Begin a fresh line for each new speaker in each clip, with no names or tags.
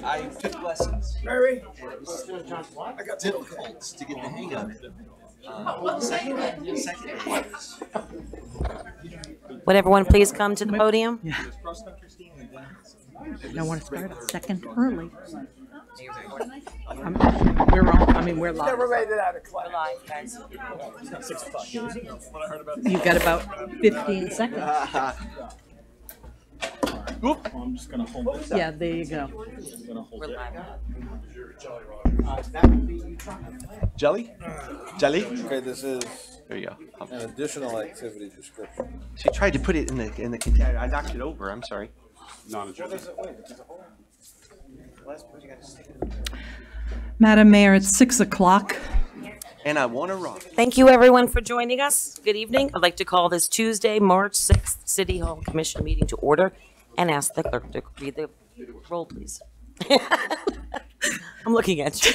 I took lessons.
Mary,
I got difficult to get the hang of it. Second years.
Would everyone please come to the podium?
I want to start a second early. We're on. I mean, we're live.
never made it out of class.
Live, guys.
It's not 6 o'clock.
You've got about 15 seconds.
I'm just going to hold this.
Yeah, there you go.
We're live.
Jelly? Jelly?
Okay, this is
There you go.
an additional activity description.
She tried to put it in the container. I knocked it over. I'm sorry.
Madam Mayor, it's 6 o'clock.
And I want to rock.
Thank you, everyone, for joining us. Good evening. I'd like to call this Tuesday, March 6th, City Hall Commission meeting to order and ask the clerk to read the roll, please. I'm looking at you.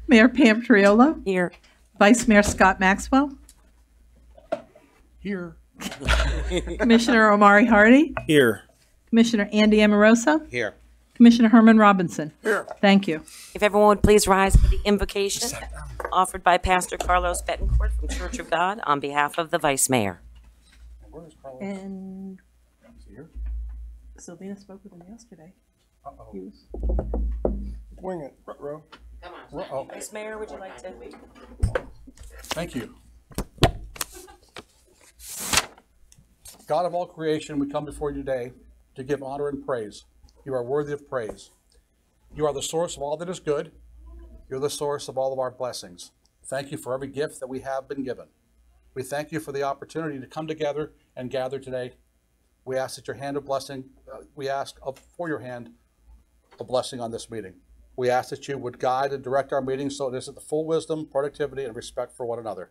Mayor Pam Triolo,
Here.
Vice Mayor Scott Maxwell,
Here.
Commissioner Omari Hardy,
Here.
Commissioner Andy Amoroso,
Here.
Commissioner Herman Robinson. Here. Thank you.
If everyone would please rise for the invocation offered by Pastor Carlos Betancourt from Church of God on behalf of the Vice Mayor.
And Sylvina spoke with him yesterday.
Wing it, bro.
Come on. Vice Mayor, would you like to?
Thank you. God of all creation, we come before you today to give honor and praise. You are worthy of praise. You are the source of all that is good. You're the source of all of our blessings. Thank you for every gift that we have been given. We thank you for the opportunity to come together and gather today. We ask that your hand of blessing, for your hand of blessing on this meeting. We ask that you would guide and direct our meeting so it is at the full wisdom, productivity, and respect for one another.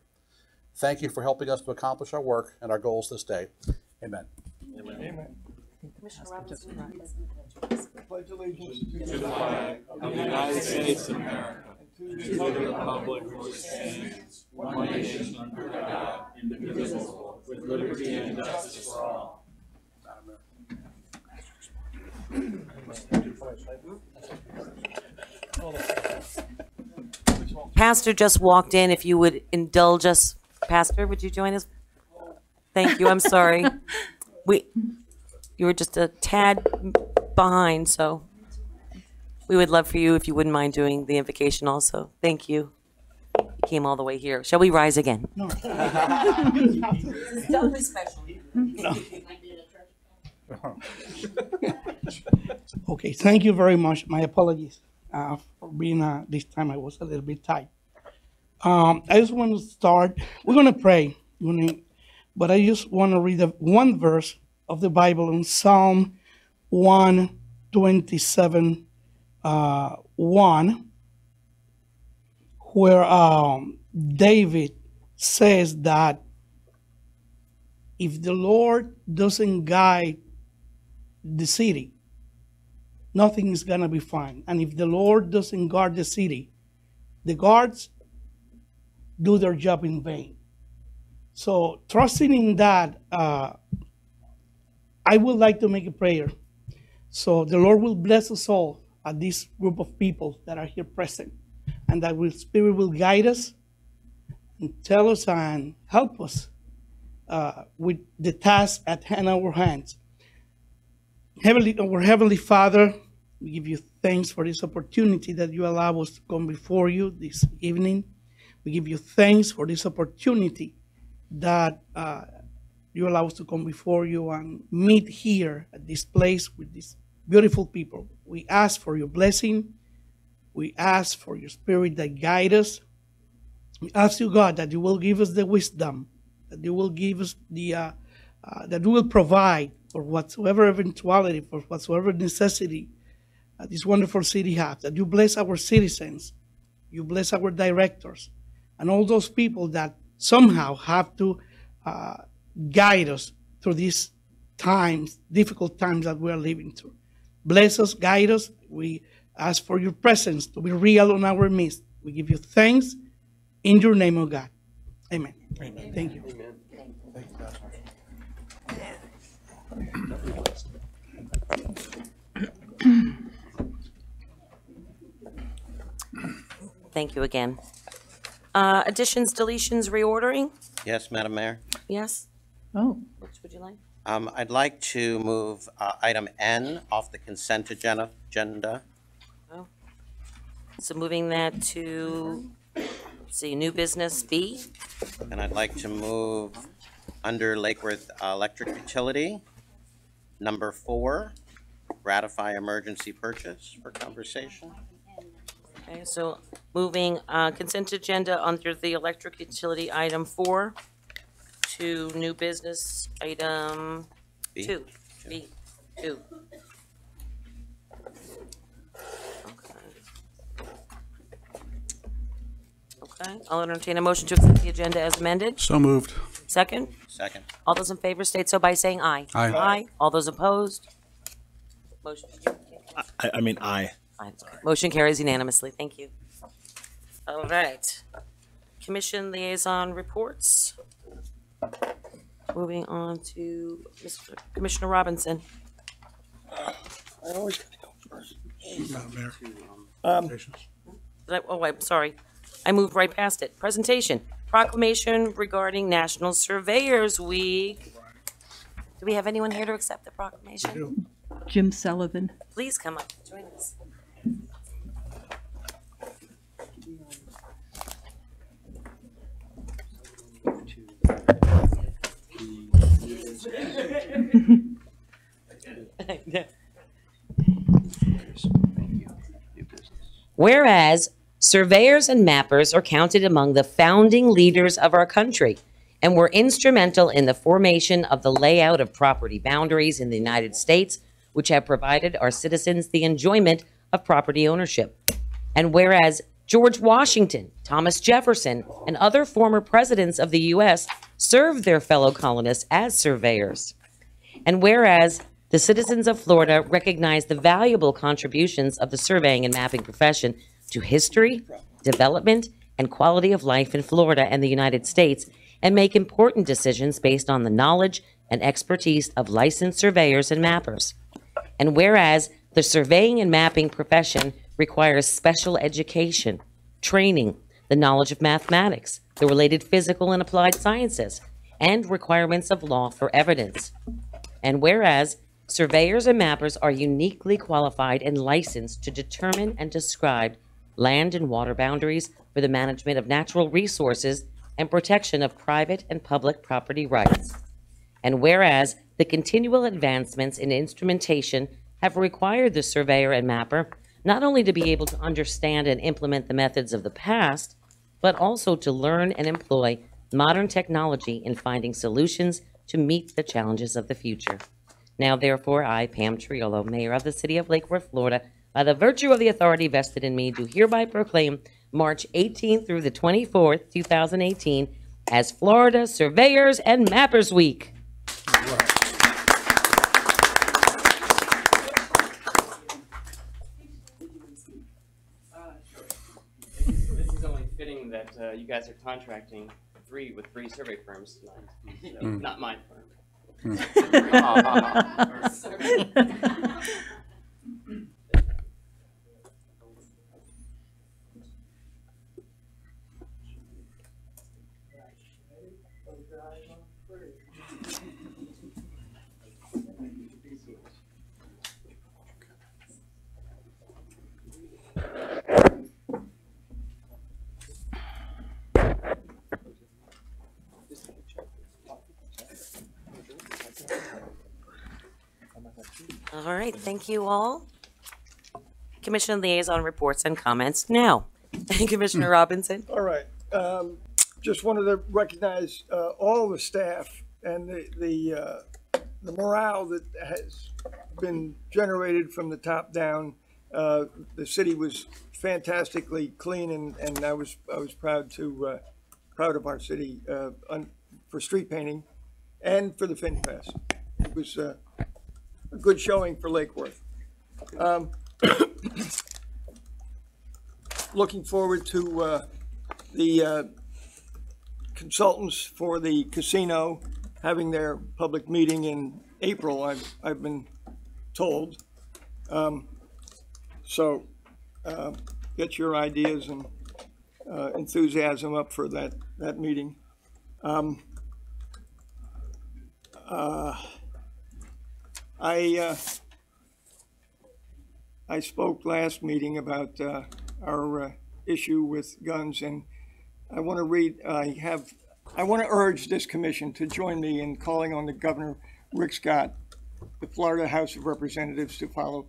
Thank you for helping us to accomplish our work and our goals this day. Amen.
Amen.
Commissioner Robinson.
Pledge allegiance
To the flag of the United States of America, to the republic which stands, one nation under God, indivisible, with liberty and justice for all.
Pastor just walked in. If you would indulge us, Pastor, would you join us? Thank you. I'm sorry. You were just a tad behind, so we would love for you if you wouldn't mind doing the invocation also. Thank you. You came all the way here. Shall we rise again?
No.
Totally special.
Okay, thank you very much. My apologies for being, this time I was a little bit tight. I just want to start, we're going to pray, but I just want to read one verse of the Bible in Psalm 127, 1, where David says that if the Lord doesn't guide the city, nothing is going to be fine. And if the Lord doesn't guard the city, the guards do their job in vain. So trusting in that, I would like to make a prayer. So the Lord will bless us all at this group of people that are here present, and that the Spirit will guide us and tell us and help us with the task at hand, our hands. Our Heavenly Father, we give you thanks for this opportunity that you allow us to come before you this evening. We give you thanks for this opportunity that you allow us to come before you and meet here at this place with these beautiful people. We ask for your blessing. We ask for your Spirit that guide us. We ask you, God, that you will give us the wisdom, that you will give us that you will provide for whatsoever eventuality, for whatsoever necessity this wonderful city has, that you bless our citizens, you bless our directors, and all those people that somehow have to guide us through these times, difficult times that we are living through. Bless us, guide us. We ask for your presence to be real on our midst. We give you thanks in your name, O God. Amen. Amen. Thank you.
Amen. Thank you, Pastor.
thank you again. Additions, deletions, reordering?
Yes, Madam Mayor.
Yes?
Oh,
Which would you like?
I'd like to move item N off the consent agenda.
So moving that to, let's see, new business B.
And I'd like to move under Lake Worth Electric Utility, number 4, ratify emergency purchase for conversation.
Okay, so moving consent agenda under the electric utility item 4 to new business item
B.
2. B, 2. Okay, I'll entertain a motion to accept the agenda as amended.
So moved.
Second?
Second.
All those in favor state so by saying aye.
Aye.
Aye. All those opposed? Motion.
I mean, I.
Aye. Motion carries unanimously. Thank you. All right. Commission liaison reports. Moving on to Mr. Commissioner Robinson.
I always gotta go first.
Oh, I'm sorry. I moved right past it. Presentation. Proclamation regarding National Surveyors Week. Do we have anyone here to accept the proclamation?
Jim Sullivan.
Please come up. Join us. Whereas surveyors and mappers are counted among the founding leaders of our country and were instrumental in the formation of the layout of property boundaries in the United States, which have provided our citizens the enjoyment of property ownership. And whereas George Washington, Thomas Jefferson, and other former presidents of the U.S. served their fellow colonists as surveyors. And whereas the citizens of Florida recognize the valuable contributions of the surveying and mapping profession to history, development, and quality of life in Florida and the United States, and make important decisions based on the knowledge and expertise of licensed surveyors and mappers. And whereas the surveying and mapping profession requires special education, training, the knowledge of mathematics, the related physical and applied sciences, and requirements of law for evidence. And whereas surveyors and mappers are uniquely qualified and licensed to determine and describe land and water boundaries for the management of natural resources and protection of private and public property rights. And whereas the continual advancements in instrumentation have required the surveyor and mapper not only to be able to understand and implement the methods of the past, but also to learn and employ modern technology in finding solutions to meet the challenges of the future. Now, therefore, I, Pam Triolo, Mayor of the City of Lake Worth, Florida, by the virtue of the authority vested in me, do hereby proclaim March 18th through the 24th, 2018, as Florida Surveyors and Mappers Week.
This is only fitting that you guys are contracting with three survey firms tonight, so not my firm.
All right, thank you all. Commission liaison reports and comments now. Commissioner Robinson.
All right. Just wanted to recognize all the staff and the morale that has been generated from the top down. The city was fantastically clean, and I was proud of our city for street painting and for the FinFest. It was a good showing for Lake Worth. Looking forward to the consultants for the casino having their public meeting in April, I've been told. So get your ideas and enthusiasm up for that meeting. I spoke last meeting about our issue with guns, and I want to read. I want to urge this commission to join me in calling on the Governor Rick Scott, the Florida House of Representatives, to follow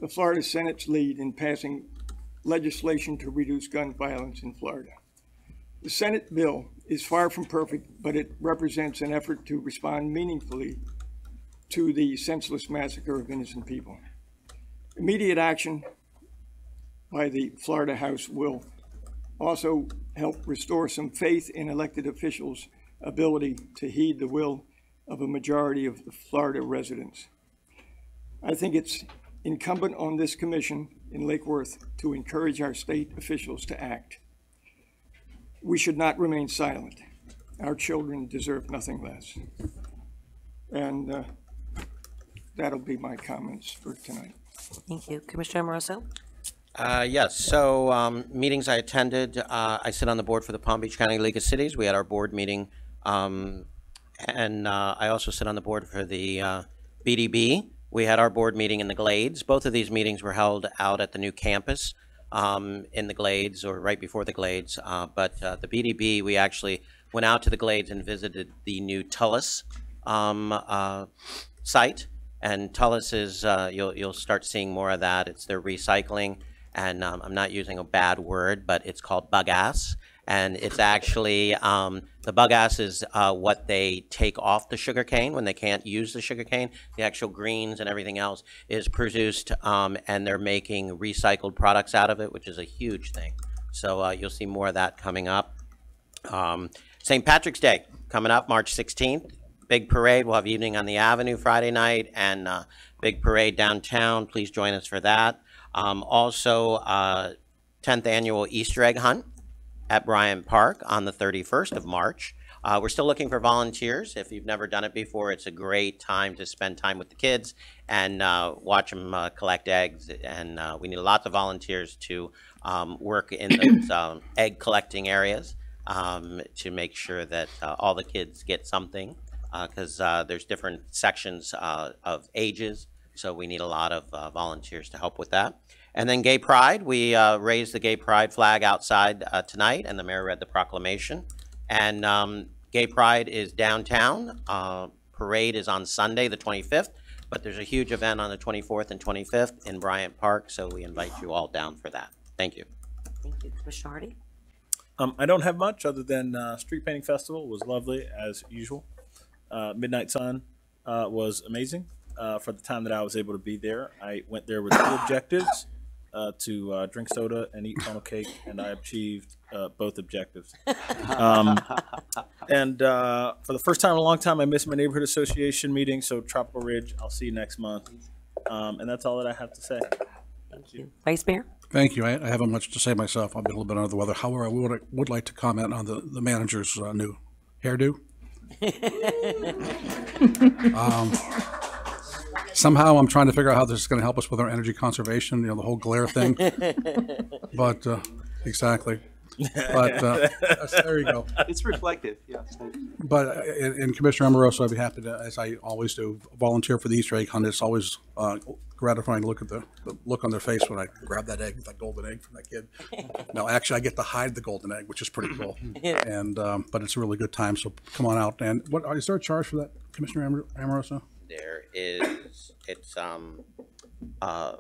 the Florida Senate's lead in passing legislation to reduce gun violence in Florida. The Senate bill is far from perfect, but it represents an effort to respond meaningfully to the senseless massacre of innocent people. Immediate action by the Florida House will also help restore some faith in elected officials' ability to heed the will of a majority of the Florida residents. I think it's incumbent on this commission in Lake Worth to encourage our state officials to act. We should not remain silent. Our children deserve nothing less. And that'll be my comments for tonight.
Thank you. Commissioner Amoroso?
Yes, so meetings I attended, I sit on the board for the Palm Beach County League of Cities. We had our board meeting, and I also sit on the board for the BDB. We had our board meeting in the Glades. Both of these meetings were held out at the new campus in the Glades, or right before the Glades. But the BDB, we actually went out to the Glades and visited the new Tullis site. And Tullis is, you'll start seeing more of that. It's their recycling. And I'm not using a bad word, but it's called bagasse. And it's actually, the bagasse is what they take off the sugarcane when they can't use the sugarcane. The actual greens and everything else is produced, and they're making recycled products out of it, which is a huge thing. So you'll see more of that coming up. St. Patrick's Day coming up, March 16th. Big parade. We'll have evening on the Avenue Friday night, and big parade downtown. Please join us for that. Also, 10th annual Easter egg hunt at Bryant Park on the 31st of March. We're still looking for volunteers. If you've never done it before, it's a great time to spend time with the kids and watch them collect eggs. And we need lots of volunteers to work in those egg collecting areas to make sure that all the kids get something, because there's different sections of ages. So we need a lot of volunteers to help with that. And then Gay Pride, we raised the Gay Pride flag outside tonight, and the mayor read the proclamation. And Gay Pride is downtown. Parade is on Sunday, the 25th, but there's a huge event on the 24th and 25th in Bryant Park, so we invite you all down for that. Thank you.
Thank you. Commissioner Hardy?
I don't have much other than Street Painting Festival was lovely as usual. Midnight Sun was amazing. For the time that I was able to be there, I went there with two objectives, to drink soda and eat funnel cake, and I achieved both objectives. And for the first time in a long time, I missed my neighborhood association meeting, so Tropical Ridge, I'll see you next month. And that's all that I have to say.
Thank you. Vice Mayor?
Thank you. I haven't much to say myself. I've been a little bit under the weather. However, I would like to comment on the manager's new hairdo. Somehow I'm trying to figure out how this is going to help us with our energy conservation, the whole glare thing. But exactly. But there you go.
It's reflective, yes.
But in Commissioner Amoroso, I'd be happy to, as I always do, volunteer for the Easter egg hunt. It's always gratifying to look at the look on their face when I grab that egg, that golden egg from that kid. Now, actually, I get to hide the golden egg, which is pretty cool. And but it's a really good time. So come on out. And what is there a charge for that, Commissioner Amoroso?
There is, it's $1, I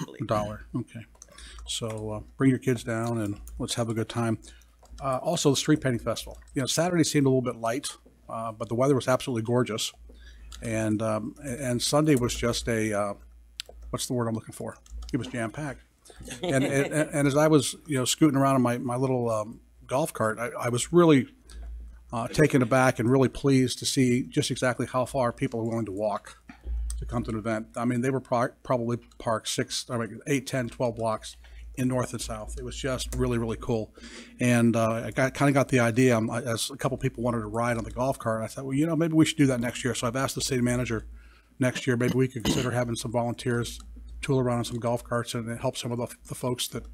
believe.
$1, okay. So bring your kids down and let's have a good time. Also, the Street Painting Festival. Saturday seemed a little bit light, but the weather was absolutely gorgeous. And Sunday was just a, what's the word I'm looking for? It was jam-packed. And as I was, scooting around in my little golf cart, I was really taken aback and really pleased to see just exactly how far people are willing to walk to come to an event. I mean, they were probably parked 8, 10, 12 blocks in north and south. It was just really, really cool. And I kind of got the idea, as a couple people wanted to ride on the golf cart, I thought, well, maybe we should do that next year. So I've asked the city manager next year, maybe we could consider having some volunteers tool around on some golf carts, and it helps some of the folks that,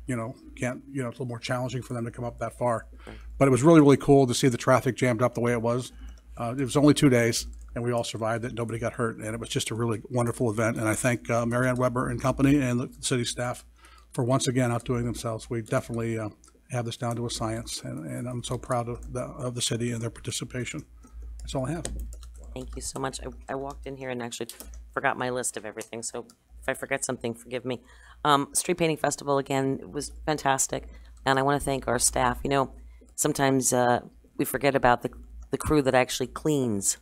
can't, it's a little more challenging for them to come up that far. But it was really, really cool to see the traffic jammed up the way it was. It was only 2 days, and we all survived it. Nobody got hurt, and it was just a really wonderful event. And I thank Marianne Weber and company and the city staff for once again outdoing themselves. We definitely have this down to a science, and I'm so proud of the city and their participation. That's all I have.
Thank you so much. I walked in here and actually forgot my list of everything, so if I forget something, forgive me. Street Painting Festival, again, was fantastic, and I want to thank our staff. Sometimes we forget about the crew that actually cleans,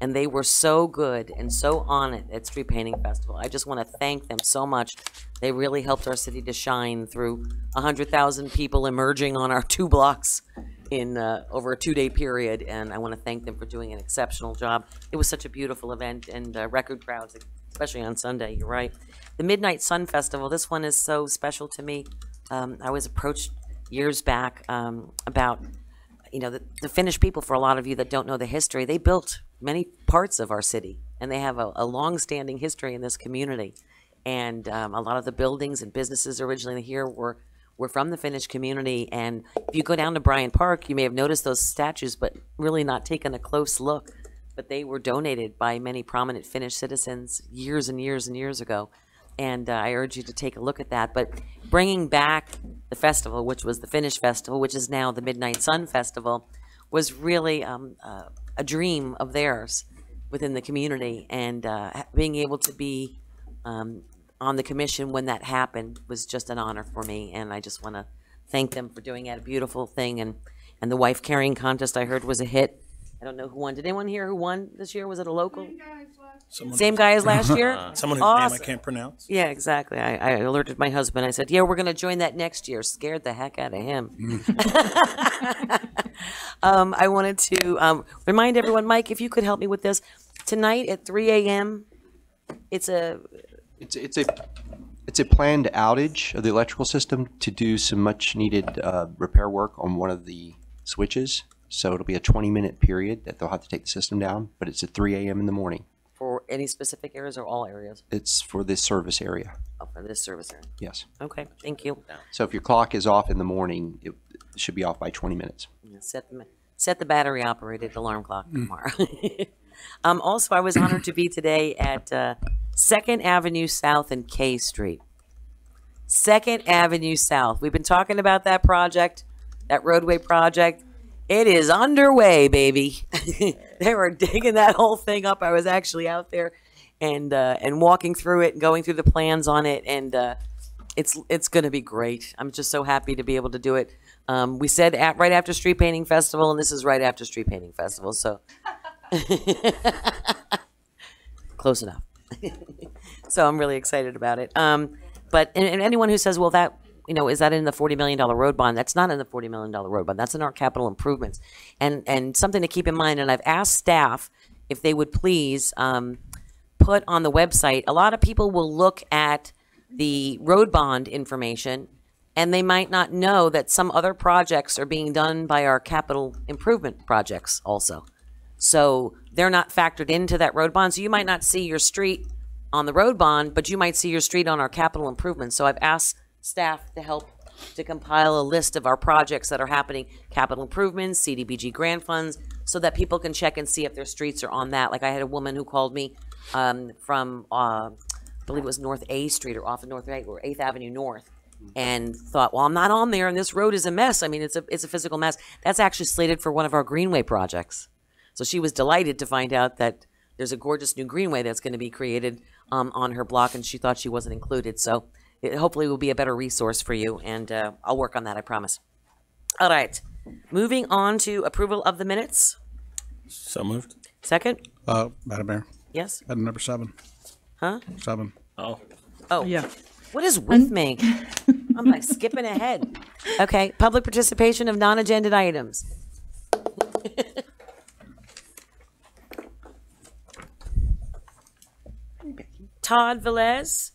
and they were so good and so on it at Street Painting Festival. I just want to thank them so much. They really helped our city to shine through 100,000 people emerging on our 2 blocks in over a 2-day period, and I want to thank them for doing an exceptional job. It was such a beautiful event, and record crowds, especially on Sunday. You're right. The Midnight Sun Festival, this one is so special to me. I was approached years back about the Finnish people. For a lot of you that don't know the history, they built many parts of our city, and they have a long-standing history in this community. And a lot of the buildings and businesses originally here were from the Finnish community. And if you go down to Bryant Park, you may have noticed those statues, but really not taken a close look. But they were donated by many prominent Finnish citizens years and years and years ago. And I urge you to take a look at that. But bringing back the festival, which was the Finnish festival, which is now the Midnight Sun Festival, was really a dream of theirs within the community. And being able to be on the commission when that happened was just an honor for me. And I just want to thank them for doing that, a beautiful thing. And the wife carrying contest, I heard, was a hit. I don't know who won. Did anyone hear who won this year? Was it a local? Same guy as last year?
Someone whose
Awesome.
name I can't pronounce.
Yeah, exactly. I alerted my husband. I said, yeah, we're going to join that next year. Scared the heck out of him. I wanted to remind everyone, Mike, if you could help me with this. Tonight at 3 a.m., it's a
planned outage of the electrical system to do some much needed repair work on one of the switches. So it'll be a 20-minute period that they'll have to take the system down, but it's at 3 a.m. in the morning.
For any specific areas or all areas?
It's for this service area.
Oh, for this service area.
Yes.
Okay, thank you.
So if your clock is off in the morning, it should be off by 20 minutes.
Set the battery operated alarm clock tomorrow. Also, I was honored to be today at 2nd Avenue South and K Street. 2nd Avenue South. We've been talking about that project, that roadway project. It is underway, baby. They were digging that whole thing up. I was actually out there and walking through it and going through the plans on it, and it's going to be great. I'm just so happy to be able to do it. We said right after Street Painting Festival, and this is right after Street Painting Festival, so close enough. So I'm really excited about it. But anyone who says, well, that, is that in the $40 million road bond? That's not in the $40 million road bond. That's in our capital improvements. And something to keep in mind, and I've asked staff if they would please put on the website, a lot of people will look at the road bond information, and they might not know that some other projects are being done by our capital improvement projects also. So they're not factored into that road bond. So you might not see your street on the road bond, but you might see your street on our capital improvements. So I've asked staff to help to compile a list of our projects that are happening, capital improvements, CDBG grant funds, so that people can check and see if their streets are on that. Like I had a woman who called me from, I believe it was North A Street or off of North A or 8th Avenue North, and thought, well, I'm not on there and this road is a mess. I mean, it's a physical mess. That's actually slated for one of our greenway projects. So she was delighted to find out that there's a gorgeous new greenway that's going to be created on her block, and she thought she wasn't included. So it hopefully will be a better resource for you, and I'll work on that, I promise. All right. Moving on to approval of the minutes.
So moved.
Second?
Madam Mayor.
Yes?
Item number 7.
Huh?
7.
Oh.
Yeah.
What is with me? I'm like skipping ahead. Okay. Public participation of non-agenda items. Todd Velez,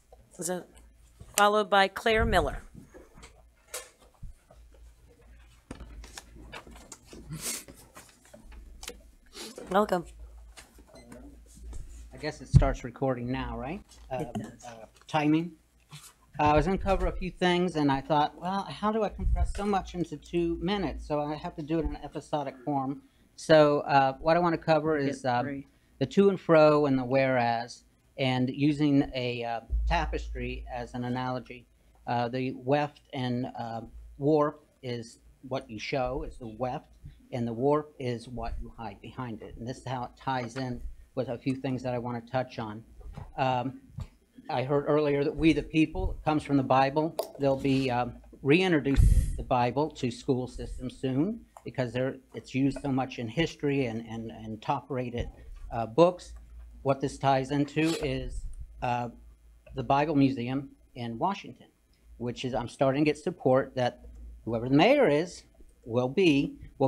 followed by Claire Miller. Welcome.
I guess it starts recording now, right? timing. I was going to cover a few things, and I thought, well, how do I compress so much into 2 minutes? So I have to do it in an episodic form. So what I want to cover is the to and fro and the whereas, and using a tapestry as an analogy. The weft and warp is what you show, is the weft, and the warp is what you hide behind it. And this is how it ties in with a few things that I want to touch on. I heard earlier that we the people comes from the Bible. They'll be reintroducing the Bible to school systems soon because it's used so much in history and top-rated books. What this ties into is the Bible Museum in Washington, which is, I'm starting to get support that whoever the mayor is will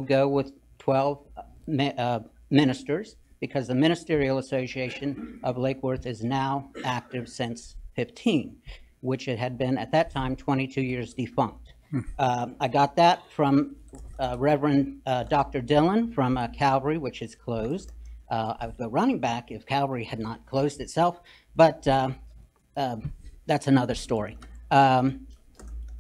go with 12 ministers, because the Ministerial Association of Lake Worth is now active since 15, which it had been at that time 22 years defunct. I got that from Reverend Dr. Dillon from Calvary, which is closed. I would go running back if Calvary had not closed itself, but that's another story.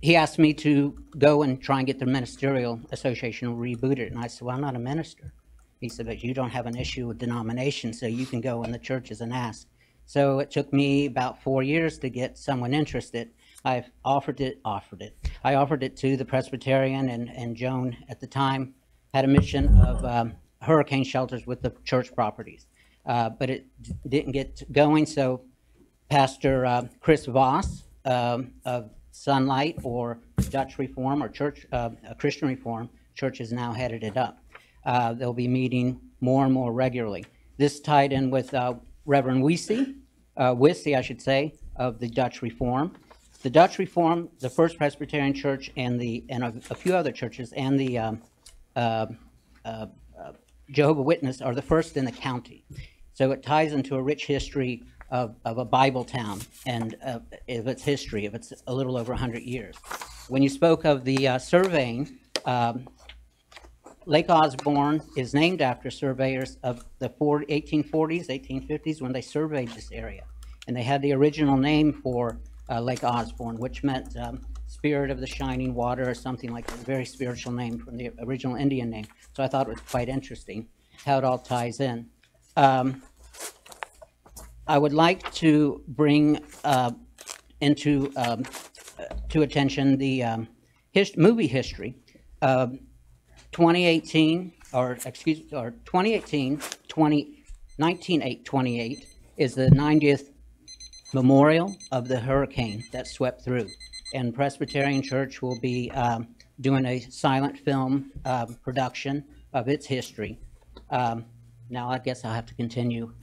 He asked me to go and try and get the Ministerial Association rebooted, and I said, well, I'm not a minister. He said, but you don't have an issue with denomination, so you can go in the churches and ask. So it took me about 4 years to get someone interested. I offered it to the Presbyterian, and Joan at the time had a mission of hurricane shelters with the church properties. But it didn't get going, so Pastor Chris Voss of Sunlight or Dutch Reform or Church Christian Reform Church has now headed it up. They'll be meeting more and more regularly. This tied in with Reverend Wissey, I should say, of the Dutch Reform. The Dutch Reform, the First Presbyterian Church, and a few other churches, and the Jehovah's Witness are the first in the county. So it ties into a rich history of a Bible town and of its history, of its a little over 100 years. When you spoke of the surveying, Lake Osborne is named after surveyors of the 1840s, 1850s, when they surveyed this area. And they had the original name for Lake Osborne, which meant Spirit of the Shining Water, or something like that, a very spiritual name from the original Indian name. So I thought it was quite interesting how it all ties in. I would like to bring to attention the movie history. 1918, 1928 is the 90th memorial of the hurricane that swept through. And Presbyterian Church will be doing a silent film production of its history. Now I guess I'll have to continue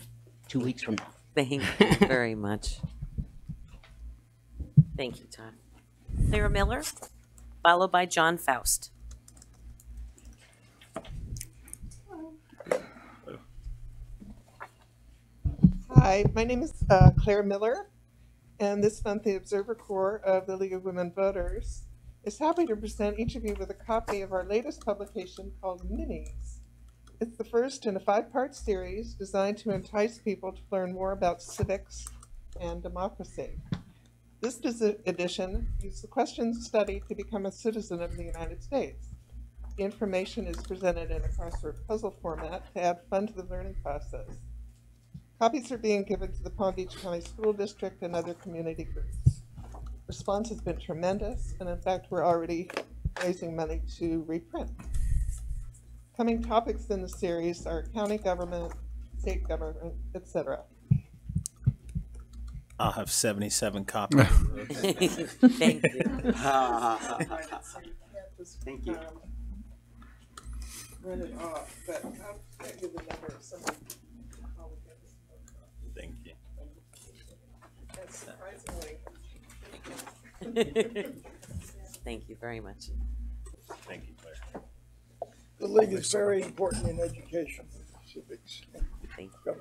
2 weeks from now.
Thank you very much. Thank you, Todd. Clara Miller, followed by John Faust.
Hi, my name is Claire Miller, and this month the Observer Corps of the League of Women Voters is happy to present each of you with a copy of our latest publication called Minis. It's the first in a 5-part series designed to entice people to learn more about civics and democracy. This edition uses the questions study to become a citizen of the United States. The information is presented in a crossword puzzle format to add fun to the learning process. Copies are being given to the Palm Beach County School District and other community groups. Response has been tremendous, and in fact, we're already raising money to reprint. Coming topics in the series are county government, state government, etc.
I'll have 77 copies.
Thank you.
Thank you.
Run it off, but I'll give the number of someone.
Thank you.
That's surprisingly.
Thank you very much.
Thank you, Claire.
The league is very important in education, civics.
Thank you.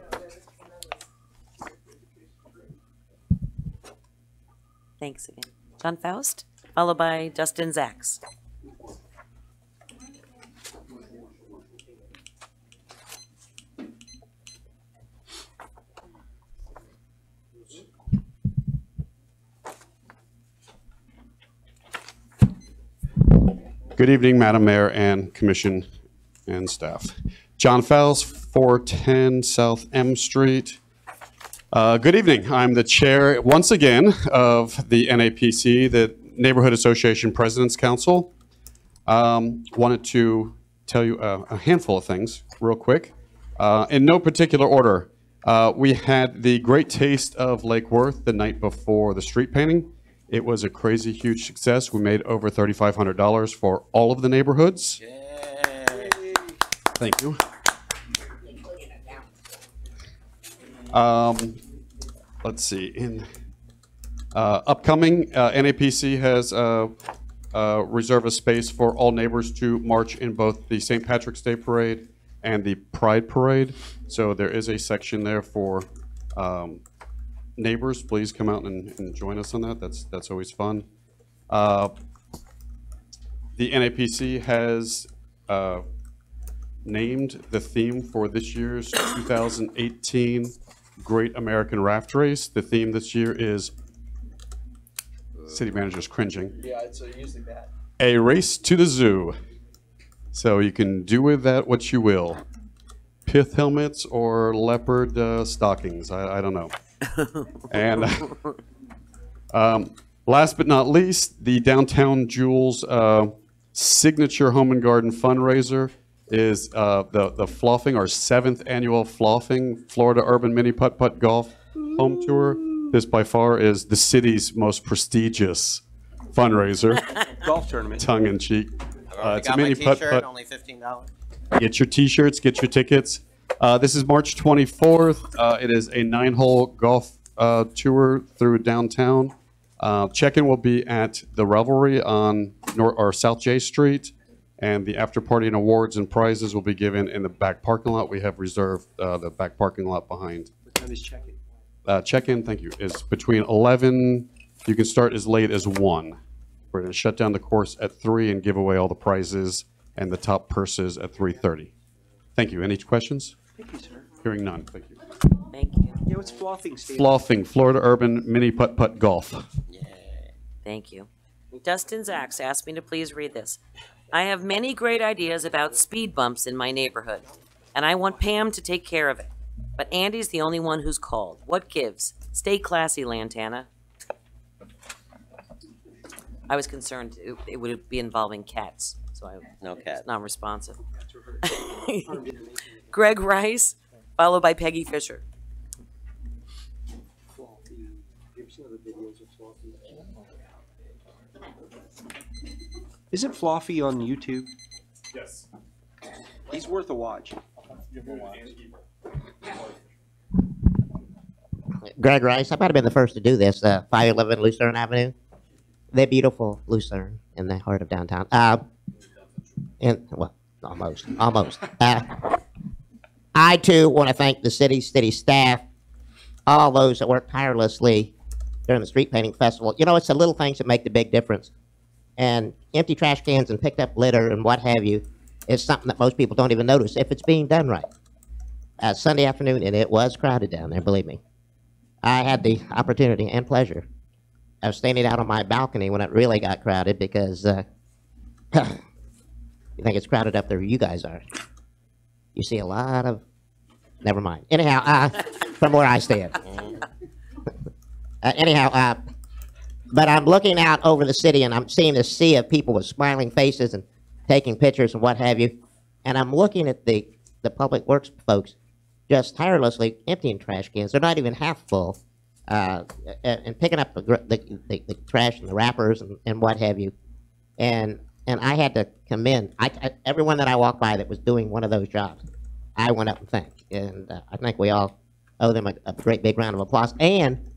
Thanks again. John Faust, followed by Justin Zaks.
Good evening, Madam Mayor and Commission and staff. John Fowles, 410 South M Street. Good evening. I'm the chair, once again, of the NAPC, the Neighborhood Association President's Council. Wanted to tell you a handful of things real quick. In no particular order, we had the great taste of Lake Worth the night before the street painting. It was a crazy huge success. We made over $3,500 for all of the neighborhoods. Thank you. Let's see. In upcoming, NAPC has reserved a space for all neighbors to march in both the St. Patrick's Day Parade and the Pride Parade. So there is a section there for neighbors. Please come out and join us on that. That's always fun. The NAPC has named the theme for this year's 2018 Great American Raft Race. The theme this year is, city manager's cringing,
Yeah, it's usually bad.
a race to the zoo. So you can do with that what you will. Pith helmets or leopard stockings, I don't know. And last but not least, the Downtown Jewels signature home and garden fundraiser is the Floffing, our 7th annual Floffing Florida Urban Mini Putt-Putt Golf Home Tour. This by far is the city's most prestigious fundraiser.
Golf tournament.
Tongue in cheek. It's a
got my
mini
t-shirt,
putt-putt.
only $15.
Get your t-shirts, get your tickets. This is March 24th. It is a 9-hole golf tour through downtown. Check-in will be at the Revelry on South J Street, and the after party and awards and prizes will be given in the back parking lot. We have reserved the back parking lot behind.
What time is check-in?
Check-in, thank you, is between 11, you can start as late as 1. We're going to shut down the course at 3 and give away all the prizes and the top purses at 3:30. Thank you. Any questions?
Thank you, sir.
Hearing none, thank you.
Thank you.
Yeah, what's Floffing stand?
Floffing, Florida Urban Mini Putt-Putt Golf.
Thank you. Dustin Zacks asked me to please read this. I have many great ideas about speed bumps in my neighborhood, and I want Pam to take care of it. But Andy's the only one who's called. What gives? Stay classy, Lantana. I was concerned it would be involving cats, so I
No cat.
not responsive. Greg Rice, followed by Peggy Fisher.
Isn't Floffy on YouTube?
Yes.
He's worth a watch.
Greg Rice, I might have been the first to do this, 511 Lucerne Avenue. The beautiful Lucerne in the heart of downtown. Well, almost. I too want to thank the city staff, all those that worked tirelessly during the street painting festival. You know, it's the little things that make the big difference. And empty trash cans and picked up litter and what have you is something that most people don't even notice if it's being done right. Sunday afternoon, and it was crowded down there, believe me. I had the opportunity and pleasure of standing out on my balcony when it really got crowded because you think it's crowded up there, you guys are. You see a lot of, never mind. Anyhow, from where I stand. But I'm looking out over the city and I'm seeing a sea of people with smiling faces and taking pictures and what have you. And I'm looking at the public works folks just tirelessly emptying trash cans. They're not even half full. And picking up the trash and the wrappers and what have you. And I had to commend everyone that I walked by that was doing one of those jobs. I went up and thanked. And I think we all owe them a great big round of applause. And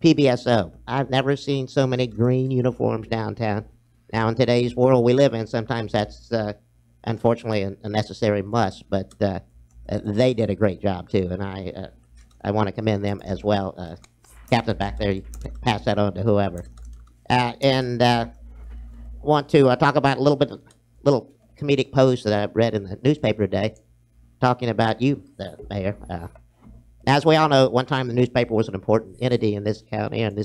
PBSO. I've never seen so many green uniforms downtown. Now, in today's world we live in, sometimes that's unfortunately a necessary must, but they did a great job too, and I want to commend them as well. Captain back there, you pass that on to whoever. And want to talk about a little comedic post that I read in the newspaper today, talking about you, Mayor. As we all know, at one time the newspaper was an important entity in this county and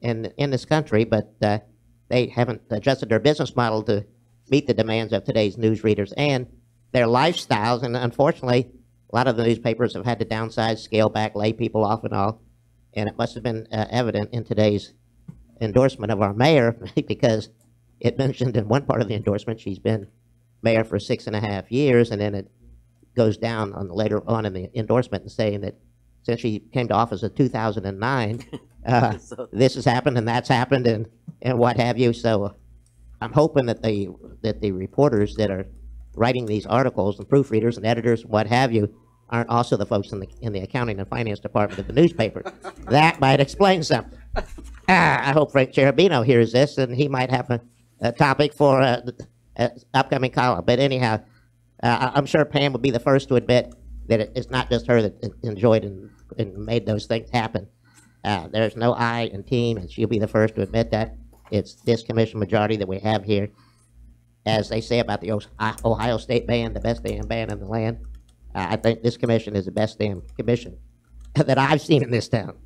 in this country, but they haven't adjusted their business model to meet the demands of today's news readers and their lifestyles. And unfortunately, a lot of the newspapers have had to downsize, scale back, lay people off and all. And it must have been evident in today's endorsement of our mayor because it mentioned in one part of the endorsement she's been mayor for 6.5 years, and then it goes down on later on in the endorsement and saying that since she came to office in 2009, this has happened and that's happened and what have you. So I'm hoping that the reporters that are writing these articles and proofreaders and editors and what have you aren't also the folks in the accounting and finance department of the newspaper. That might explain something. I hope Frank Cherubino hears this and he might have a topic for an upcoming column. But anyhow, I'm sure Pam would be the first to admit that it's not just her that enjoyed and made those things happen. There's no I in team, and she'll be the first to admit that. It's this commission majority that we have here. As they say about the Ohio State band, the best damn band in the land, I think this commission is the best damn commission that I've seen in this town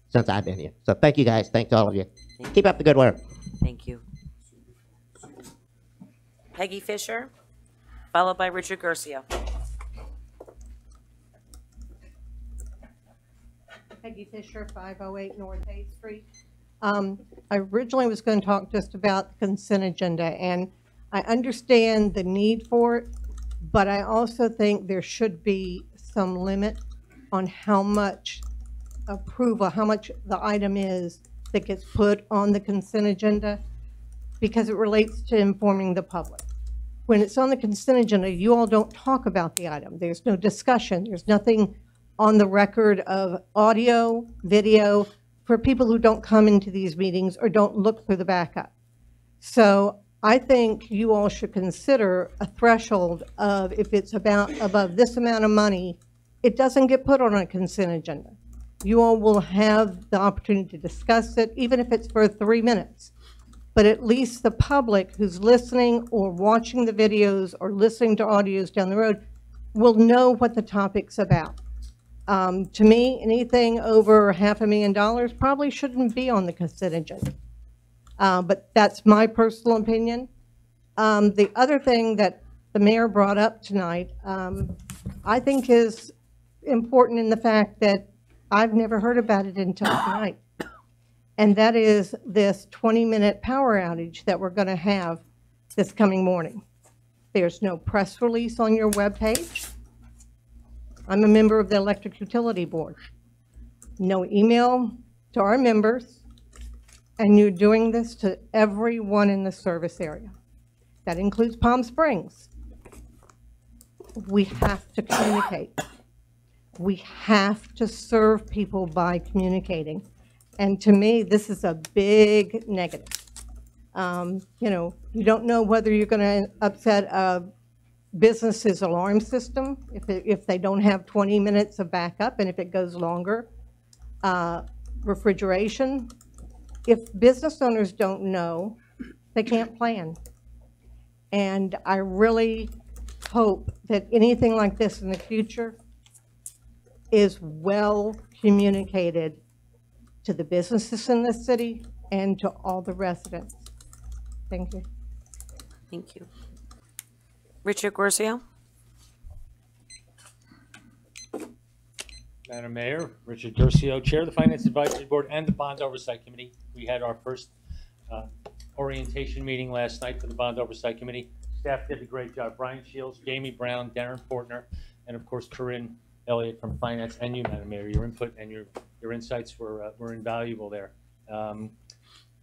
since I've been here. So thank you guys. Thanks to all of you. Keep up the good work.
Thank you. Peggy Fisher, followed by Richard Garcia.
Peggy Fisher, 508 North 8th Street. I originally was going to talk just about the consent agenda, and I understand the need for it, but I also think there should be some limit on how much approval, how much the item is that gets put on the consent agenda, because it relates to informing the public. When it's on the consent agenda, you all don't talk about the item. There's no discussion. There's nothing on the record of audio, video, for people who don't come into these meetings or don't look through the backup. So I think you all should consider a threshold of if it's above this amount of money, it doesn't get put on a consent agenda. You all will have the opportunity to discuss it, even if it's for 3 minutes. But at least the public who's listening or watching the videos or listening to audios down the road will know what the topic's about. To me, anything over $500,000 probably shouldn't be on the consent agenda. But that's my personal opinion. The other thing that the mayor brought up tonight, I think is important in the fact that I've never heard about it until tonight. And that is this 20-minute power outage that we're going to have this coming morning. There's no press release on your webpage. I'm a member of the Electric Utility Board. No email to our members, and you're doing this to everyone in the service area. That includes Palm Springs. We have to communicate. We have to serve people by communicating. And to me, this is a big negative. You know, you don't know whether you're going to upset a business's alarm system if they don't have 20 minutes of backup, and if it goes longer. Refrigeration. If business owners don't know, they can't plan. And I really hope that anything like this in the future is well communicated to the businesses in the city and to all the residents. Thank you.
Thank you. Richard Garcia.
Madam Mayor, Richard Durcio, Chair of the Finance Advisory Board and the Bond Oversight Committee. We had our first orientation meeting last night for the Bond Oversight Committee. Staff did a great job. Brian Shields, Jamie Brown, Darren Portner, and of course Corinne Elliott from Finance, and you, Madam Mayor. Your input and your insights were invaluable there.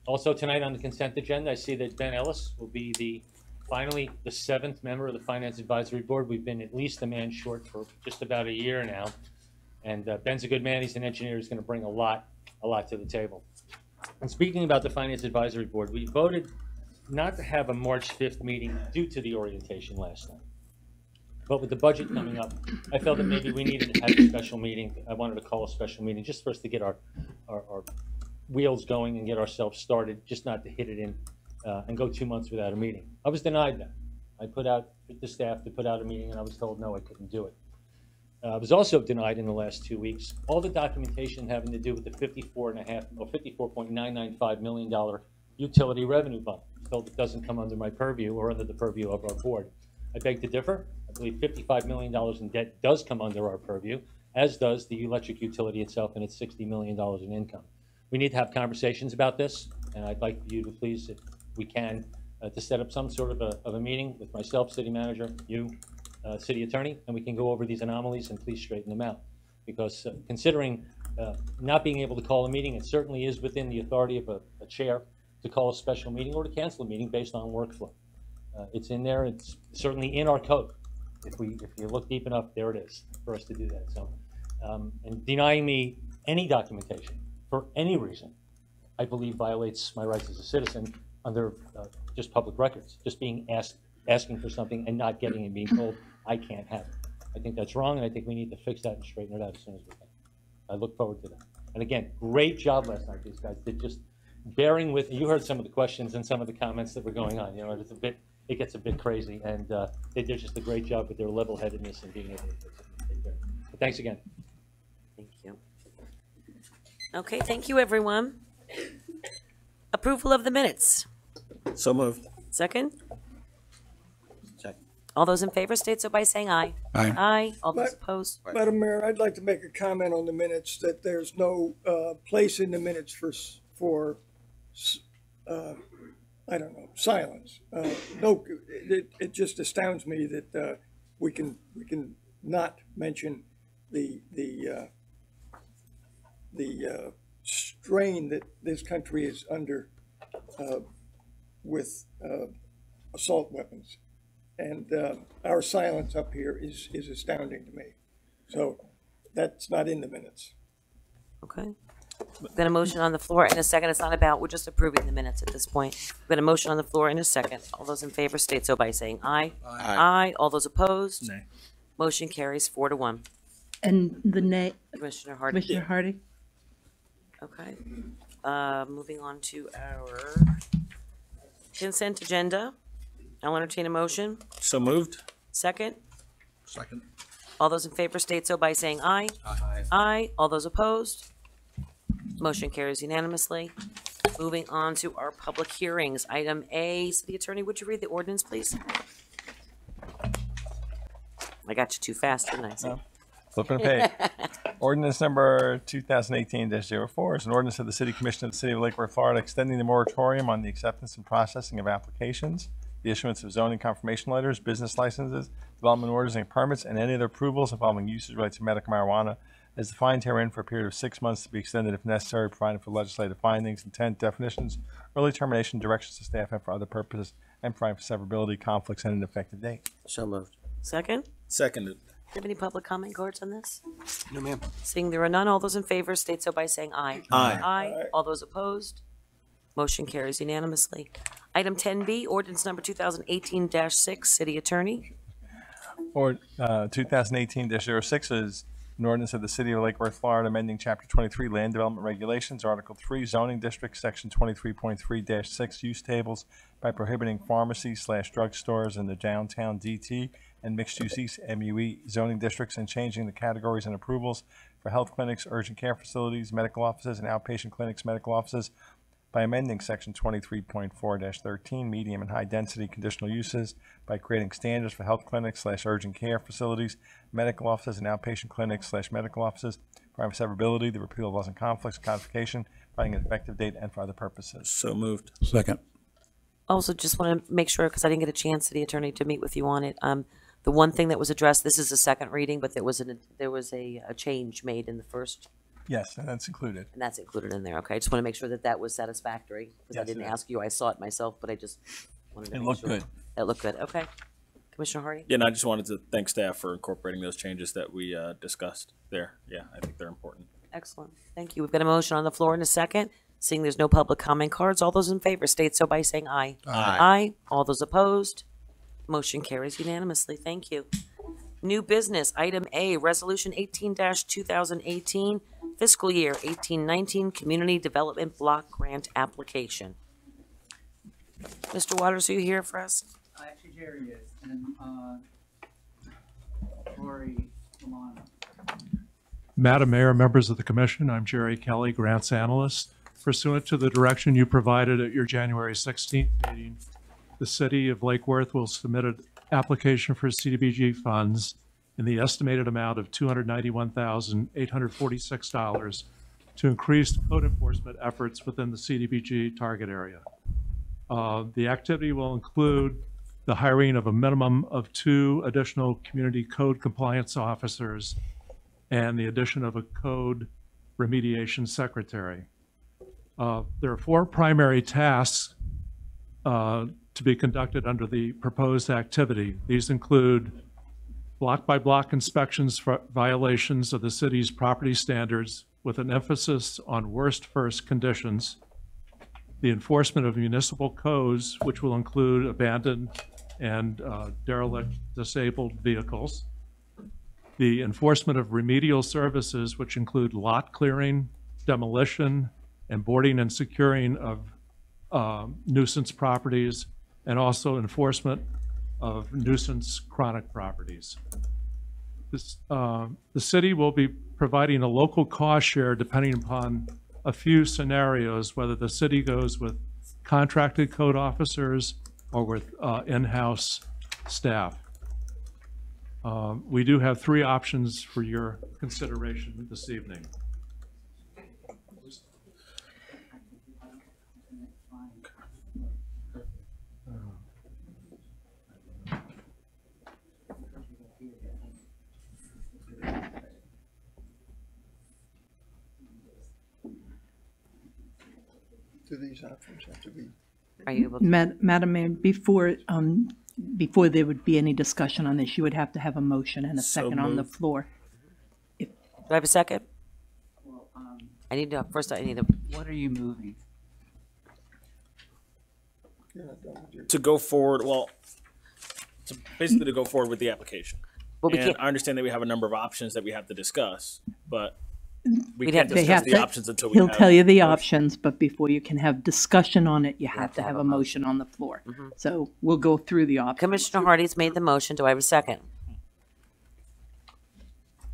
Also tonight on the consent agenda, I see that Ben Ellis will be finally the 7th member of the Finance Advisory Board. We've been at least a man short for just about a year now. And Ben's a good man. He's an engineer. He's going to bring a lot to the table. And speaking about the Finance Advisory Board, we voted not to have a March 5th meeting due to the orientation last night. But with the budget coming up, I felt that maybe we needed to have a special meeting. I wanted to call a special meeting just for us to get our wheels going and get ourselves started, just not to hit it in and go 2 months without a meeting. I was denied that. I put out the staff to put out a meeting, and I was told no, I couldn't do it. I was also denied in the last 2 weeks all the documentation having to do with the $54.995 million utility revenue bond. So it doesn't come under my purview or under the purview of our board. I beg to differ. I believe $55 million in debt does come under our purview, as does the electric utility itself and its $60 million in income. We need to have conversations about this, and I'd like you to please, if we can, to set up some sort of a meeting with myself, city manager, you, city attorney, and we can go over these anomalies and please straighten them out. Because considering not being able to call a meeting, it certainly is within the authority of a chair to call a special meeting or to cancel a meeting based on workflow. It's in there. It's certainly in our code. If you look deep enough, there it is for us to do that. So, and denying me any documentation for any reason, I believe violates my rights as a citizen under just public records. Just being asking for something and not getting it, being told I can't have it. I think that's wrong, and I think we need to fix that and straighten it out as soon as we can. I look forward to that. And again, great job last night. These guys did just bearing with. You heard some of the questions and some of the comments that were going on. You know, it gets a bit crazy, and they did just a great job with their level-headedness and being able to fix it. But thanks again.
Thank you. Okay, thank you, everyone. Approval of the minutes.
So moved.
Second?
Second.
All those in favor state so by saying aye.
Aye.
Aye. All those opposed?
Madam Mayor, I'd like to make a comment on the minutes that there's no place in the minutes for I don't know, silence. No, it just astounds me that we can not mention the strain that this country is under with assault weapons, and our silence up here is astounding to me. So that's not in the minutes.
Okay. We've got a motion on the floor and a second. It's not about, we're just approving the minutes at this point. We've got a motion on the floor and a second. All those in favor state so by saying aye.
Aye.
Aye. All those opposed?
Nay.
Motion carries 4-1.
And the nay,
Commissioner Hardy.
Commissioner Hardy?
Okay. Moving on to our consent agenda. I'll entertain a motion.
So moved.
Second.
Second.
All those in favor state so by saying aye.
Aye.
Aye. All those opposed? Motion carries unanimously. Moving on to our public hearings. Item A, City Attorney, would you read the ordinance, please? I got you too fast, didn't I?
No. Flipping a page. Ordinance number 2018-04 is an ordinance of the City Commission of the City of Lake Worth, Florida, extending the moratorium on the acceptance and processing of applications, the issuance of zoning confirmation letters, business licenses, development orders and permits, and any other approvals involving usage rights of medical marijuana as defined herein for a period of 6 months to be extended if necessary, providing for legislative findings, intent, definitions, early termination, directions to staff, and for other purposes, and providing for severability, conflicts, and an effective date.
So moved.
Second?
Seconded.
Do you have any public comment cards on this?
No, ma'am.
Seeing there are none, all those in favor state so by saying aye.
Aye.
Aye. All those opposed? Motion carries unanimously. Item 10B, ordinance number 2018-6, City Attorney.
Or 2018-06 is an ordinance of the City of Lake Worth, Florida, amending Chapter 23 Land Development Regulations, Article 3 Zoning District, Section 23.3-6 Use Tables by prohibiting pharmacies/drug stores in the downtown DT and mixed-use East MUE zoning districts, and changing the categories and approvals for health clinics, urgent care facilities, medical offices, and outpatient clinics, medical offices by amending Section 23.4-13 medium and high-density conditional uses by creating standards for health clinics/urgent care facilities, medical offices, and outpatient clinics/medical offices, providing for severability, the repeal of laws and conflicts, codification, providing an effective date, and for other purposes.
So moved.
Second.
Also, just want to make sure, because I didn't get a chance, City Attorney, to meet with you on it. The one thing that was addressed, this is a second reading, but there was a change made in the first,
Yes, and that's included.
and that's included in there. Okay, I just want to make sure that that was satisfactory, because I
Yes,
didn't
it is.
ask you. I saw it myself, but I just wanted to
It
make
looked
sure.
good.
It looked good. Okay. Commissioner Hardy?
Yeah, and I just wanted to thank staff for incorporating those changes that we discussed there. Yeah, I think they're important.
Excellent. Thank you. We've got a motion on the floor in a second. Seeing there's no public comment cards, all those in favor state so by saying aye.
Aye.
Aye. All those opposed? Motion carries unanimously. Thank you. New business, item A, resolution 18-2018, fiscal year 1819 Community Development Block Grant Application. Mr. Waters, are you here for us?
Actually, Jerry is, and Lori Romano.
Madam Mayor, members of the commission, I'm Jerry Kelly, grants analyst. Pursuant to the direction you provided at your January 16th meeting, the city of Lake Worth will submit an application for CDBG funds in the estimated amount of $291,846 to increase code enforcement efforts within the CDBG target area. The activity will include the hiring of a minimum of 2 additional community code compliance officers and the addition of a code remediation secretary. There are 4 primary tasks to be conducted under the proposed activity. These include block-by-block inspections for violations of the city's property standards with an emphasis on worst first conditions, the enforcement of municipal codes, which will include abandoned and derelict disabled vehicles, the enforcement of remedial services, which include lot clearing, demolition, and boarding and securing of nuisance properties, and also enforcement of nuisance chronic properties. The city will be providing a local cost share depending upon a few scenarios, whether the city goes with contracted code officers or with in-house staff. We do have 3 options for your consideration this evening.
Do these options have to be?
Are you able to?
Madam Mayor, before there would be any discussion on this, you would have to have a motion and a
So
second on the
moved.
floor.
Do I have a second? I need to, first I need to.
What are you moving?
To go forward, well, basically to go forward with the application.
Well, we
And
can't-
I understand that we have a number of options that we have to discuss, but we
We'd
can't
have to-
discuss the options until we
He'll
have.
tell you the options, but before you can have discussion on it, you have to have a motion on the floor.
Mm-hmm.
So we'll go through the options.
Commissioner Hardy's made the motion. Do I have a second?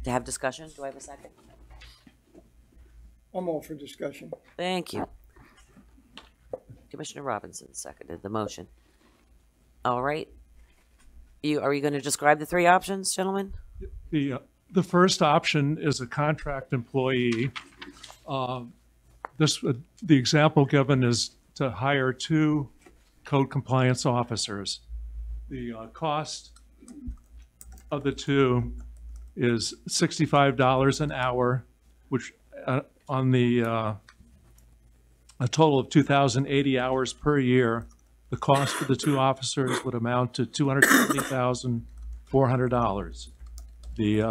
To have discussion? Do I have a second?
I'm all for discussion.
Thank you. Commissioner Robinson seconded the motion. All right. Are you going to describe the 3 options, gentlemen?
The first option is a contract employee. The example given is to hire 2 code compliance officers. The cost of the 2 is $65 an hour, which on the a total of 2,080 hours per year, the cost for the 2 officers would amount to $270,400. The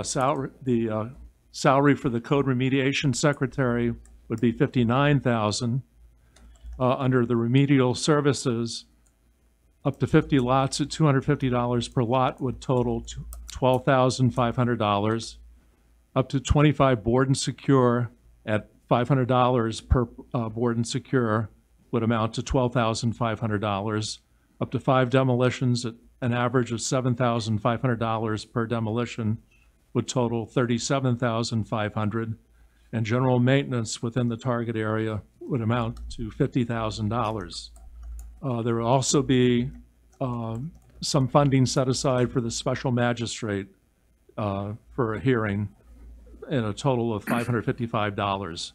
salary for the code remediation secretary would be $59,000. Under the remedial services, up to 50 lots at $250 per lot would total $12,500. Up to 25 board and secure at $500 per board and secure would amount to $12,500. Up to 5 demolitions at an average of $7,500 per demolition would total $37,500, and general maintenance within the target area would amount to $50,000. There will also be some funding set aside for the special magistrate for a hearing in a total of $555.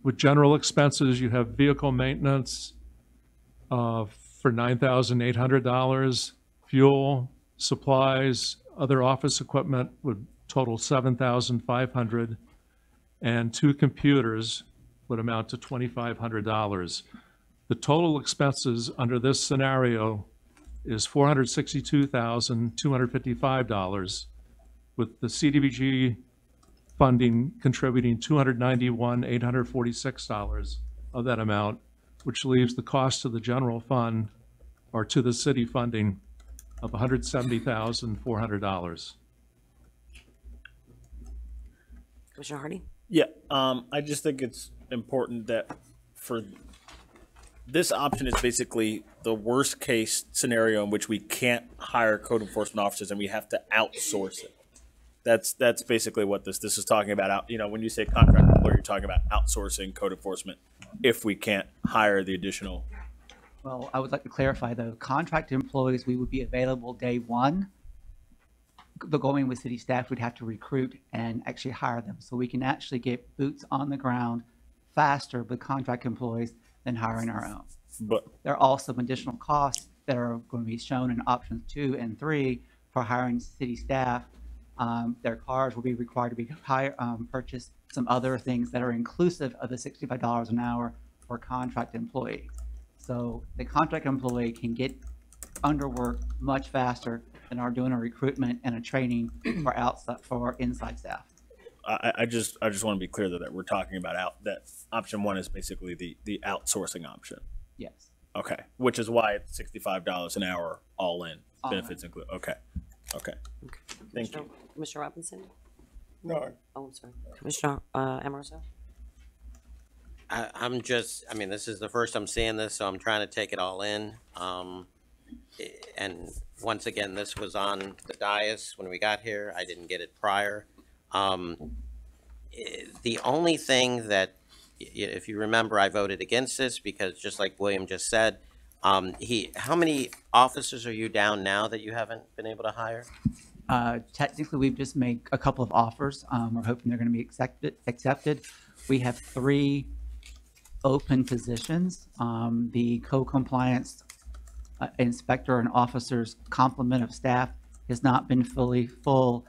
With general expenses, you have vehicle maintenance for $9,800, fuel, supplies, other office equipment would total $7,500, and 2 computers would amount to $2,500. The total expenses under this scenario is $462,255, with the CDBG funding contributing $291,846 of that amount, which leaves the cost to the general fund or to the city funding of $170,400.
Commissioner Hardy?
Yeah, I just think it's important that for this option is basically the worst case scenario in which we can't hire code enforcement officers and we have to outsource it. That's basically what this is talking about. Out, you know, when you say contract employee, you're talking about outsourcing code enforcement if we can't hire the additional.
Well, I would like to clarify though, contract employees, we would be available day one. The going with city staff, we'd have to recruit and actually hire them. So we can actually get boots on the ground faster with contract employees than hiring our own.
But
there are also additional costs that are going to be shown in options 2 and 3 for hiring city staff. Their cars will be required to be purchased, some other things that are inclusive of the $65 an hour for contract employee. So the contract employee can get under work much faster than are doing a recruitment and a training for inside staff.
I just want to be clear that we're talking about that option 1 is basically the outsourcing option.
Yes.
Okay, which is why it's $65 an hour all in, benefits include. Okay. Thank you.
Commissioner Robinson?
No.
Oh, I'm sorry. Commissioner Amoroso?
I'm just, I mean, this is the first I'm seeing this, so I'm trying to take it all in. And once again, this was on the dais when we got here. I didn't get it prior. The only thing that, if you remember, I voted against this because just like William just said, how many officers are you down now that you haven't been able to hire?
Technically, we've just made a couple of offers. We're hoping they're going to be accepted. We have 3 open positions. The co-compliance inspector and officer's complement of staff has not been fully full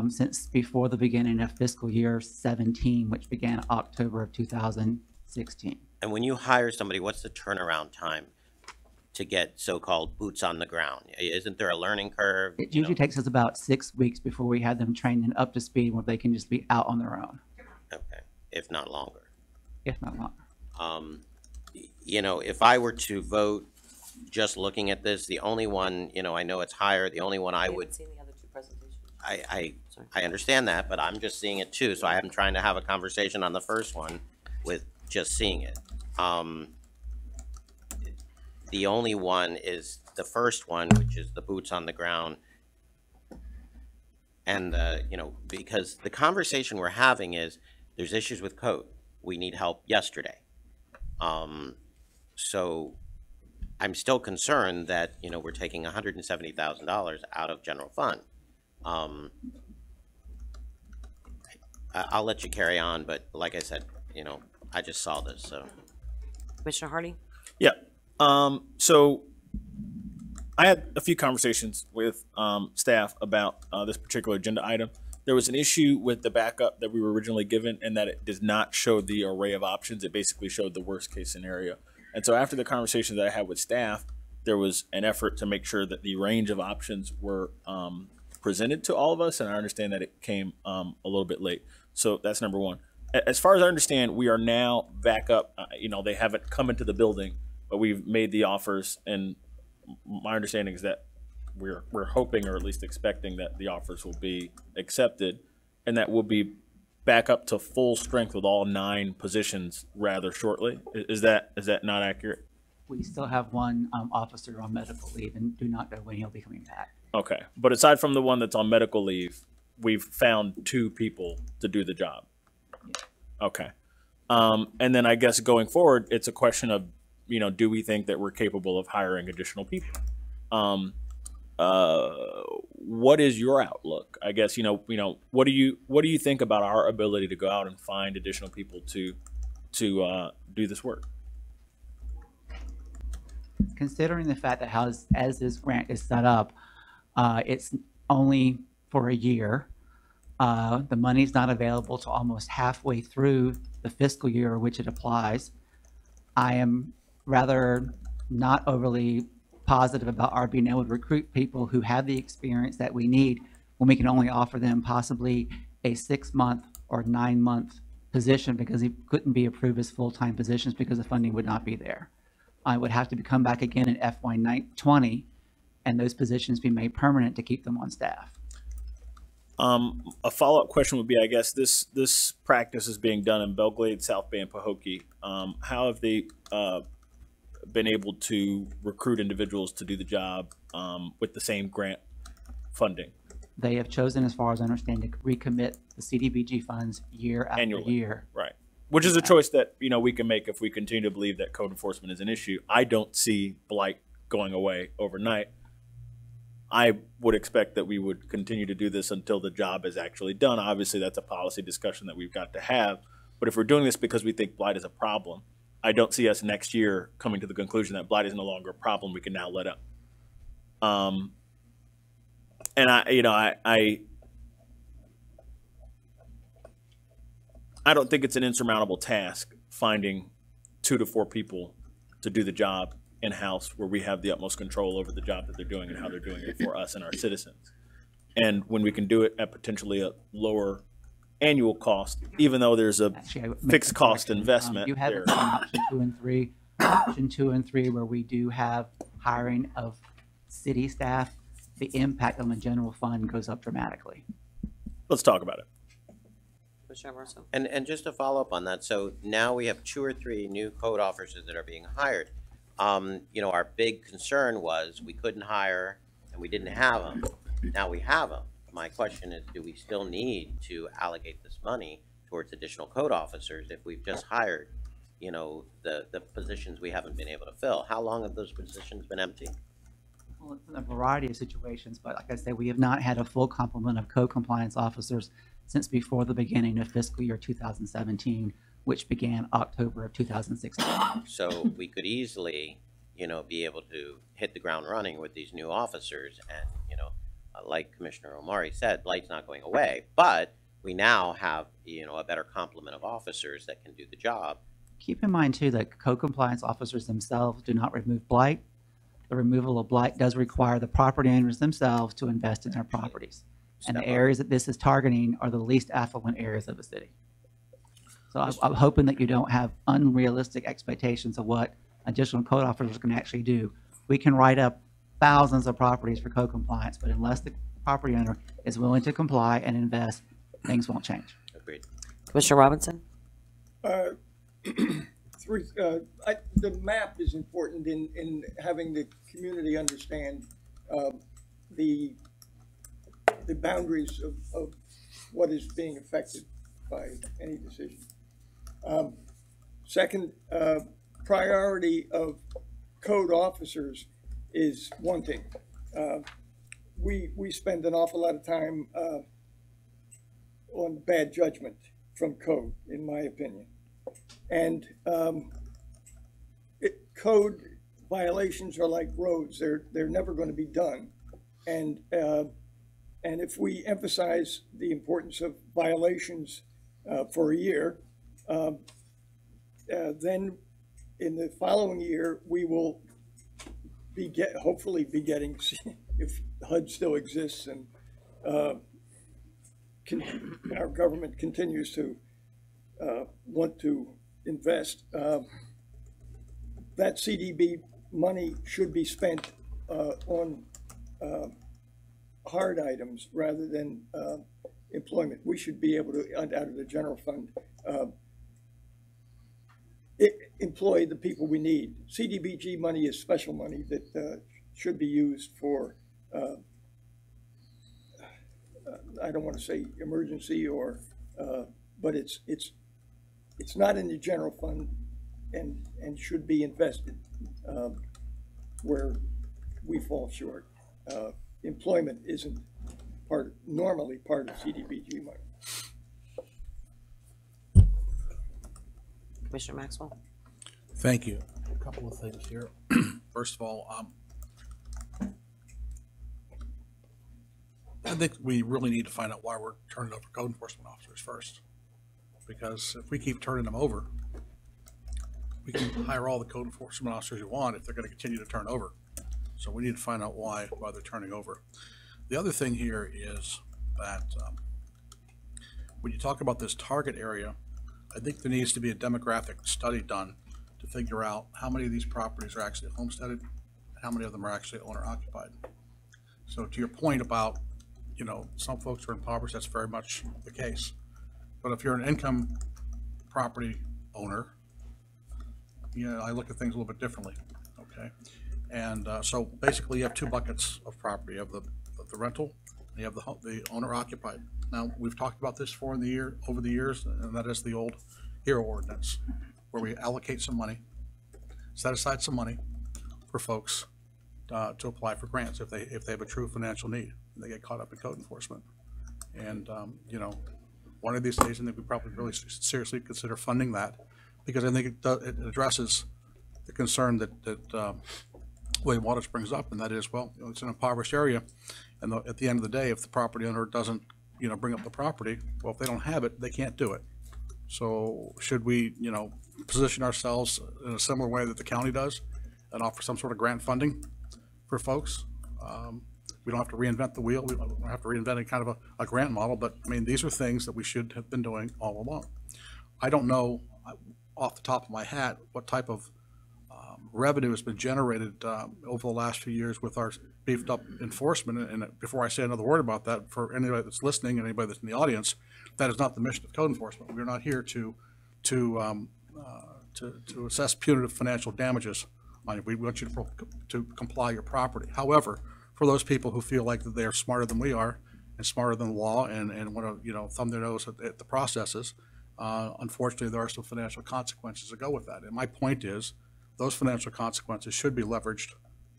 since before the beginning of fiscal year 17, which began October of 2016.
And when you hire somebody, what's the turnaround time to get so-called boots on the ground? Isn't there a learning curve?
It usually takes us about 6 weeks before we have them trained and up to speed where they can just be out on their own.
Okay, if not longer.
If not longer.
You know, if I were to vote just looking at this, the only one, you know, I know it's higher, the only one I would,
Seen the other 2 presentations.
I understand that, but I'm just seeing it too, so I am trying to have a conversation on the first one with just seeing it. The only one is the first one, which is the boots on the ground. And, you know, because the conversation we're having is there's issues with code. We need help yesterday. So I'm still concerned that, you know, we're taking $170,000 out of general fund. I'll let you carry on, but like I said, you know, I just saw this, so.
Commissioner Hardy?
Yeah. So I had a few conversations with staff about this particular agenda item. There was an issue with the backup that we were originally given and that it does not show the array of options. It basically showed the worst case scenario. And so after the conversation that I had with staff, there was an effort to make sure that the range of options were presented to all of us. And I understand that it came a little bit late. So that's number 1. As far as I understand, we are now back up. You know, they haven't come into the building, but we've made the offers. And my understanding is that we're hoping, or at least expecting, that the offers will be accepted and that we'll be back up to full strength with all 9 positions rather shortly. Is that not accurate?
We still have 1 officer on medical leave and do not know when he'll be coming back.
Okay. But aside from the one that's on medical leave, we've found 2 people to do the job. Okay. And then I guess going forward, it's a question of, you know, do we think that we're capable of hiring additional people? What is your outlook? I guess, you know, what do you think about our ability to go out and find additional people to do this work?
Considering the fact that as this grant is set up, it's only for a year. The money's not available to almost halfway through the fiscal year which it applies. I am rather not overly positive about our being able to recruit people who have the experience that we need when we can only offer them possibly a 6-month or 9-month position because he couldn't be approved as full-time positions because the funding would not be there. I would have to come back again in FY20 and those positions be made permanent to keep them on staff.
A follow-up question would be, I guess this practice is being done in Belglade, South Bay, and Pahokee. How have they been able to recruit individuals to do the job with the same grant funding?
they have chosen, as far as I understand, to recommit the CDBG funds year after
Annually.
year.
Right. Which is a choice that, you know, we can make if we continue to believe that code enforcement is an issue. I don't see blight going away overnight. I would expect that we would continue to do this until the job is actually done. Obviously, that's a policy discussion that we've got to have. But if we're doing this because we think blight is a problem, I don't see us next year coming to the conclusion that blight is no longer a problem we can now let up. And I don't think it's an insurmountable task finding 2 to 4 people to do the job in-house where we have the utmost control over the job that they're doing and how they're doing it for us and our citizens. And when we can do it at potentially a lower annual cost, even though there's a fixed cost investment.
You have
there.
option 2 and 3. Option 2 and 3, where we do have hiring of city staff, the impact on the general fund goes up dramatically.
Let's talk about it.
And just to follow up on that, so now we have 2 or 3 new code officers that are being hired. You know, our big concern was we couldn't hire and we didn't have them. Now we have them. My question is, do we still need to allocate this money towards additional code officers if we've just hired, you know, the positions we haven't been able to fill? How long have those positions been empty?
Well, it's in a variety of situations, but like I said, we have not had a full complement of code compliance officers since before the beginning of fiscal year 2017, which began October of 2016.
So we could easily, you know, be able to hit the ground running with these new officers. And, you know, like Commissioner Omari said, blight's not going away, but we now have, you know, a better complement of officers that can do the job.
Keep in mind, too, that code compliance officers themselves do not remove blight. The removal of blight does require the property owners themselves to invest in their properties. And the areas that this is targeting are the least affluent areas of the city. So I'm hoping that you don't have unrealistic expectations of what additional code officers can actually do. We can write up thousands of properties for code compliance, but unless the property owner is willing to comply and invest, things won't change.
Agreed.
Commissioner Robinson?
The map is important in having the community understand the boundaries of what is being affected by any decision. Second, priority of code officers is one thing. We spend an awful lot of time on bad judgment from code, in my opinion. And code violations are like roads. They're never going to be done. And if we emphasize the importance of violations for a year, then in the following year, we will hopefully be getting, if HUD still exists and our government continues to want to invest, that CDB money should be spent on hard items rather than employment. We should be able to, out of the general fund, employ the people we need. CDBG money is special money that should be used for, I don't want to say emergency or, but it's not in the general fund and should be invested where we fall short. Employment isn't normally part of CDBG money.
Commissioner Maxwell?
Thank you. A couple of things here. First of all, I think we really need to find out why we're turning over code enforcement officers first. Because if we keep turning them over, we can hire all the code enforcement officers you want if they're going to continue to turn over. So we need to find out why they're turning over. The other thing here is that when you talk about this target area, I think there needs to be a demographic study done to figure out how many of these properties are actually homesteaded and how many of them are actually owner occupied. So to your point about, you know, some folks are impoverished, that's very much the case. But if you're an income property owner, you know, I look at things a little bit differently, okay? And so basically you have 2 buckets of property. You have the rental You have the owner occupied. Now, we've talked about this over the years, and that is the old HERO ordinance, where we allocate some money, set aside some money for folks to apply for grants if they have a true financial need and they get caught up in code enforcement. And you know, one of these days, I think we probably really seriously consider funding that, because I think it addresses the concern that William Waters brings up, and that is, well, you know, it's an impoverished area, and at the end of the day, if the property owner doesn't, you know, bring up the property, well, if they don't have it, they can't do it. So should we, you know, position ourselves in a similar way that the county does and offer some sort of grant funding for folks? We don't have to reinvent the wheel. We don't have to reinvent any kind of a grant model, but I mean, these are things that we should have been doing all along. I don't know off the top of my hat what type of revenue has been generated over the last few years with our beefed up enforcement. And before I say another word about that, for anybody that's listening and anybody that's in the audience, that is not the mission of code enforcement. We're not here to assess punitive financial damages on you. We want you to comply your property. However, for those people who feel like that they are smarter than we are and smarter than the law and want to, you know, thumb their nose at the processes, unfortunately, there are some financial consequences that go with that. And my point is, those financial consequences should be leveraged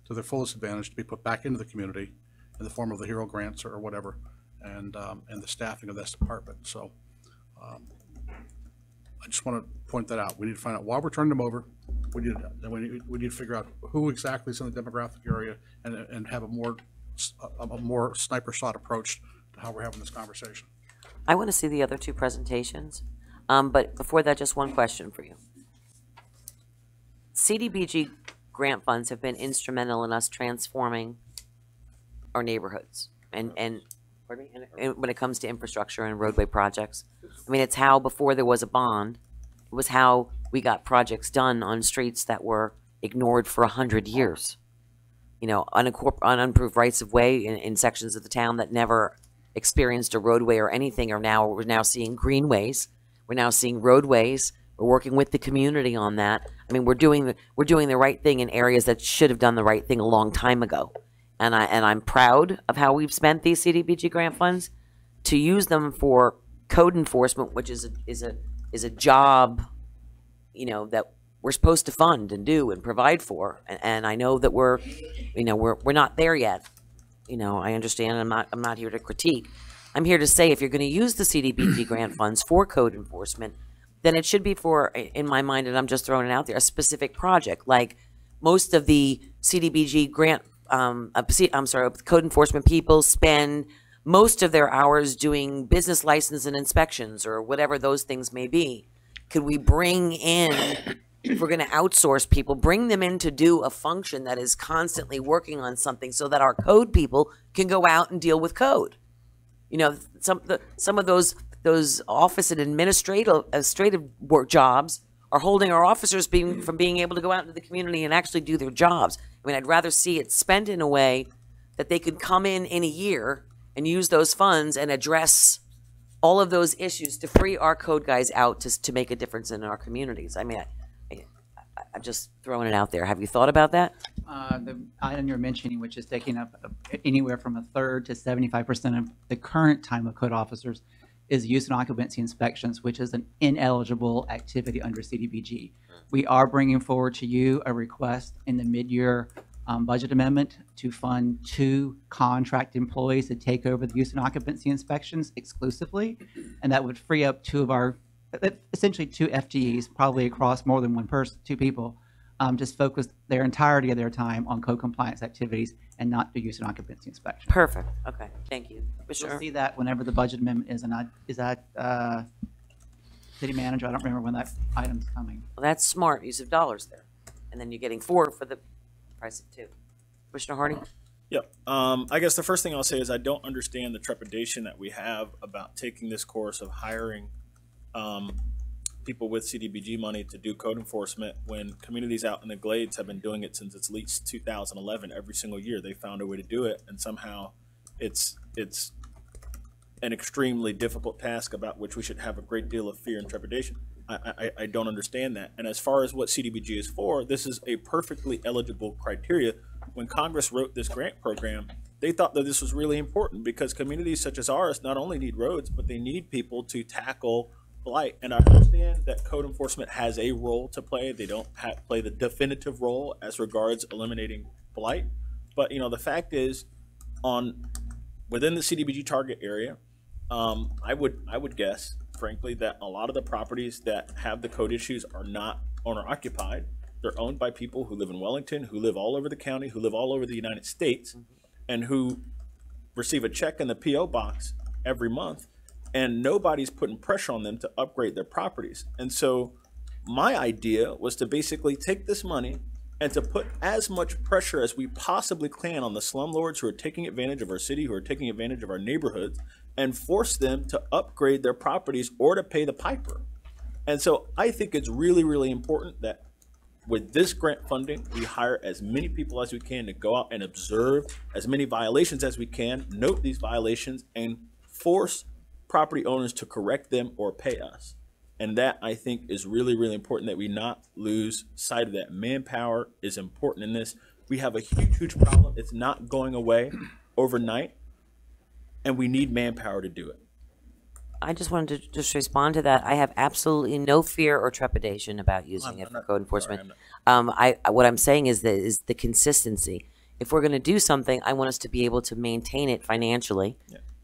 to their fullest advantage to be put back into the community in the form of the HERO grants or whatever, and the staffing of this department. So I just want to point that out. We need to find out why we're turning them over. We need to figure out who exactly is in the demographic area and have a more sniper shot approach to how we're having this conversation.
I want to see the other two presentations, but before that, just one question for you. CDBG grant funds have been instrumental in us transforming our neighborhoods and when it comes to infrastructure and roadway projects. I mean, it's how before there was a bond, it was how we got projects done on streets that were ignored for 100 years. You know, unimproved rights of way in sections of the town that never experienced a roadway or anything we're now seeing greenways. We're now seeing roadways. We're working with the community on that. I mean, we're doing the right thing in areas that should have done the right thing a long time ago. And I'm proud of how we've spent these CDBG grant funds to use them for code enforcement, which is a job, you know, that we're supposed to fund and do and provide for. And I know that we're not there yet. You know, I understand. I'm not here to critique. I'm here to say, if you're going to use the CDBG grant funds for code enforcement, then it should be for, in my mind, and I'm just throwing it out there, a specific project. Like most of the CDBG grant, code enforcement people spend most of their hours doing business license and inspections or whatever those things may be. Could we bring in, if we're going to outsource people, bring them in to do a function that is constantly working on something so that our code people can go out and deal with code? You know, some of those office and administrative work jobs are holding our officers from being able to go out into the community and actually do their jobs. I mean, I'd rather see it spent in a way that they could come in a year and use those funds and address all of those issues to free our code guys out to make a difference in our communities. I mean, I'm just throwing it out there. Have you thought about that?
The item you're mentioning, which is taking up anywhere from a third to 75% of the current time of code officers, is use and occupancy inspections, which is an ineligible activity under CDBG. We are bringing forward to you a request in the mid-year budget amendment to fund 2 contract employees to take over the use and occupancy inspections exclusively, and that would free up 2 of our, essentially 2 FTEs, probably across more than 2 people, just focus their entirety of their time on code compliance activities and not do use and occupancy inspections.
Perfect. Okay. Thank you.
You'll see that whenever the budget amendment is, and is that city manager? I don't remember when that item's coming.
Well, that's smart use of dollars there, and then you're getting 4 for the price of 2. Commissioner Hardy?
Yep. I guess the first thing I'll say is I don't understand the trepidation that we have about taking this course of hiring people with CDBG money to do code enforcement when communities out in the Glades have been doing it since at least 2011. Every single year they found a way to do it, and somehow it's an extremely difficult task about which we should have a great deal of fear and trepidation. I don't understand that. And as far as what CDBG is for, this is a perfectly eligible criteria. When Congress wrote this grant program, they thought that this was really important because communities such as ours not only need roads, but they need people to tackle blight. And I understand that code enforcement has a role to play. They don't play the definitive role as regards eliminating blight. But, you know, the fact is, within the CDBG target area, I would guess, frankly, that a lot of the properties that have the code issues are not owner occupied. They're owned by people who live in Wellington, who live all over the county, who live all over the United States, and who receive a check in the P.O. box every month, and nobody's putting pressure on them to upgrade their properties. And so my idea was to basically take this money and to put as much pressure as we possibly can on the slumlords who are taking advantage of our city, who are taking advantage of our neighborhoods, and force them to upgrade their properties or to pay the piper. And so I think it's really, really important that with this grant funding, we hire as many people as we can to go out and observe as many violations as we can, note these violations, and force property owners to correct them or pay us. And that, I think, is really, really important that we not lose sight of that. Manpower is important in this. We have a huge, huge problem. It's not going away overnight, and we need manpower to do it.
I just wanted to just respond to that. I have absolutely no fear or trepidation about using it for code enforcement. What I'm saying is the consistency. If we're going to do something, I want us to be able to maintain it financially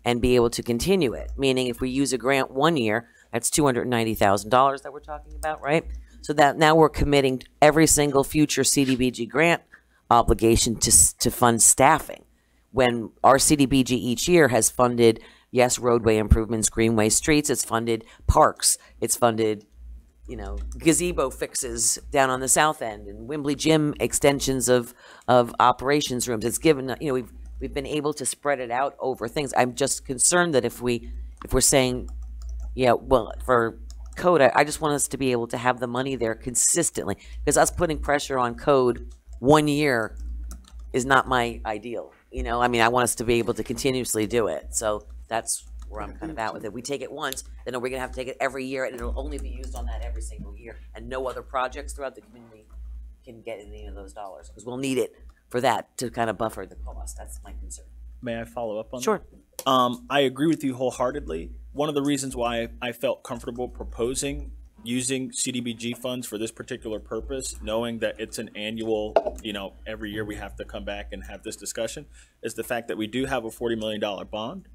and be able to continue it. Meaning, if we use a grant 1 year, that's $290,000 that we're talking about, right? So that now we're committing every single future CDBG grant obligation to fund staffing. When our CDBG each year has funded, yes, roadway improvements, greenway streets, it's funded parks, it's funded, you know, gazebo fixes down on the south end and Wembley Gym extensions of operations rooms. It's given, you know, we've been able to spread it out over things. I'm just concerned that if we're saying, yeah, well, for code, I just want us to be able to have the money there consistently, because us putting pressure on code 1 year is not my ideal. You know, I mean, I want us to be able to continuously do it. So that's where I'm kind of at with it. We take it once, then we're gonna have to take it every year, and it'll only be used on that every single year, and no other projects throughout the community can get any of those dollars, because we'll need it for that to kind of buffer the cost. That's my concern.
May I follow up on that?
Sure.
I agree with you wholeheartedly. One of the reasons why I felt comfortable proposing using CDBG funds for this particular purpose, knowing that it's an annual, you know, every year we have to come back and have this discussion, is the fact that we do have a $40 million bond,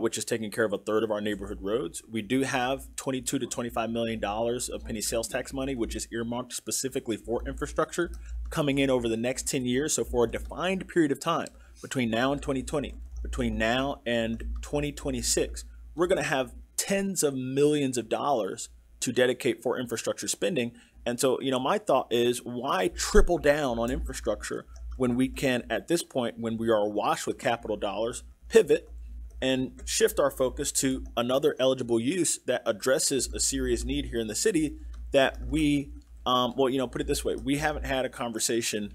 which is taking care of a third of our neighborhood roads. We do have $22 to $25 million of penny sales tax money, which is earmarked specifically for infrastructure, coming in over the next 10 years. So for a defined period of time, between now and 2020, between now and 2026, we're going to have tens of millions of dollars to dedicate for infrastructure spending. And so, you know, my thought is, why triple down on infrastructure when we can, at this point, when we are awash with capital dollars, pivot and shift our focus to another eligible use that addresses a serious need here in the city that we, well, you know, put it this way, we haven't had a conversation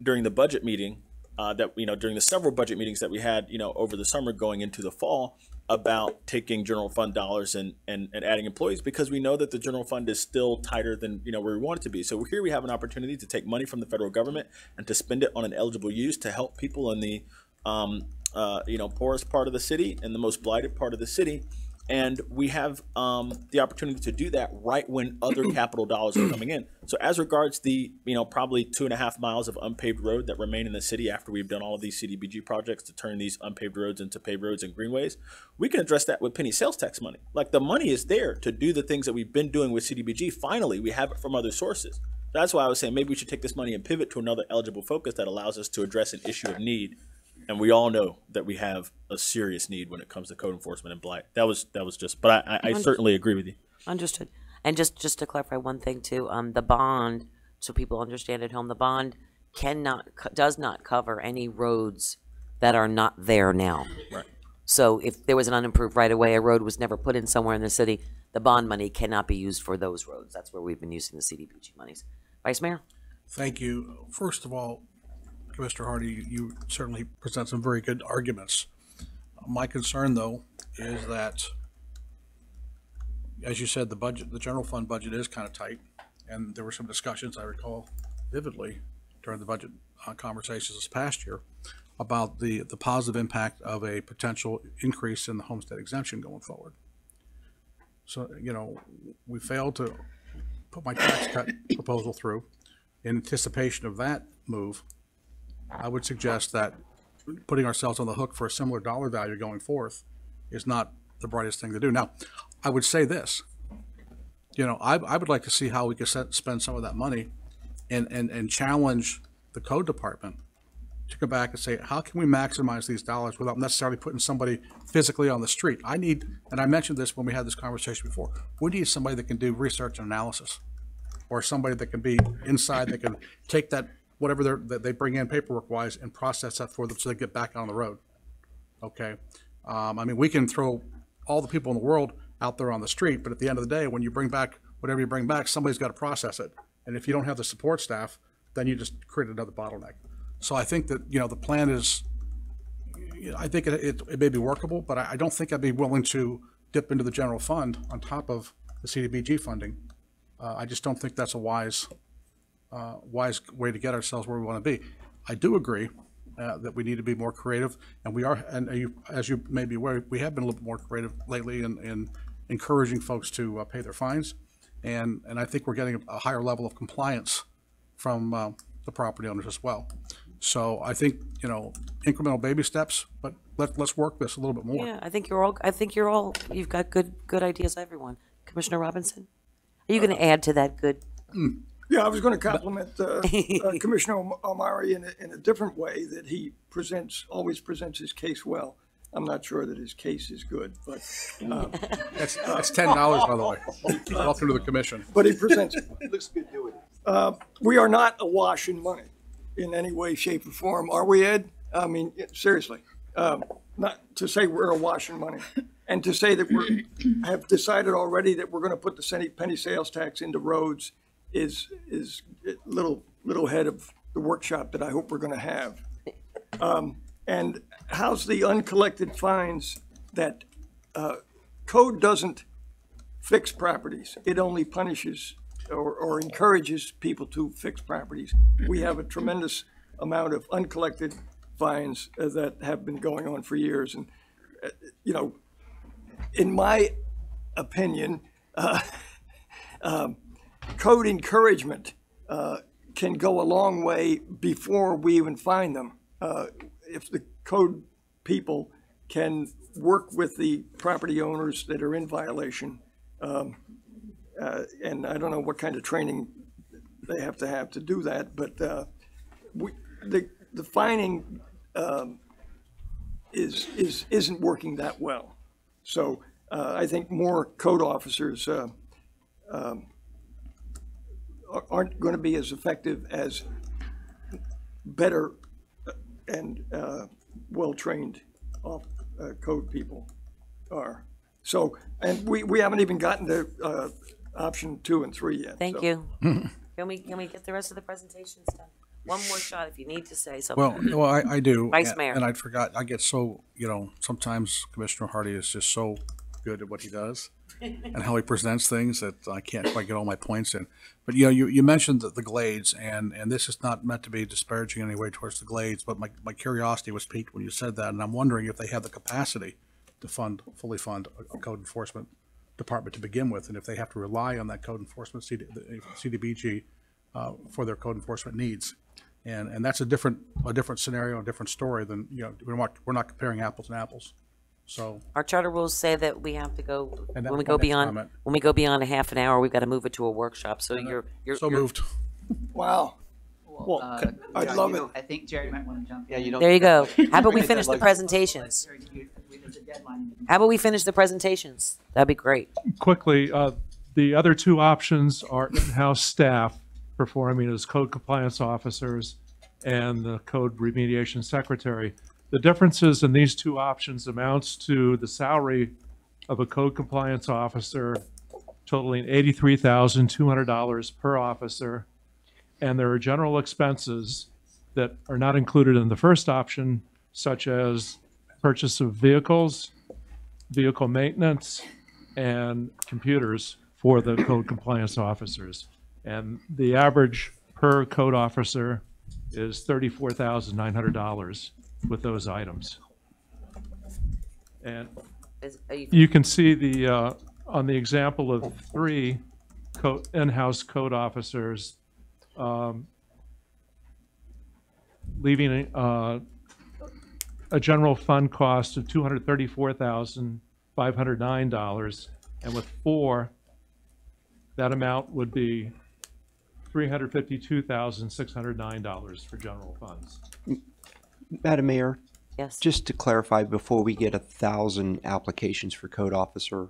during the budget meeting that, you know, during the several budget meetings that we had, you know, over the summer going into the fall, about taking general fund dollars and adding employees, because we know that the general fund is still tighter than, you know, where we want it to be. So here we have an opportunity to take money from the federal government and to spend it on an eligible use to help people in the, you know, poorest part of the city and the most blighted part of the city. And we have the opportunity to do that right when other capital dollars are coming in. So as regards the, you know, probably 2.5 miles of unpaved road that remain in the city after we've done all of these CDBG projects to turn these unpaved roads into paved roads and greenways, we can address that with penny sales tax money. Like, the money is there to do the things that we've been doing with CDBG. Finally, we have it from other sources. That's why I was saying maybe we should take this money and pivot to another eligible focus that allows us to address an issue of need. And we all know that we have a serious need when it comes to code enforcement and blight. That was just, but I certainly agree with you.
Understood. And just to clarify one thing too, the bond, so people understand at home, the bond does not cover any roads that are not there now.
Right.
So if there was an unimproved right of way, a road was never put in somewhere in the city, the bond money cannot be used for those roads. That's where we've been using the CDBG monies. Vice Mayor?
Thank you. First of all, Mr. Hardy, you certainly present some very good arguments. My concern, though, is that, as you said, the budget, the general fund budget is kind of tight, and there were some discussions I recall vividly during the budget conversations this past year about the positive impact of a potential increase in the homestead exemption going forward. So, you know, we failed to put my tax cut proposal through. In anticipation of that move, I would suggest that putting ourselves on the hook for a similar dollar value going forth is not the brightest thing to do. Now, I would say this, you know, I would like to see how we could spend some of that money and challenge the code department to go back and say, how can we maximize these dollars without necessarily putting somebody physically on the street? I need, and I mentioned this when we had this conversation before, we need somebody that can do research and analysis, or somebody that can be inside, that can take that, whatever that they bring in paperwork-wise, and process that for them so they get back on the road, okay? I mean, we can throw all the people in the world out there on the street, but at the end of the day, when you bring back whatever you bring back, somebody's got to process it. And if you don't have the support staff, then you just create another bottleneck. So I think that, you know, the plan is, you know, I think it may be workable, but I don't think I'd be willing to dip into the general fund on top of the CDBG funding. I just don't think that's a wise way to get ourselves where we want to be. I do agree that we need to be more creative, and we are, and as you may be aware, we have been a little bit more creative lately in encouraging folks to pay their fines, and I think we're getting a higher level of compliance from the property owners as well. So I think, you know, incremental baby steps, but let's work this a little bit more.
Yeah, I think you're all, you've got good ideas, everyone. Commissioner Robinson, are you going to add to that good?
Yeah, I was going to compliment Commissioner Omari in a different way, that he always presents his case well. I'm not sure that his case is good, but
that's $10, by the way. Welcome to the commission.
But he presents it. It looks good doing it. We are not awash in money in any way, shape, or form, are we, Ed? I mean, seriously, not to say we're awash in money, and to say that we have decided already that we're going to put the penny sales tax into roads is a little ahead of the workshop that I hope we're going to have. And how's the uncollected fines that code doesn't fix properties? It only punishes or encourages people to fix properties. We have a tremendous amount of uncollected fines that have been going on for years. And, you know, in my opinion, code encouragement can go a long way before we even find them. If the code people can work with the property owners that are in violation, and I don't know what kind of training they have to do that, but the fining isn't working that well. So I think more code officers aren't going to be as effective as better and well-trained code people are. So, and we haven't even gotten to option 2 and 3 yet.
Thank
so.
you. Can we get the rest of the presentations done? One more shot if you need to say something.
Well, I do.
Vice Mayor.
And I forgot, I get so, you know, sometimes Commissioner Hardy is just so good at what he does and how he presents things that I can't quite get all my points in. But, you know, you mentioned the Glades, and this is not meant to be disparaging in any way towards the Glades, but my curiosity was piqued when you said that, and I'm wondering if they have the capacity to fully fund a code enforcement department to begin with, and if they have to rely on that code enforcement CDBG for their code enforcement needs. And that's a different scenario, a different story than, you know, we're not comparing apples and apples. So
our charter rules say that we have to go
And
when we
that's
go
my next
beyond
comment.
when we go beyond a half an hour. We've got to move it to a workshop. So you're
moved.
Wow.
Well,
I'd love it.
I think Jerry might want to jump in.
There you go. How about we finish the presentations? How about we finish the presentations? That'd be great.
Quickly, the other two options are in-house staff performing as code compliance officers and the code remediation secretary. The differences in these two options amounts to the salary of a code compliance officer totaling $83,200 per officer, and there are general expenses that are not included in the first option, such as purchase of vehicles, vehicle maintenance, and computers for the code compliance officers. And the average per code officer is $34,900. with those items. And
Are you-
you can see the, on the example of 3 in-house code officers, leaving a general fund cost of $234,509, and with 4, that amount would be $352,609 for general funds.
Madam Mayor?
Yes.
Just to clarify, before we get 1,000 applications for code officer,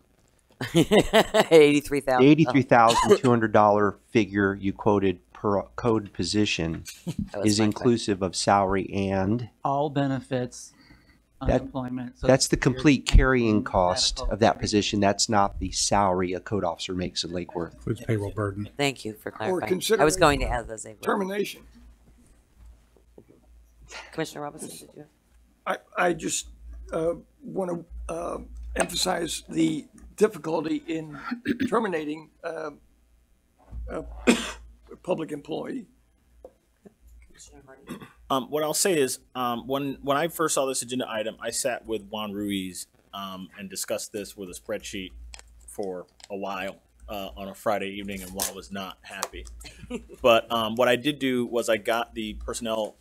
83,000.
the $83,200 figure you quoted per code position
That was
is
my
inclusive of salary and
All benefits,
that,
unemployment. Social
that's the
Security,
complete carrying cost
medical,
of that position. That's not the salary a code officer makes in Lake Worth.
Includes payroll burden.
Thank you for
Or
clarifying. I was going to
consideration
add the same.
termination.
Commissioner Robinson, did you?
I just want to emphasize the difficulty in terminating a public employee.
What I'll say is, when I first saw this agenda item, I sat with Juan Ruiz and discussed this with a spreadsheet for a while on a Friday evening, and Juan was not happy. But what I did do was I got the personnel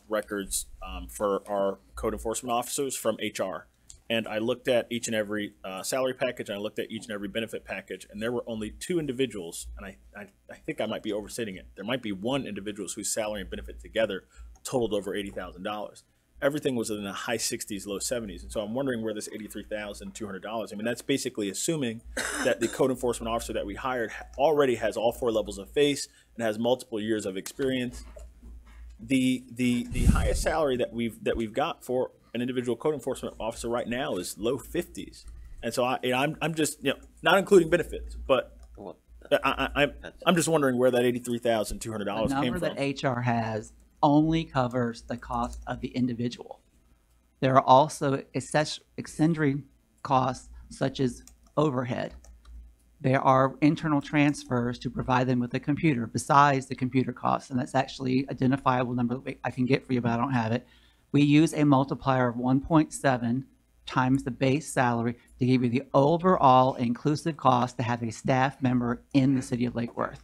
records for our code enforcement officers from HR. And I looked at each and every salary package, and I looked at each and every benefit package, and there were only 2 individuals, and I think I might be overstating it. There might be 1 individual whose salary and benefit together totaled over $80,000. Everything was in the high 60s, low 70s. And so I'm wondering where this $83,200, I mean, that's basically assuming that the code enforcement officer that we hired already has all 4 levels of FACE and has multiple years of experience. The highest salary that we've got for an individual code enforcement officer right now is low 50s, and so I'm just not including benefits, but I'm just wondering where that $83,200
The
came
number
from.
that HR has only covers the cost of the individual. There are also eccentric costs such as overhead. There are internal transfers to provide them with a computer besides the computer costs, and that's actually identifiable number that I can get for you, but I don't have it. We use a multiplier of 1.7 times the base salary to give you the overall inclusive cost to have a staff member in the city of Lake Worth.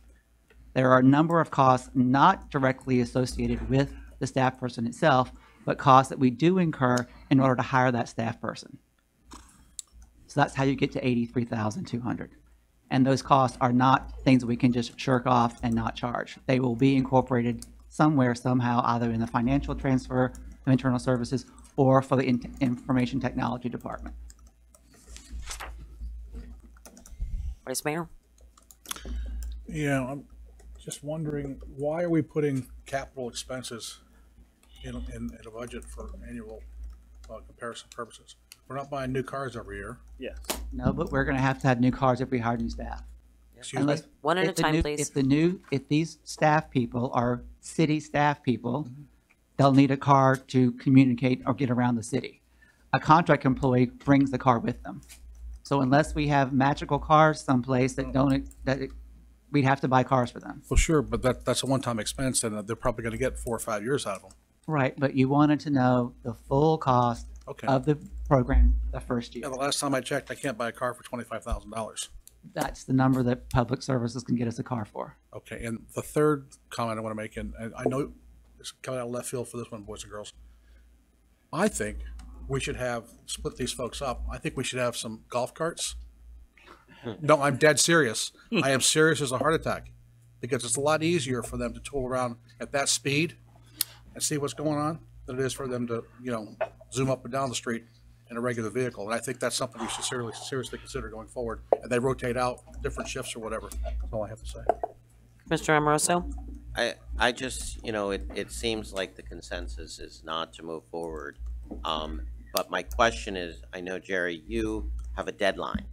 There are a number of costs not directly associated with the staff person itself, but costs that we do incur in order to hire that staff person. So that's how you get to $83,200. And those costs are not things that we can just shirk off and not charge. They will be incorporated somewhere, somehow, either in the financial transfer of internal services or for the information technology department.
Vice Mayor?
Yeah, I'm just wondering, why are we putting capital expenses in a budget for annual comparison purposes? We're not buying new cars every year.
Yes.
No, but we're going to have new cars if we hire new staff.
Excuse me?
One at a time, please.
If these staff people are city staff people, they'll need a car to communicate or get around the city. A contract employee brings the car with them. So unless we have magical cars someplace we'd have to buy cars for them.
Well, sure, but that's a one-time expense, and they're probably going to get 4 or 5 years out of them.
Right, but you wanted to know the full cost of the program the first year.
Yeah, the last time I checked, I can't buy a car for $25,000.
That's the number that public services can get us a car for.
Okay, and the third comment I want to make, and I know it's coming out of left field for this one, boys and girls. I think we should split these folks up. I think we should have some golf carts. No, I'm dead serious. I am serious as a heart attack, because it's a lot easier for them to tool around at that speed and see what's going on than it is for them to, zoom up and down the street in a regular vehicle. And I think that's something we should seriously consider going forward. And they rotate out different shifts or whatever. That's all I have to say.
Mr. Amoroso?
I just, it seems like the consensus is not to move forward. But my question is, I know, Jerry, you have a deadline.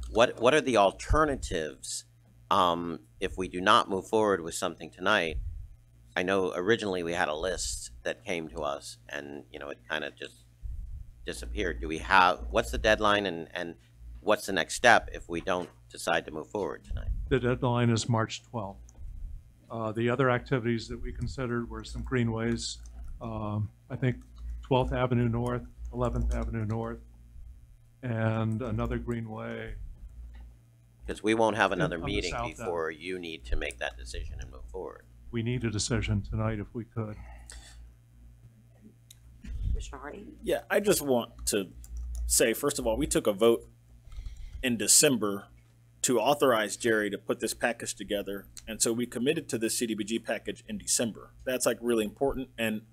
What are the alternatives if we do not move forward with something tonight? I know originally we had a list that came to us, and it kind of just disappeared. What's the deadline, and what's the next step if we don't decide to move forward tonight?
The deadline is March 12th. The other activities that we considered were some greenways. I think 12th Avenue North, 11th Avenue North, and another greenway.
Because we won't have another
on the
meeting
south end.
before you need to make that decision and move forward.
We need a decision tonight if we could.
Commissioner Hardy?
Yeah, I just want to say, first of all, we took a vote in December to authorize Jerry to put this package together. And so we committed to this CDBG package in December. That's like really important. And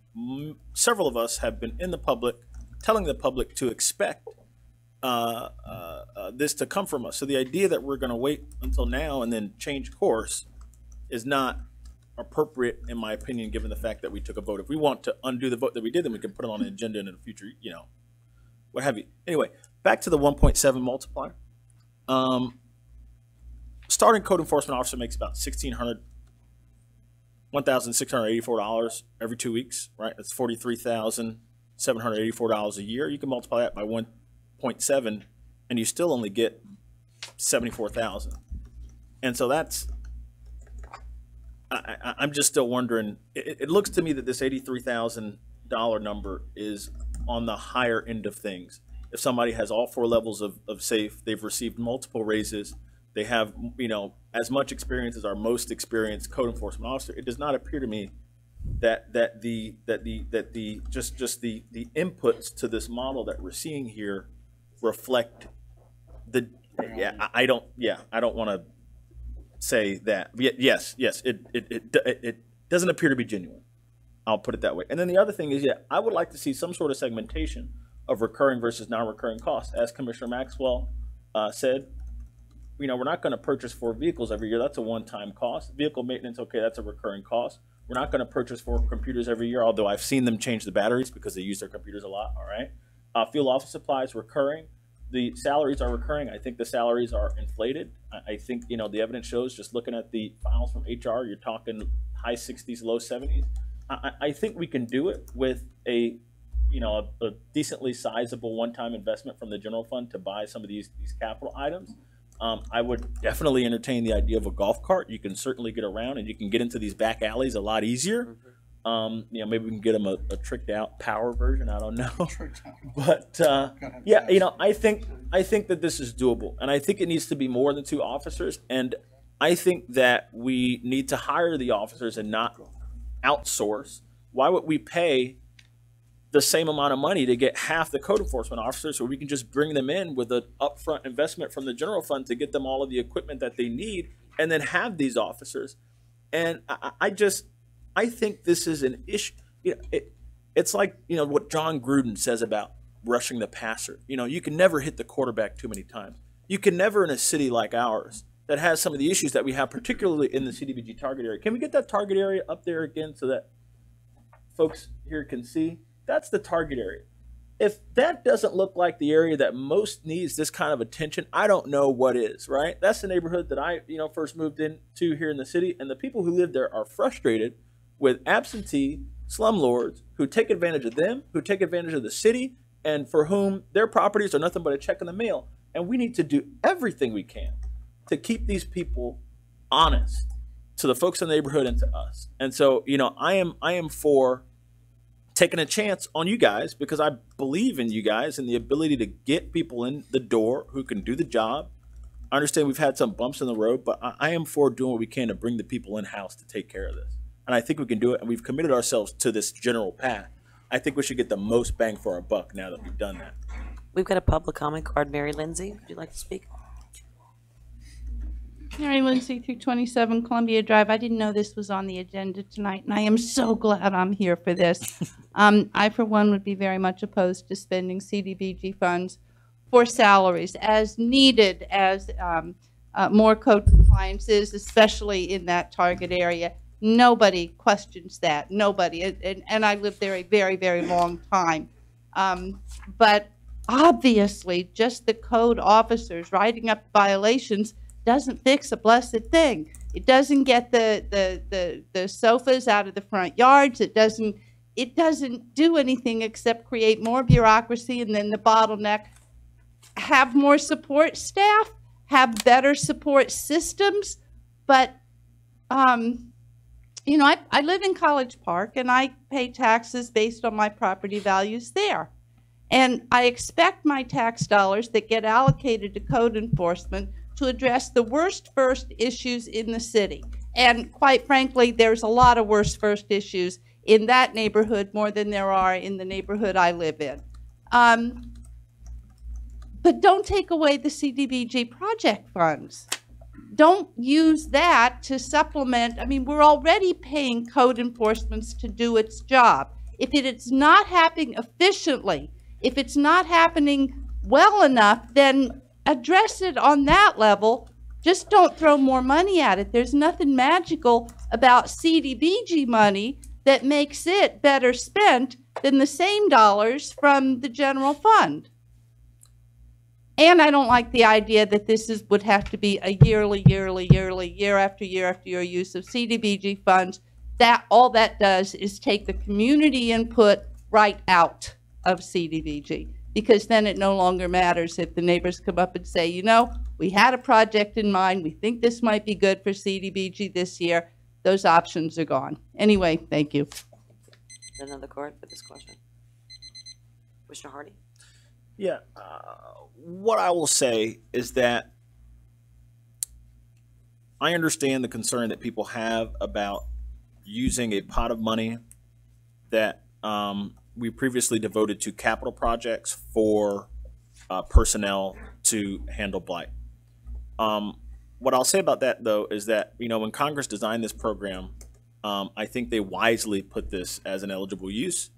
several of us have been in the public, telling the public to expect this to come from us. So the idea that we're going to wait until now and then change course is not appropriate, in my opinion, given the fact that we took a vote. If we want to undo the vote that we did, then we can put it on an agenda in the future, you know, what have you. Anyway, back to the 1.7 multiplier. Starting code enforcement officer makes about $1,684 every 2 weeks, right? That's $43,784 a year. You can multiply that by 1.7 and you still only get 74,000. And so that's, I'm just still wondering, it looks to me that this $83,000 number is on the higher end of things. If somebody has all 4 levels of SAFE, they've received multiple raises, they have, you know, as much experience as our most experienced code enforcement officer, it does not appear to me that the inputs to this model that we're seeing here reflect the, I don't want to say that. Yes, it doesn't appear to be genuine. I'll put it that way. And then the other thing is, I would like to see some sort of segmentation of recurring versus non-recurring costs. As Commissioner Maxwell said, you know, we're not going to purchase 4 vehicles every year. That's a one-time cost. Vehicle maintenance, okay, that's a recurring cost. We're not going to purchase 4 computers every year, although I've seen them change the batteries because they use their computers a lot, all right? Field office supplies, recurring. The salaries are recurring. I think the salaries are inflated. I think, you know, the evidence shows, just looking at the files from HR, you're talking high 60s, low 70s. I think we can do it with a decently sizable one-time investment from the general fund to buy some of these capital items. I would definitely entertain the idea of a golf cart. You can certainly get around and you can get into these back alleys a lot easier. You know, maybe we can get them a tricked out power version. I don't know. But yeah, you know, I think that this is doable, and I think it needs to be more than 2 officers. And I think that we need to hire the officers and not outsource. Why would we pay the same amount of money to get half the code enforcement officers, so we can just bring them in with an upfront investment from the general fund to get them all of the equipment that they need, and then have these officers? And I think this is an issue. You know, it's like, you know, what John Gruden says about rushing the passer. You know, you can never hit the quarterback too many times. You can never, in a city like ours that has some of the issues that we have, particularly in the CDBG target area. Can we get that target area up there again so that folks here can see? That's the target area. If that doesn't look like the area that most needs this kind of attention, I don't know what is, right? That's the neighborhood that I, you know, first moved into here in the city, and the people who live there are frustrated with absentee slumlords who take advantage of them, who take advantage of the city, and for whom their properties are nothing but a check in the mail. And we need to do everything we can to keep these people honest to the folks in the neighborhood and to us. And so, you know, I am for taking a chance on you guys, because I believe in you guys and the ability to get people in the door who can do the job. I understand we've had some bumps in the road, but I am for doing what we can to bring the people in-house to take care of this. And I think we can do it, and we've committed ourselves to this general path. I think we should get the most bang for our buck now that we've done that.
We've got a public comment card. Mary Lindsay, would you like to speak?
Mary Lindsay, 227 Columbia Drive. I didn't know this was on the agenda tonight, and I am so glad I'm here for this. I, for one, would be very much opposed to spending CDBG funds for salaries as needed as more code compliances, especially in that target area. Nobody questions that. Nobody. And I lived there a very, very long time. But obviously, just the code officers writing up violations doesn't fix a blessed thing. It doesn't get the sofas out of the front yards. It doesn't do anything except create more bureaucracy and then the bottleneck. Have more support staff, have better support systems, but you know, I live in College Park and I pay taxes based on my property values there. And I expect my tax dollars that get allocated to code enforcement to address the worst first issues in the city. And quite frankly, there's a lot of worst first issues in that neighborhood more than there are in the neighborhood I live in. But don't take away the CDBG project funds. Don't use that to supplement. I mean, we're already paying code enforcement to do its job. If it's not happening efficiently, if it's not happening well enough, then address it on that level. Just don't throw more money at it. There's nothing magical about CDBG money that makes it better spent than the same dollars from the general fund. And I don't like the idea that this would have to be a year after year use of CDBG funds. That all that does is take the community input right out of CDBG, because then it no longer matters if the neighbors come up and say, you know, we had a project in mind, we think this might be good for CDBG this year. Those options are gone. Anyway, thank you.
Another card for this question. Commissioner Hardy?
Yeah, what I will say is that I understand the concern that people have about using a pot of money that we previously devoted to capital projects for personnel to handle blight. What I'll say about that, though, is that, you know, when Congress designed this program, I think they wisely put this as an eligible use.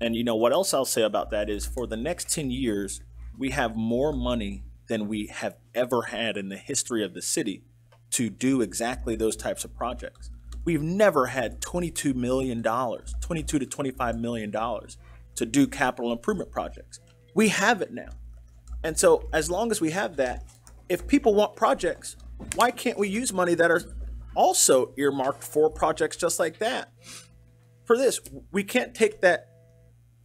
And you know what else I'll say about that is for the next 10 years, we have more money than we have ever had in the history of the city to do exactly those types of projects. We've never had $22 million, $22 to $25 million to do capital improvement projects. We have it now. And so as long as we have that, if people want projects, why can't we use money that are also earmarked for projects just like that? For this, we can't take that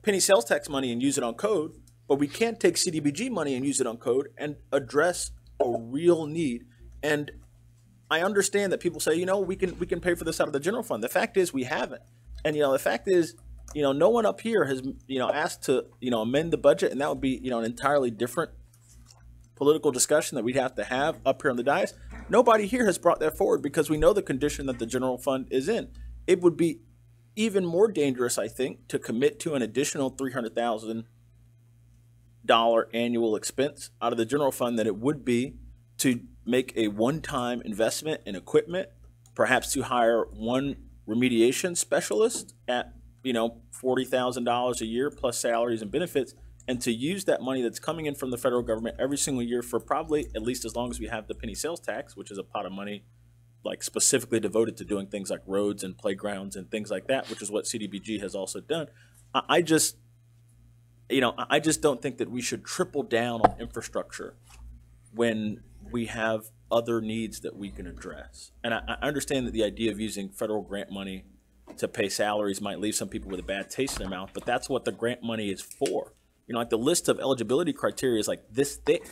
penny sales tax money and use it on code, but we can't take CDBG money and use it on code and address a real need. And I understand that people say, you know, we can pay for this out of the general fund. The fact is we haven't. And, you know, the fact is, you know, no one up here has, you know, asked to, you know, amend the budget, and that would be, you know, an entirely different political discussion that we'd have to have up here on the dais. Nobody here has brought that forward because we know the condition that the general fund is in. It would be even more dangerous, I think, to commit to an additional $300,000 annual expense out of the general fund than it would be to make a one-time investment in equipment, perhaps to hire one remediation specialist at, you know, $40,000 a year plus salaries and benefits, and to use that money that's coming in from the federal government every single year for probably at least as long as we have the penny sales tax, which is a pot of money like specifically devoted to doing things like roads and playgrounds and things like that, which is what CDBG has also done. I just don't think that we should triple down on infrastructure when we have other needs that we can address. And I understand that the idea of using federal grant money to pay salaries might leave some people with a bad taste in their mouth, but that's what the grant money is for. You know, like the list of eligibility criteria is like this thick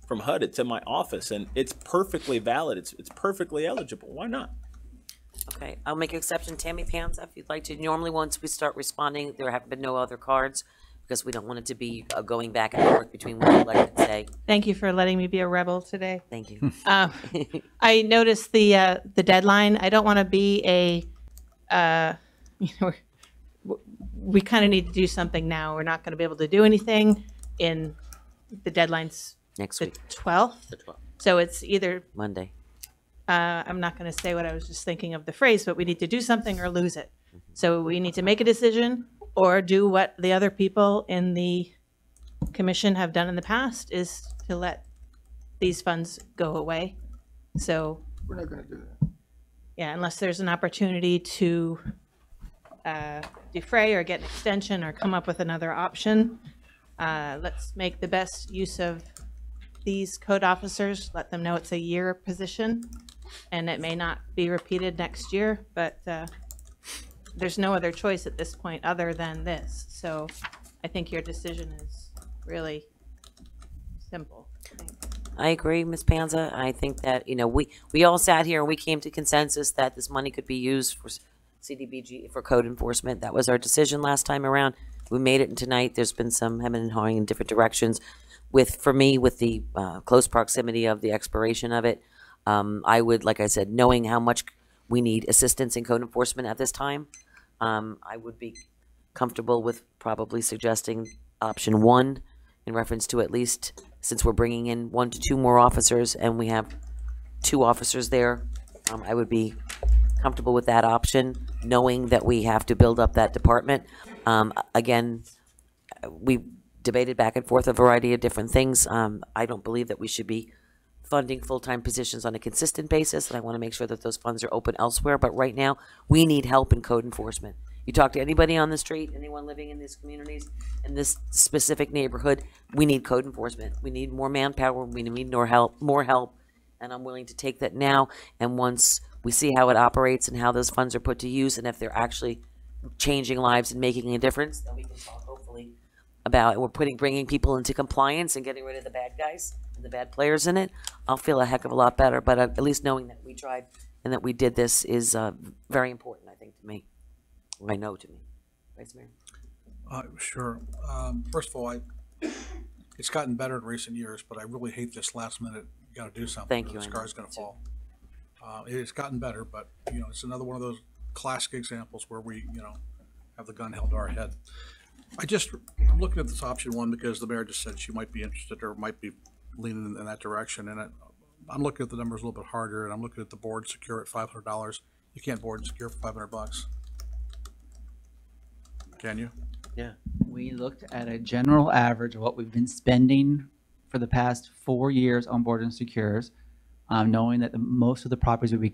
from HUD. It's in my office, and it's perfectly valid. It's perfectly eligible. Why not?
Okay, I'll make an exception. Tammy Panza, if you'd like to. Normally, once we start responding, there have been no other cards because we don't want it to be going back and forth between what you'd like to say.
Thank you for letting me be a rebel today.
Thank you.
I noticed the deadline. I don't want to be a, we kind of need to do something now. We're not going to be able to do anything in the deadlines
next
the
week.
12th.
The 12th.
So it's either
Monday.
I'm not going to say what I was just thinking of the phrase, but we need to do something or lose it. So we need to make a decision or do what the other people in the commission have done in the past, is to let these funds go away. So
we're not going to do that.
Yeah, unless there's an opportunity to defray or get an extension or come up with another option. Let's make the best use of these code officers, let them know it's a year position and it may not be repeated next year, but there's no other choice at this point other than this. So I think your decision is really simple.
I agree, Ms. Panza. I think that, you know, we all sat here and we came to consensus that this money could be used for CDBG for code enforcement. That was our decision last time around. We made it tonight. There's been some hemming and hawing in different directions. For me, with the close proximity of the expiration of it, I would, like I said, knowing how much we need assistance in code enforcement at this time, I would be comfortable with probably suggesting option 1 in reference to, at least since we're bringing in 1 to 2 more officers and we have 2 officers there, I would be comfortable with that option, knowing that we have to build up that department. Again, we debated back and forth a variety of different things. I don't believe that we should be funding full-time positions on a consistent basis, and I want to make sure that those funds are open elsewhere. But right now, we need help in code enforcement. You talk to anybody on the street, anyone living in these communities, in this specific neighborhood, we need code enforcement. We need more manpower. We need more help, and I'm willing to take that now. And once we see how it operates and how those funds are put to use, and if they're actually changing lives and making a difference, then we can talk hopefully about bringing people into compliance and getting rid of the bad guys and the bad players in it. I'll feel a heck of a lot better. But at least knowing that we tried and that we did this is very important, I think, to me. I know to me. Vice Mayor.
Sure. First of all, it's gotten better in recent years, but I really hate this last minute. You got to do something.
Thank you.
The scar's going to fall. It's gotten better, but it's another one of those classic examples where we have the gun held to our head. I'm looking at this option 1 because the mayor just said she might be interested or might be leaning in that direction, and I'm looking at the numbers a little bit harder, and I'm looking at the board secure at $500. You can't board and secure for $500. Can you?
Yeah.
We looked at a general average of what we've been spending for the past 4 years on board and secures, knowing that most of the properties we'll be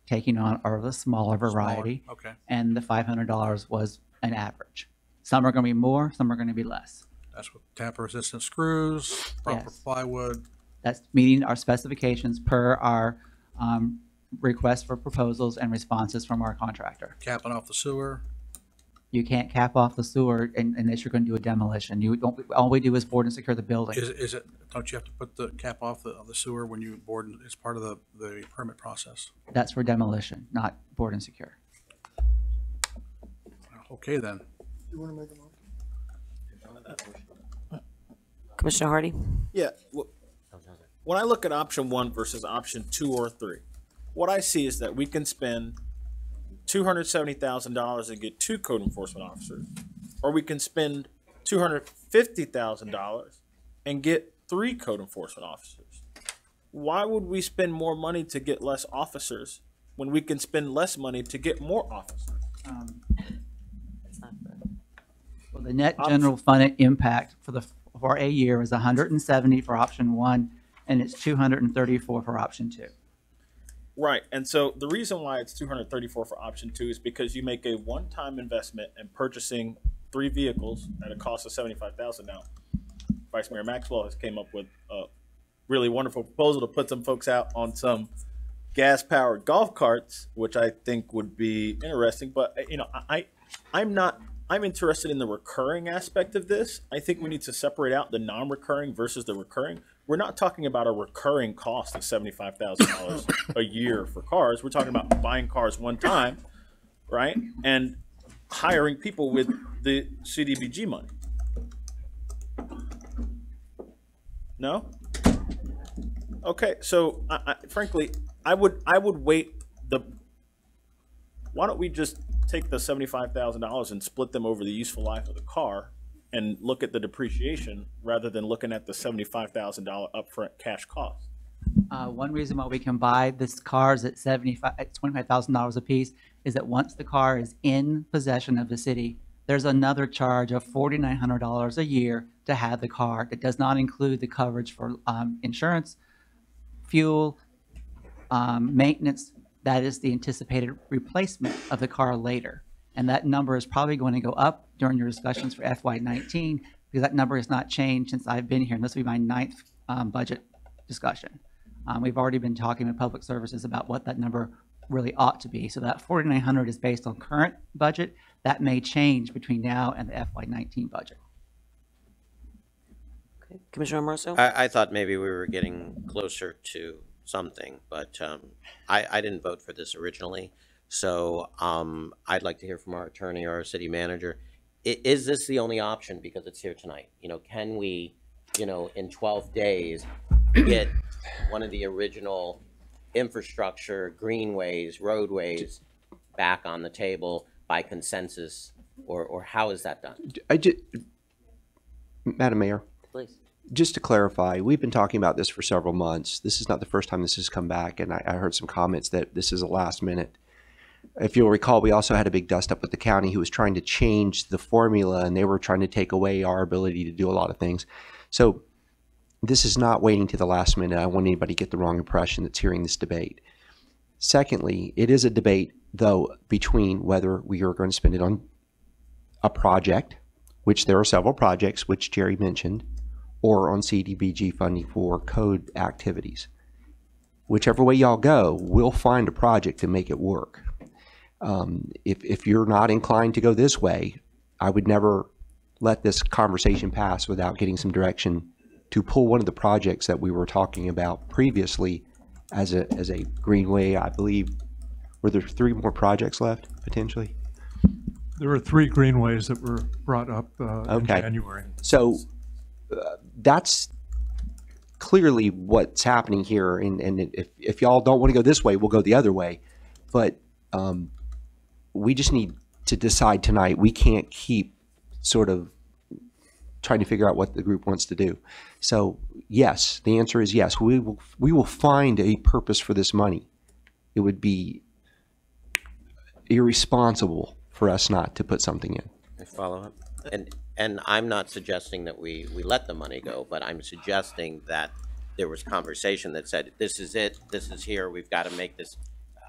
taking on are of a smaller variety.
Okay.
And the $500 was an average. Some are going to be more, some are going to be less.
That's with tamper-resistant screws, proper
Yes.
plywood.
That's meeting our specifications per our request for proposals and responses from our contractor.
Capping off the sewer.
You can't cap off the sewer unless you're going to do a demolition. All we do is board and secure the building.
Is it? Don't you have to put the cap off the sewer when you board? It's part of the permit process.
That's for demolition, not board and secure.
Okay then.
You want to make a motion?
Commissioner Hardy?
Yeah. When I look at option 1 versus option 2 or 3, what I see is that we can spend $270,000 and get 2 code enforcement officers, or we can spend $250,000 and get 3 code enforcement officers. Why would we spend more money to get less officers when we can spend less money to get more officers?
Well, the net general fund impact for a year is 170 for option 1, and it's 234 for option 2.
Right, and so the reason why it's 234 for option 2 is because you make a one-time investment in purchasing 3 vehicles at a cost of $75,000. Now, Vice Mayor Maxwell has came up with a really wonderful proposal to put some folks out on some gas-powered golf carts, which I think would be interesting. But I'm interested in the recurring aspect of this. I think we need to separate out the non-recurring versus the recurring. We're not talking about a recurring cost of $75,000 a year for cars. We're talking about buying cars one time, right? And hiring people with the CDBG money. No? Okay, so frankly, I would wait why don't we just take the $75,000 and split them over the useful life of the car and look at the depreciation rather than looking at the $75,000 upfront cash cost?
One reason why we can buy this cars at $25,000 a piece is that once the car is in possession of the city, there's another charge of $4,900 a year to have the car. It does not include the coverage for insurance, fuel, maintenance. That is the anticipated replacement of the car later. And that number is probably going to go up during your discussions for FY19 because that number has not changed since I've been here. And this will be my 9th budget discussion. We've already been talking with Public Services about what that number really ought to be. So that $4,900 is based on current budget. That may change between now and the FY19 budget.
Okay. Commissioner Amoruso?
I thought maybe we were getting closer to something, but I didn't vote for this originally. So I'd like to hear from our attorney or our city manager. Is this the only option because it's here tonight? Can we, in 12 days, get one of the original infrastructure, greenways, roadways back on the table by consensus, or how is that done?
Madam Mayor,
Please.
just to clarify, we've been talking about this for several months. This is not the first time this has come back, and I heard some comments that this is a last minute. If you'll recall, we also had a big dust up with the county who was trying to change the formula, and they were trying to take away our ability to do a lot of things. So this is not waiting to the last minute. I don't want anybody to get the wrong impression that's hearing this debate. Secondly, it is a debate, though, between whether we are going to spend it on a project, which there are several projects, which Jerry mentioned, or on CDBG funding for code activities. Whichever way y'all go, we'll find a project to make it work. If you're not inclined to go this way, I would never let this conversation pass without getting some direction to pull one of the projects that we were talking about previously as a greenway. I believe, were there 3 more projects left potentially?
There were 3 greenways that were brought up in January.
So that's clearly what's happening here. And if y'all don't want to go this way, we'll go the other way. But we just need to decide tonight. We can't keep sort of trying to figure out what the group wants to do. So yes, the answer is yes. We will find a purpose for this money. It would be irresponsible for us not to put something in.
I follow up. And I'm not suggesting that we let the money go, but I'm suggesting that there was conversation that said, this is it, this is here, we've got to make this.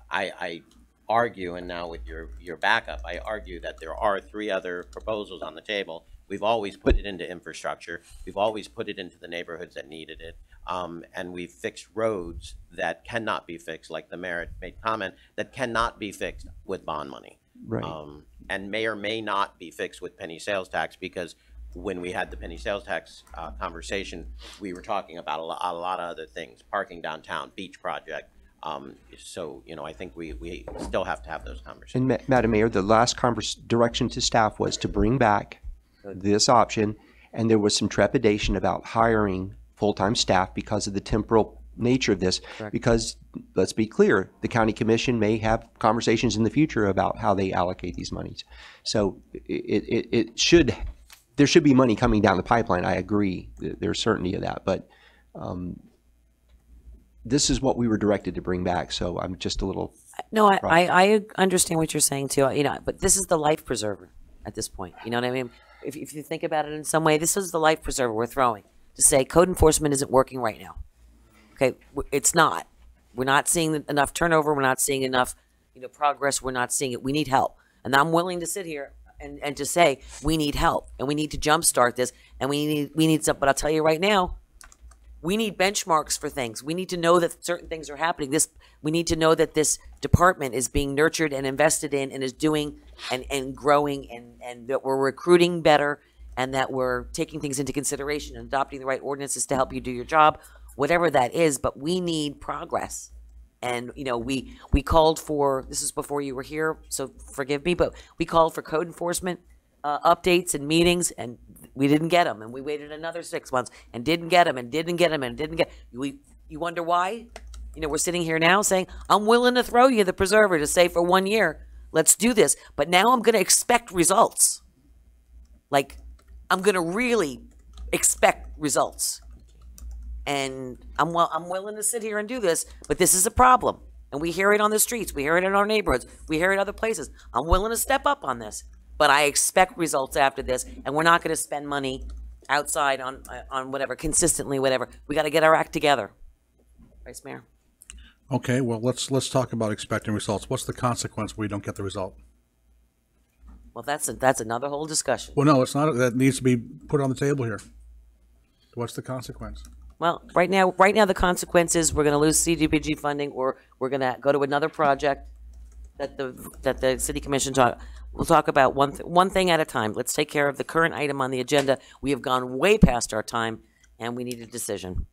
I argue, and now with your backup, I argue that there are 3 other proposals on the table. We've always put it into infrastructure. We've always put it into the neighborhoods that needed it. And we've fixed roads that cannot be fixed, like the mayor made comment, that cannot be fixed with bond money.
Right.
And may or may not be fixed with penny sales tax, because when we had the penny sales tax conversation, we were talking about a lot of other things, parking downtown, beach project. So, I think we still have to have those conversations.
And Madam Mayor, the last direction to staff was to bring back this option, and there was some trepidation about hiring full-time staff because of the temporal nature of this. Correct. Because let's be clear, the county commission may have conversations in the future about how they allocate these monies. So there should be money coming down the pipeline. I agree. There's certainty of that, but this is what we were directed to bring back. So I'm just a little.
No, I understand what you're saying too. But this is the life preserver at this point. You know what I mean? If you think about it in some way, this is the life preserver we're throwing to say code enforcement isn't working right now. Okay, it's not. We're not seeing enough turnover. We're not seeing enough, progress. We're not seeing it. We need help, and I'm willing to sit here and to say we need help, and we need to jumpstart this, and we need some. But I'll tell you right now, we need benchmarks for things. We need to know that certain things are happening. We need to know that this department is being nurtured and invested in, and is doing and growing, and that we're recruiting better, and that we're taking things into consideration and adopting the right ordinances to help you do your job. Whatever that is, but we need progress. And, we called for, this is before you were here, so forgive me, but we called for code enforcement updates and meetings, and we didn't get them. And we waited another 6 months and didn't get them and didn't get them and didn't get. You wonder why? We're sitting here now saying, I'm willing to throw you the preserver to say for 1 year, let's do this. But now I'm going to expect results. Like, I'm going to really expect results. And I'm willing to sit here and do this, but this is a problem. And we hear it on the streets. We hear it in our neighborhoods. We hear it other places. I'm willing to step up on this, but I expect results after this, and we're not going to spend money outside on whatever, consistently, whatever. We got to get our act together. Vice Mayor.
Okay, well, let's talk about expecting results. What's the consequence when we don't get the result?
Well, that's another whole discussion.
Well, no, it's not. That needs to be put on the table here. What's the consequence?
Well, right now the consequence is we're going to lose CDBG funding, or we're going to go to another project that the city commission talk. We'll talk about one thing at a time. Let's take care of the current item on the agenda. We have gone way past our time, and we need a decision.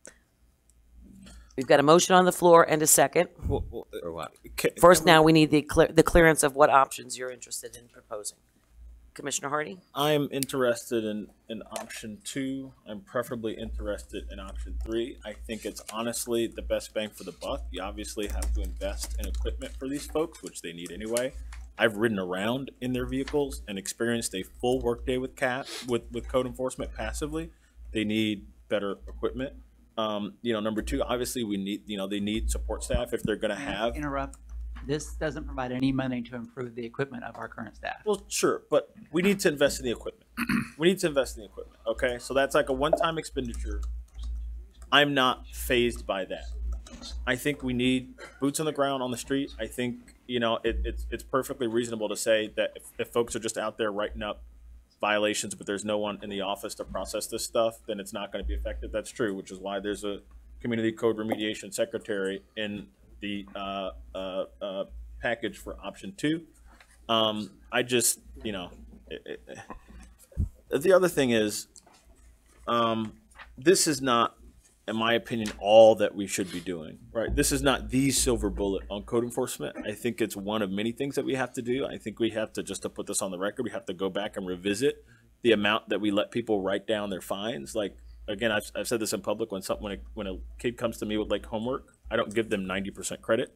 We've got a motion on the floor and a second.
Or what?
First, now we need the clearance of what options you're interested in proposing. Commissioner Hardy?
I am interested in option 2. I'm preferably interested in option 3. I think it's honestly the best bang for the buck. You obviously have to invest in equipment for these folks, which they need anyway. I've ridden around in their vehicles and experienced a full workday with code enforcement passively. They need better equipment. Number 2, obviously we need, they need support staff if they're going to have.
Interrupt. This doesn't provide any money to improve the equipment of our current staff.
Well, sure, but we need to invest in the equipment. We need to invest in the equipment, okay? So that's like a one-time expenditure. I'm not fazed by that. I think we need boots on the ground on the street. I think, it's perfectly reasonable to say that if folks are just out there writing up violations, but there's no one in the office to process this stuff, then it's not going to be effective. That's true, which is why there's a community code remediation secretary in the package for option 2. I just, the other thing is, this is not, in my opinion, all that we should be doing, right? This is not the silver bullet on code enforcement. I think it's one of many things that we have to do. I think we have to, just to put this on the record, we have to go back and revisit the amount that we let people write down their fines. Like, again, I've said this in public, when a kid comes to me with like homework, I don't give them 90% credit.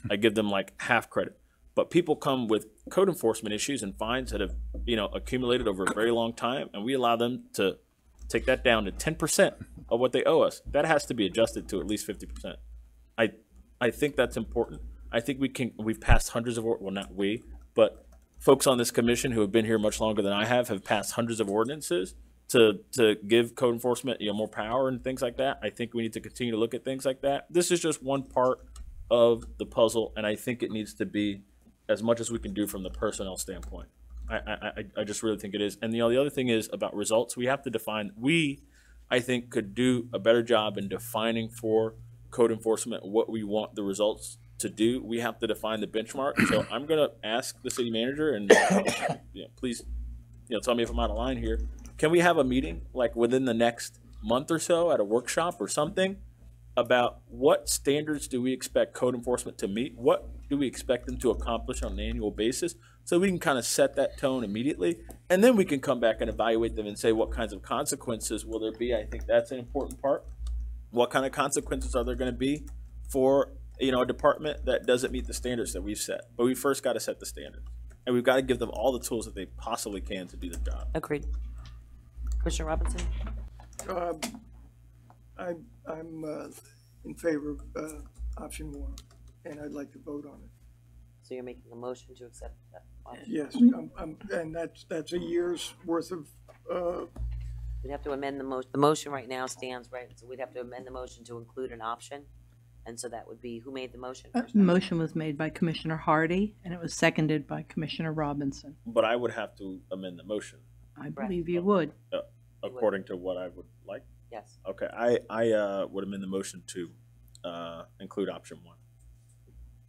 I give them like half credit. But people come with code enforcement issues and fines that have, accumulated over a very long time, and we allow them to take that down to 10% of what they owe us. That has to be adjusted to at least 50%. I think that's important. I think we've passed hundreds of, well, not we, but folks on this commission who have been here much longer than I have passed hundreds of ordinances to give code enforcement more power and things like that. I think we need to continue to look at things like that. This is just one part of the puzzle, and I think it needs to be as much as we can do from the personnel standpoint. I just really think it is. And the other thing is about results. We have to define, I think, could do a better job in defining for code enforcement what we want the results to do. We have to define the benchmark. So I'm going to ask the city manager, and please tell me if I'm out of line here. Can we have a meeting like within the next month or so at a workshop or something about what standards do we expect code enforcement to meet? What do we expect them to accomplish on an annual basis? So we can kind of set that tone immediately, and then we can come back and evaluate them and say what kinds of consequences will there be. I think that's an important part. What kind of consequences are there going to be for a department that doesn't meet the standards that we've set? But we first got to set the standards, and we've got to give them all the tools that they possibly can to do their job.
Agreed. Commissioner Robinson?
I'm in favor of option 1, and I'd like to vote on it.
So you're making a motion to accept that option?
Yes, and that's a year's worth of.
We'd have to amend the motion. The motion right now stands, right? So we'd have to amend the motion to include an option. And so that would be, who made the motion?
The motion was made by Commissioner Hardy, and it was seconded by Commissioner Robinson.
But I would have to amend the motion.
I believe you would.
According to what I would like?
Yes.
Okay, I would amend the motion to include option 1.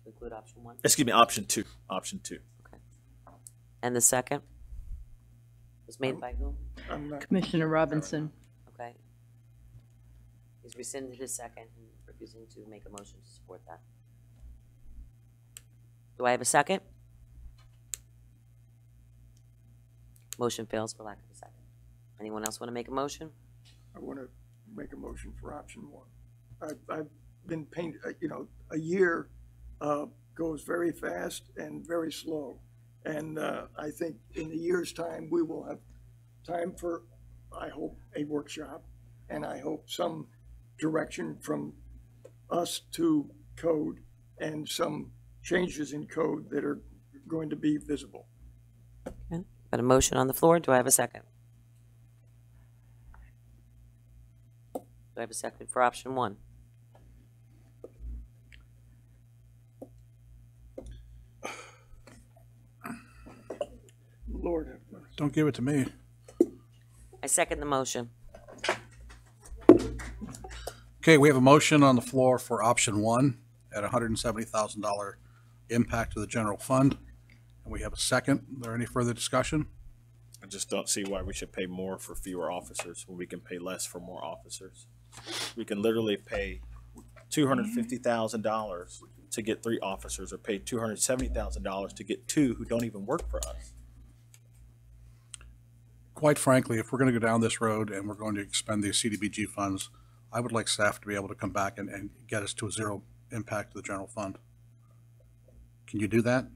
Include option 1?
Excuse me, option 2. Option 2.
Okay. And the second was made by who?
Commissioner Robinson.
Okay. He's rescinded his second and refusing to make a motion to support that. Do I have a second? Motion fails for lack of a second. Anyone else want to make a motion?
I want to make a motion for option 1. I've been painted, a year goes very fast and very slow. And I think in a year's time, we will have time for, I hope, a workshop, and I hope some direction from us to code and some changes in code that are going to be visible.
Okay. Got a motion on the floor. Do I have a second? Do I have a second for option 1?
Lord have mercy.
Don't give it to me.
I second the motion.
Okay, we have a motion on the floor for option 1 at $170,000 impact to the general fund. And we have a second. Is there any further discussion?
I just don't see why we should pay more for fewer officers when we can pay less for more officers. We can literally pay $250,000 to get 3 officers, or pay $270,000 to get 2 who don't even work for us?
Quite frankly, if we're going to go down this road and we're going to expend these CDBG funds, I would like staff to be able to come back and get us to a zero impact to the general fund. Can you do that?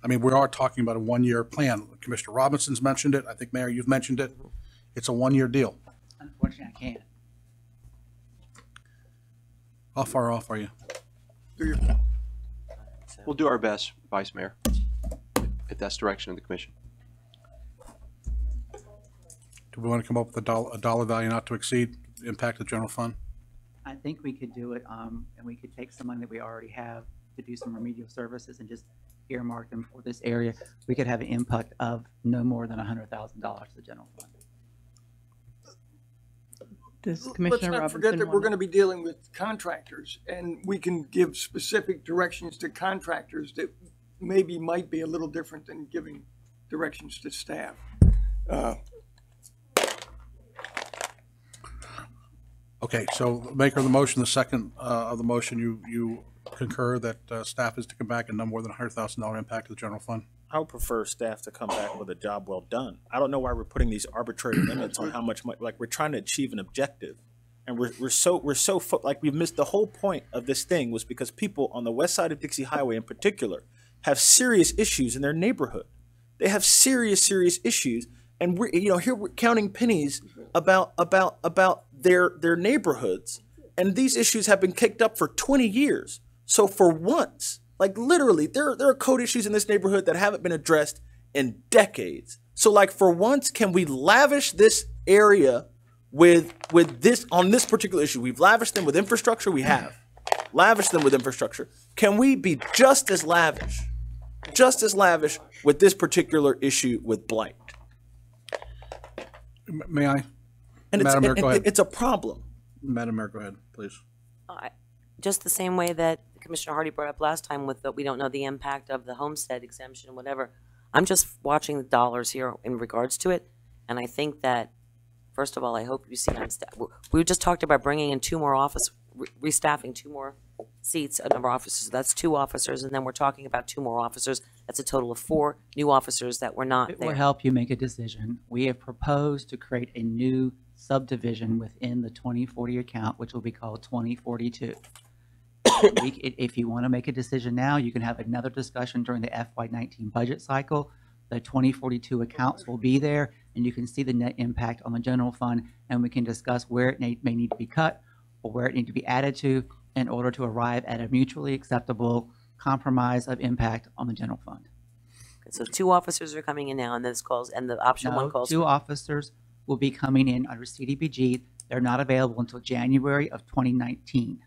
I mean, we are talking about a one-year plan. Commissioner Robinson's mentioned it. I think, Mayor, you've mentioned it. It's a one-year deal.
Unfortunately, I can't.
How far off are you?
We'll do our best, Vice Mayor, if that's direction of the commission.
Do we want to come up with a dollar value not to exceed impact the general fund?
I think we could do it, and we could take some money that we already have to do some remedial services and just earmark them for this area. We could have an impact of no more than $100,000 to the general fund.
Does
Let's
Commissioner
not forget that we're going to be dealing with contractors, and we can give specific directions to contractors that maybe might be a little different than giving directions to staff.
Okay, so maker of the motion, the second of the motion, you concur that staff is to come back and no more than $100,000 impact to the general fund?
I would prefer staff to come back with a job well done. I don't know why we're putting these arbitrary limits on how much money, like we're trying to achieve an objective. And like we've missed the whole point of this thing was because people on the west side of Dixie Highway in particular have serious issues in their neighborhood. They have serious issues. And here we're counting pennies about their neighborhoods. And these issues have been kicked up for 20 years. So for once, like literally, there are code issues in this neighborhood that haven't been addressed in decades. So like for once, can we lavish this area with this on this particular issue? We've lavished them with infrastructure. We have lavished them with infrastructure. Can we be just as lavish with this particular issue with blight?
May I?
And
Madam Mayor, go ahead.
It's a problem.
Madam Mayor, go ahead, please.
Just the same way that Commissioner Hardy brought up last time with that we don't know the impact of the homestead exemption and whatever. I'm just watching the dollars here in regards to it, and I think that, first of all, I hope you see on staff. We just talked about bringing in 2 more restaffing 2 more seats, a number of officers. That's 2 officers, and then we're talking about 2 more officers. That's a total of 4 new officers that were not
It
there.
will help you make a decision. We have proposed to create a new subdivision within the 2040 account, which will be called 2042. If you want to make a decision now, you can have another discussion during the FY19 budget cycle. The 2042 accounts will be there, and you can see the net impact on the general fund, and we can discuss where it may need to be cut or where it needs to be added to in order to arrive at a mutually acceptable compromise of impact on the general fund.
So 2 officers are coming in now, and the option 1 calls.
2 officers will be coming in under CDBG. They're not available until January of 2019.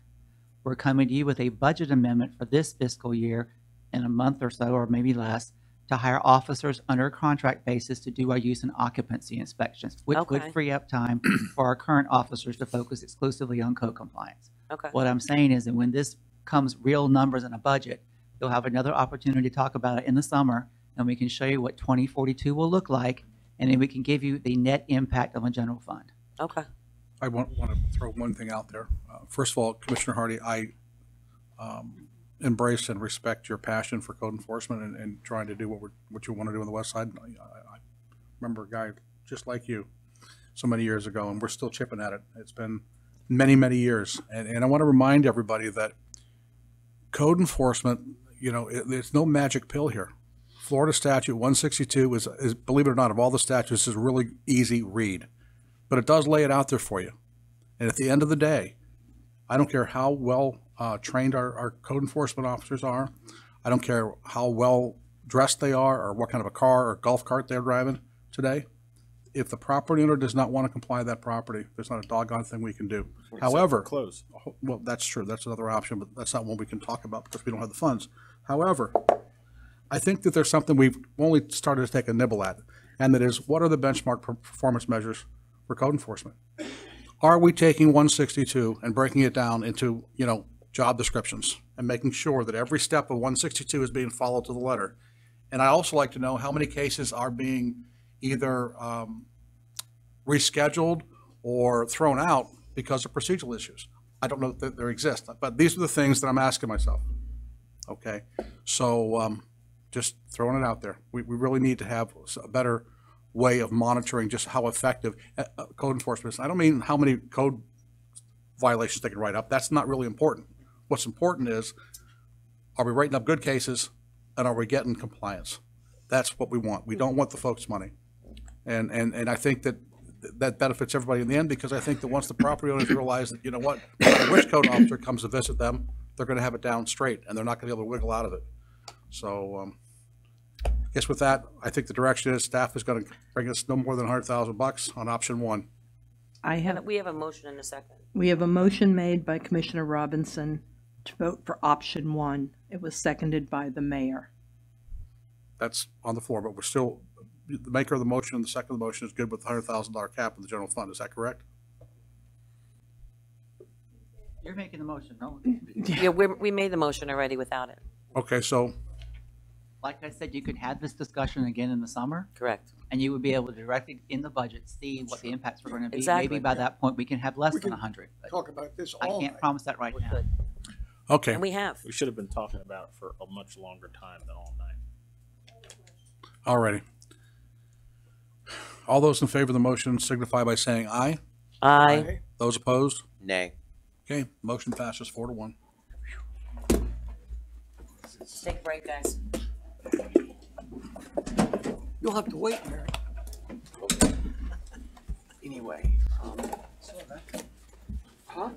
We're coming to you with a budget amendment for this fiscal year in a month or so, or maybe less, to hire officers under a contract basis to do our use and occupancy inspections, which would free up time for our current officers to focus exclusively on code compliance.
Okay.
What I'm saying is that when this comes real numbers in a budget, you'll have another opportunity to talk about it in the summer, and we can show you what 2042 will look like, and then we can give you the net impact on the general fund.
Okay.
I want to throw one thing out there. First of all, Commissioner Hardy, I embrace and respect your passion for code enforcement and trying to do what you want to do on the west side. I remember a guy just like you so many years ago, and we're still chipping at it. It's been many, many years. And I want to remind everybody that code enforcement, there's no magic pill here. Florida statute 162 is, believe it or not, of all the statutes, is a really easy read. But it does lay it out there for you. And at the end of the day, I don't care how well trained our code enforcement officers are. I don't care how well dressed they are or what kind of a car or golf cart they're driving today. If the property owner does not want to comply with that property, there's not a doggone thing we can do. However,
close.
Well, that's true. That's another option, but that's not one we can talk about because we don't have the funds. However, I think that there's something we've only started to take a nibble at, and that is, what are the benchmark performance measures for code enforcement? Are we taking 162 and breaking it down into, job descriptions and making sure that every step of 162 is being followed to the letter? And I also like to know how many cases are being either rescheduled or thrown out because of procedural issues. I don't know that there exist, but these are the things that I'm asking myself. Okay, so just throwing it out there. We really need to have a better way of monitoring just how effective code enforcement is. I don't mean how many code violations they can write up. That's not really important. What's important is, are we writing up good cases and are we getting compliance? That's what we want. We don't want the folks' money. And I think that benefits everybody in the end, because I think that once the property owners realize that, you know what, no matter which code officer comes to visit them, they're going to have it down straight and they're not going to be able to wiggle out of it. So I guess with that, I think the direction is staff is going to bring us no more than $100,000 on option 1.
We have a motion in a second.
We have a motion made by Commissioner Robinson to vote for option 1. It was seconded by the mayor.
That's on the floor, but we're still, the maker of the motion and the second of the motion is good with the $100,000 cap in the general fund. Is that correct?
You're making the motion, no?
Yeah, we made the motion already without it.
Okay, so.
Like I said, you could have this discussion again in the summer.
Correct.
And you would be able to directly in the budget see what the impacts were going to be.
Exactly.
Maybe by that point we can have less than 100. but
Talk about this
I
all
can't
night.
promise that right now.
Okay.
And we have.
We should have been talking about it for a much longer time than all night.
All righty. All those in favor of the motion signify by saying aye.
Aye.
Those opposed?
Nay.
Okay, motion passes 4-1.
Take a break, guys.
You'll have to wait, Mary. Anyway. Huh?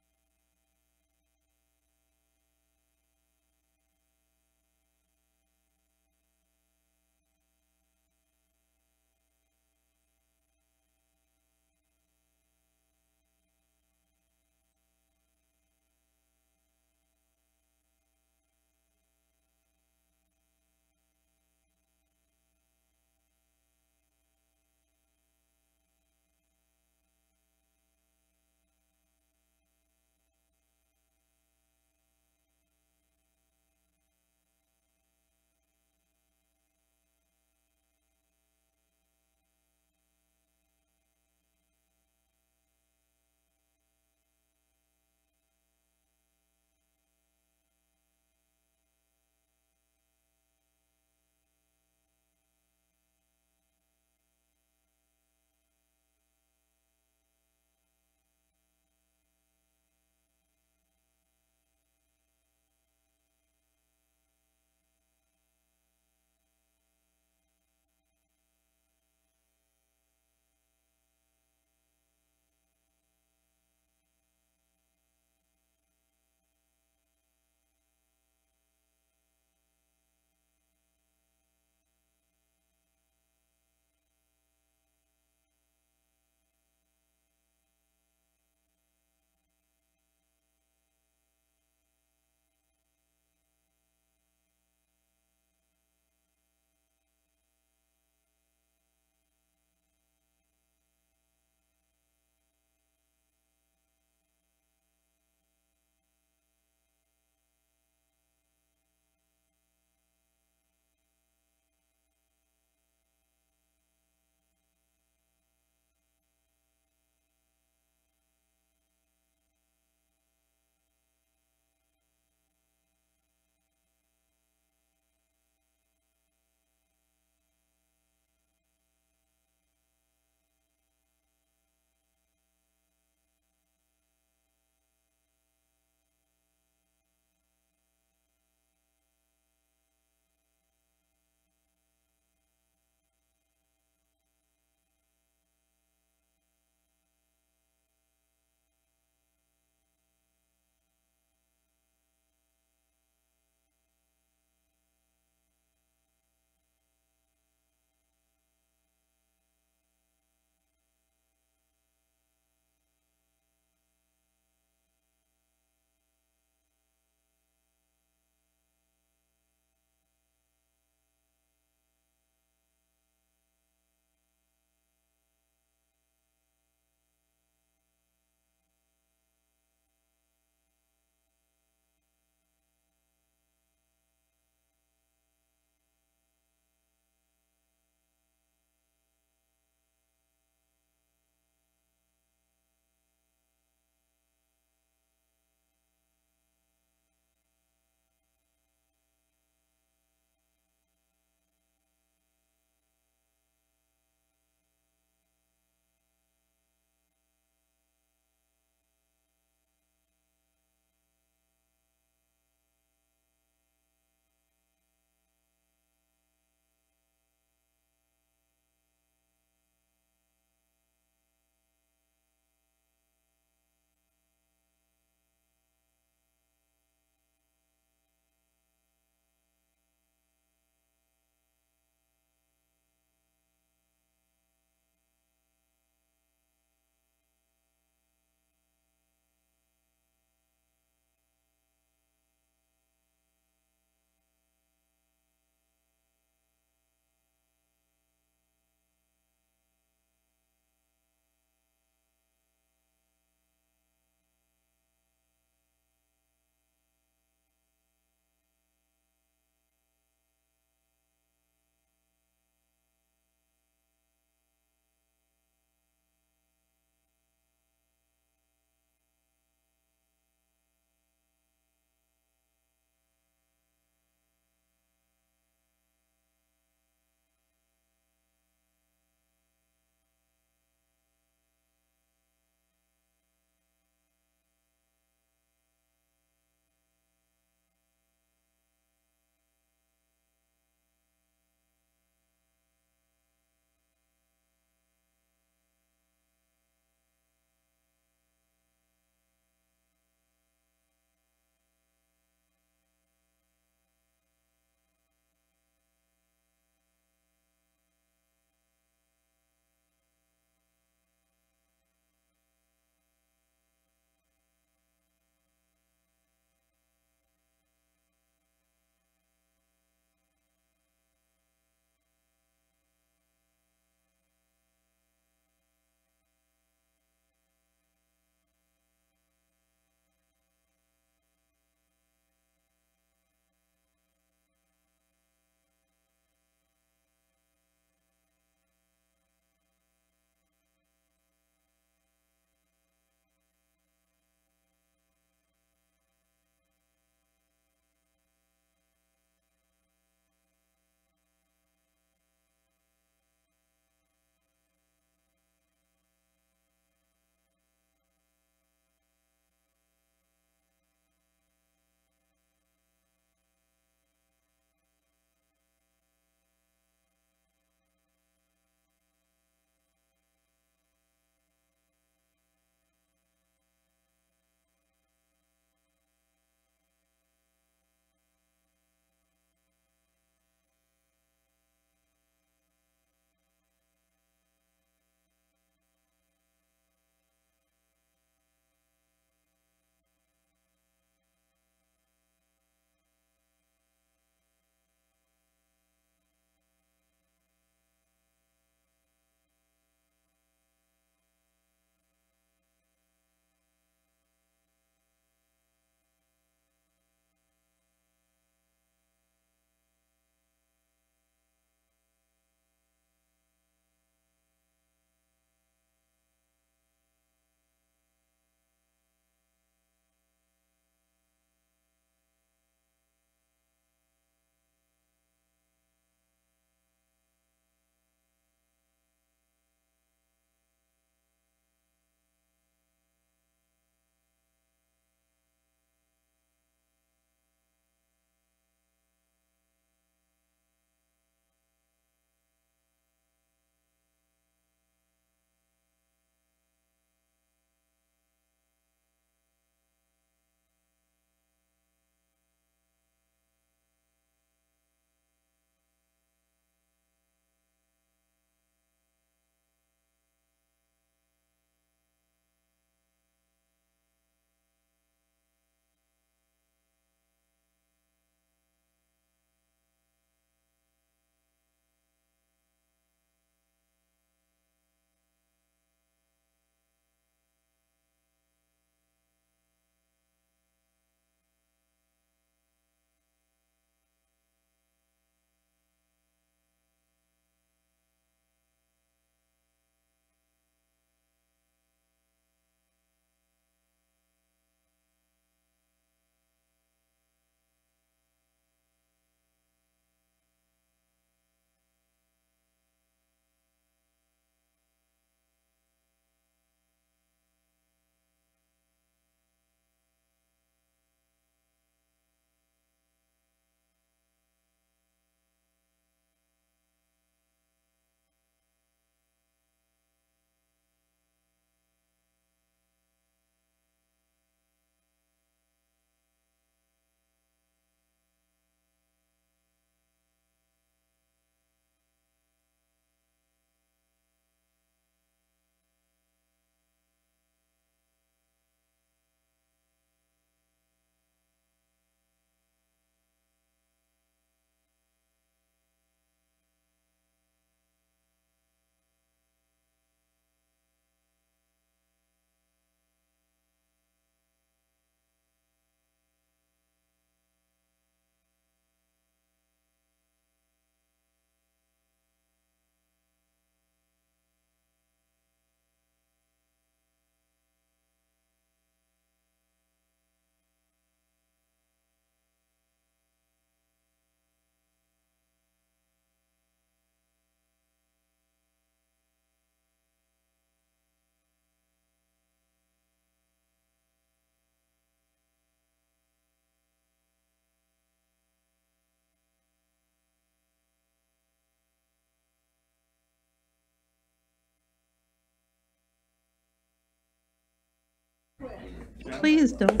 Please don't.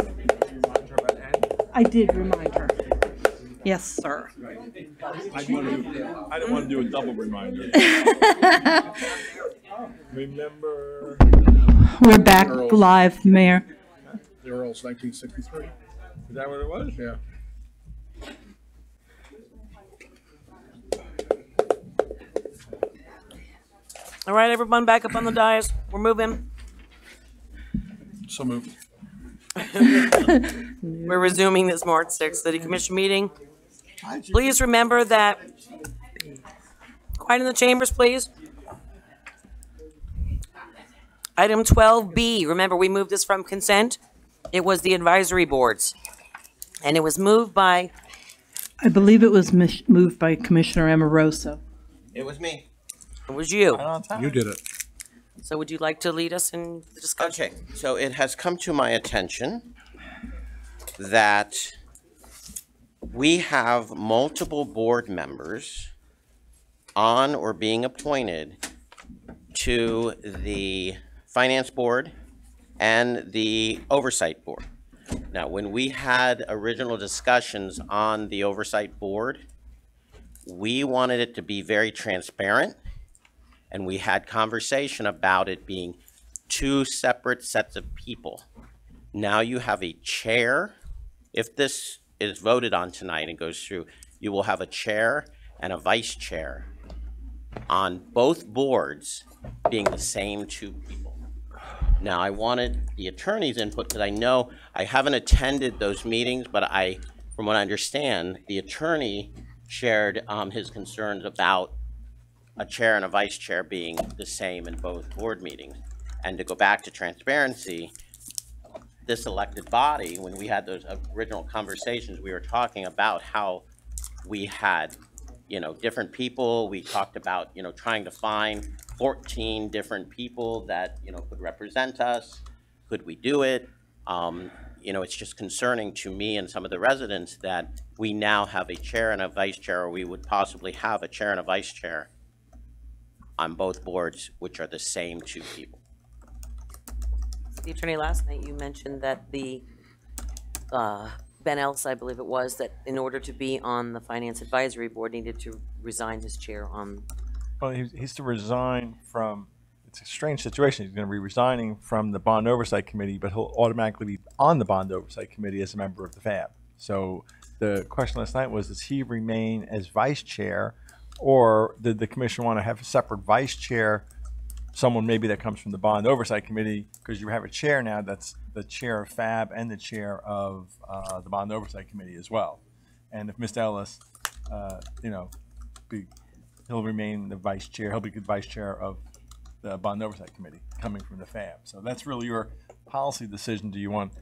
I did remind her. Yes, sir.
I didn't want to do a double reminder. Remember.
We're back live, Mayor.
The Earl's 1963.
Is that what it was?
Yeah.
All right, everyone back up on the dais. We're moving.
So moved.
We're resuming this March 6th City Commission meeting. Please remember that, quiet in the chambers, please. Item 12B, remember we moved this from consent. It was the advisory boards. And it was moved by,
I believe it was moved by Commissioner Amoroso.
It was me.
it was you.
You did it.
So would you like to lead us in the discussion?
Okay, so it has come to my attention that we have multiple board members on or being appointed to the Finance Board and the Oversight Board. Now, when we had original discussions on the Oversight Board, we wanted it to be very transparent, and we had conversation about it being two separate sets of people. Now you have a chair. If this is voted on tonight and goes through, you will have a chair and a vice chair on both boards being the same two people. Now, I wanted the attorney's input because I know I haven't attended those meetings, but from what I understand, the attorney shared his concerns about a chair and a vice chair being the same in both board meetings. And to go back to transparency, this elected body, when we had those original conversations, we were talking about how we had, different people. We talked about, trying to find 14 different people that, could represent us. Could we do it? It's just concerning to me and some of the residents that we now have a chair and a vice chair, or we would possibly have a chair and a vice chair on both boards, which are the same two people.
The attorney, last night you mentioned that the Ben Ellis, I believe it was, that in order to be on the Finance Advisory Board needed to resign his chair on.
Well, he's to resign from, it's a strange situation. He's going to be resigning from the Bond Oversight Committee, but he'll automatically be on the Bond Oversight Committee as a member of the FAB. So the question last night was, does he remain as vice chair, or did the commission want to have a separate vice chair, someone maybe that comes from the Bond Oversight Committee, because you have a chair now that's the chair of FAB and the chair of the Bond Oversight Committee as well. And if Mr. Ellis, he'll remain the vice chair. He'll be the vice chair of the Bond Oversight Committee coming from the FAB. So that's really your policy decision. Do you want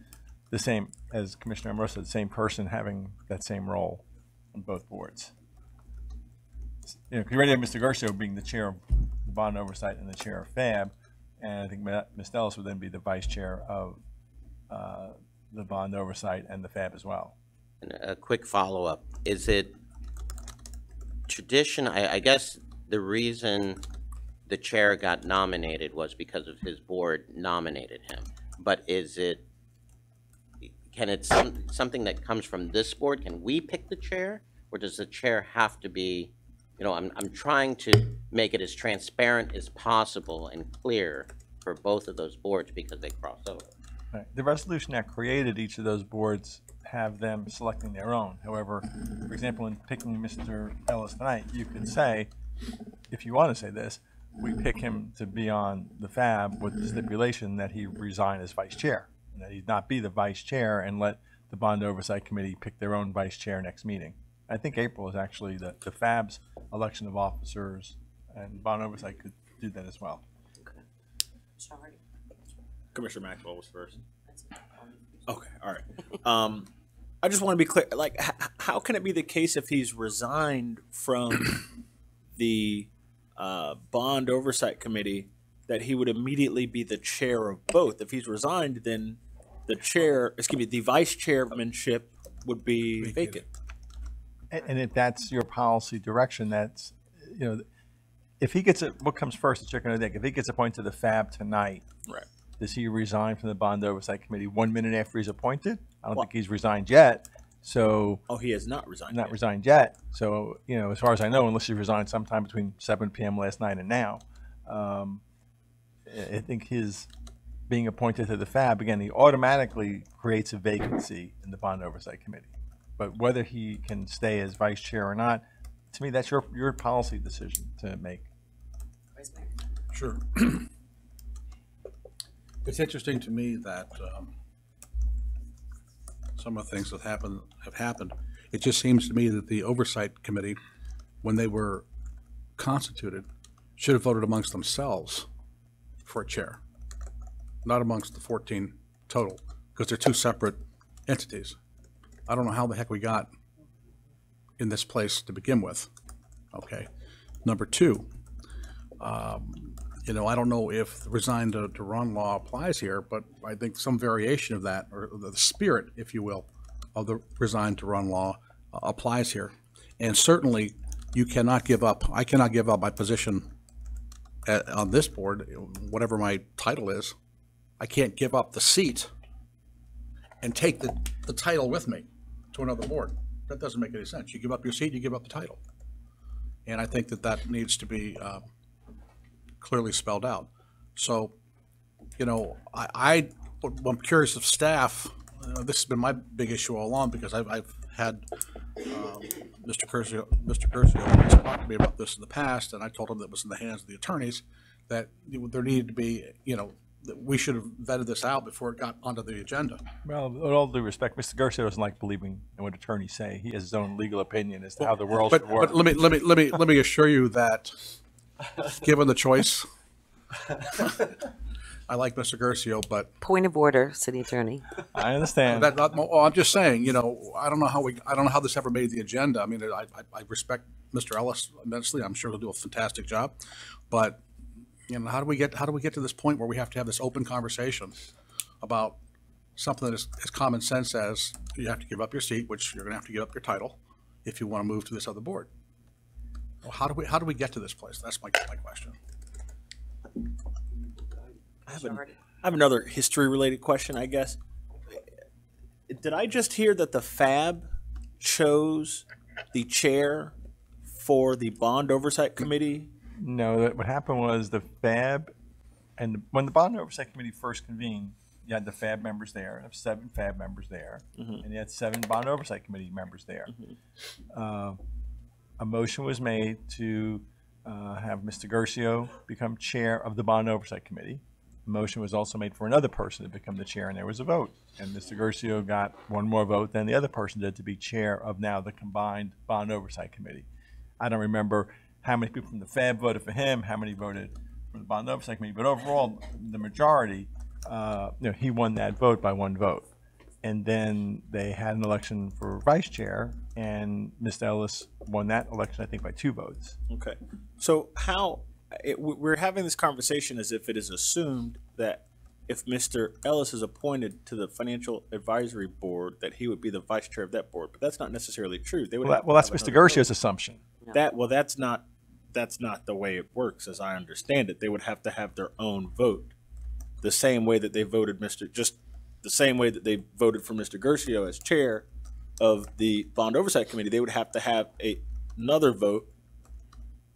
the same, as Commissioner Amoroso said, the same person having that same role on both boards? Because you already have Mr. Guercio being the chair of the Bond Oversight and the chair of FAB, and I think Ms. Ellis would then be the vice chair of the Bond Oversight and the FAB as well.
And a quick follow-up. Is it tradition, I guess the reason the chair got nominated was because of his board nominated him, but can it something that comes from this board? Can we pick the chair, or does the chair have to be, I'm trying to make it as transparent as possible and clear for both of those boards because they cross over.
Right. The resolution that created each of those boards have them selecting their own. However, for example, in picking Mr. Ellis tonight, you could say, if you want to say this, we pick him to be on the FAB with the stipulation that he resign as vice chair, and that he not be the vice chair, and let the Bond Oversight Committee pick their own vice chair next meeting. I think April is actually the FAB's election of officers, and Bond Oversight could do that as well.
Sorry.
Commissioner Maxwell was first. Okay, all right. I just want to be clear. Like, how can it be the case if he's resigned from the Bond Oversight Committee that he would immediately be the chair of both? If he's resigned, then the vice chairmanship would be vacant.
And if that's your policy direction, that's, if he gets what comes first, the chicken or the egg. If he gets appointed to the FAB tonight,
right,
does he resign from the Bond Oversight Committee 1 minute after he's appointed? I don't think he's resigned yet. So
Oh, he has not resigned.
not resigned yet. So, you know, as far as I know, unless he resigned sometime between 7 p.m. last night and now, I think his being appointed to the FAB, again, he automatically creates a vacancy in the Bond Oversight Committee. But whether he can stay as vice chair or not, to me, that's your policy decision to make.
Sure. It's interesting to me that some of the things that have happened. It just seems to me that the Oversight Committee, when they were constituted, should have voted amongst themselves for a chair, not amongst the 14 total, because they're two separate entities. I don't know how the heck we got in this place to begin with. Okay. Number two, you know, I don't know if the resign to run law applies here, but I think some variation of that, or the spirit, if you will, of the resign to run law applies here. And certainly you cannot give up, I cannot give up my position on this board, whatever my title is. I can't give up the seat and take the title with me to another board. That doesn't make any sense. You give up your seat, you give up the title. And I think that that needs to be clearly spelled out. So, you know, I'm curious of staff. This has been my big issue all along, because I've had Mr. Curcio talk to me about this in the past, and I told him that it was in the hands of the attorneys, that there needed to be, you know, that we should have vetted this out before it got onto the agenda.
Well, with all due respect, Mr. Garcia doesn't like believing in what attorneys say. He has his own legal opinion as to how the world should work.
But let me assure you that, given the choice, I like Mr. Garcia, but
Point of order, city attorney.
I understand.
I'm just saying, you know, I don't know how this ever made the agenda. I mean, I respect Mr. Ellis immensely. I'm sure he'll do a fantastic job, but you know, how do we get to this point where we have to have this open conversation about something that is as common sense as you have to give up your seat, which you're going to have to give up your title if you want to move to this other board? Well, how do we get to this place? That's my question.
I have another history-related question, I guess. Did I just hear that the FAB chose the chair for the Bond Oversight Committee?
No, what happened was the FAB, and when the Bond Oversight Committee first convened, you had the FAB members there, and 7 FAB members there, and you had 7 Bond Oversight Committee members there. A motion was made to have Mr. Garcia become chair of the Bond Oversight Committee. A motion was also made for another person to become the chair, and there was a vote. And Mr. Garcia got one more vote than the other person did to be chair of now the combined Bond Oversight Committee. I don't remember how many people from the FAB voted for him, how many voted for the Bond Oversight Committee, but overall, the majority, you know, he won that vote by 1 vote. And then they had an election for vice chair, and Mr. Ellis won that election, I think, by 2 votes.
Okay. So we're having this conversation as if it is assumed that if Mr. Ellis is appointed to the Financial Advisory Board, that he would be the vice chair of that board. But that's not necessarily true. They would
Well, that's Mr. Garcia's assumption.
That's not the way it works, as I understand it. They would have to have their own vote, the same way that they voted the same way that they voted for Mr. Garcia as chair of the Bond Oversight Committee. They would have to have another vote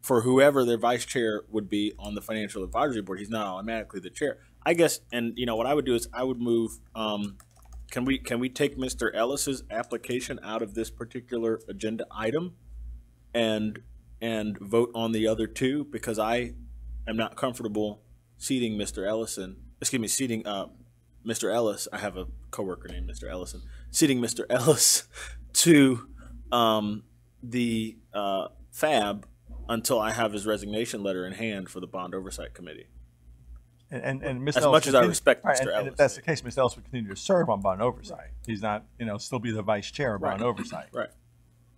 for whoever their vice chair would be on the Financial Advisory Board. He's not automatically the chair, I guess. And you know what I would do is I would move. Can we take Mr. Ellis's application out of this particular agenda item, and vote on the other 2, because I am not comfortable seating Mr. Ellis. I have a coworker named Mr. Ellison. Seating Mr. Ellis to the FAB until I have his resignation letter in hand for the Bond Oversight Committee.
And Mr.
As
Ellis
much as I respect Mr.
And
Ellis.
if that's the case, Mr. Ellis would continue to serve on Bond Oversight. He's not, you know, still be the vice chair of Bond Oversight.
Right.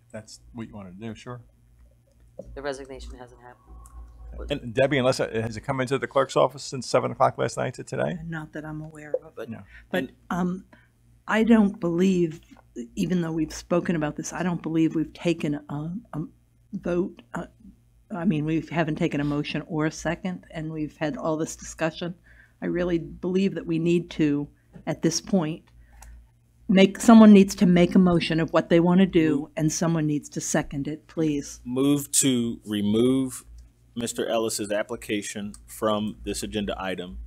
If that's what you want to do, sure.
The resignation hasn't happened.
And Debbie, has it come into the clerk's office since 7 o'clock last night to today?
Not that I'm aware of.
No.
But I don't believe, even though we've spoken about this, I don't believe we've taken a vote. I mean, we haven't taken a motion or a second, and we've had all this discussion. I really believe that we need to, at this point, someone needs to make a motion of what they want to do, and someone needs to second it, please.
Move to remove Mr. Ellis's application from this agenda item.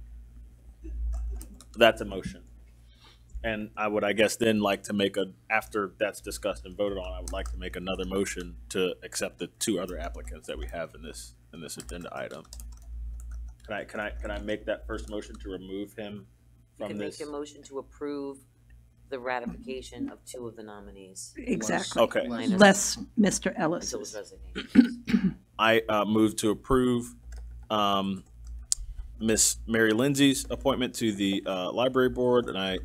That's a motion. And I would, I guess, then like to make after that's discussed and voted on, I would like to make another motion to accept the 2 other applicants that we have in this agenda item. Can I make that first motion to remove him
You
from
can
this?
make a motion to approve the ratification of 2 of the nominees.
Exactly.
Okay.
Less Mr. Ellis.
Until his resignation.
I move to approve Miss Mary Lindsay's appointment to the library board, and I,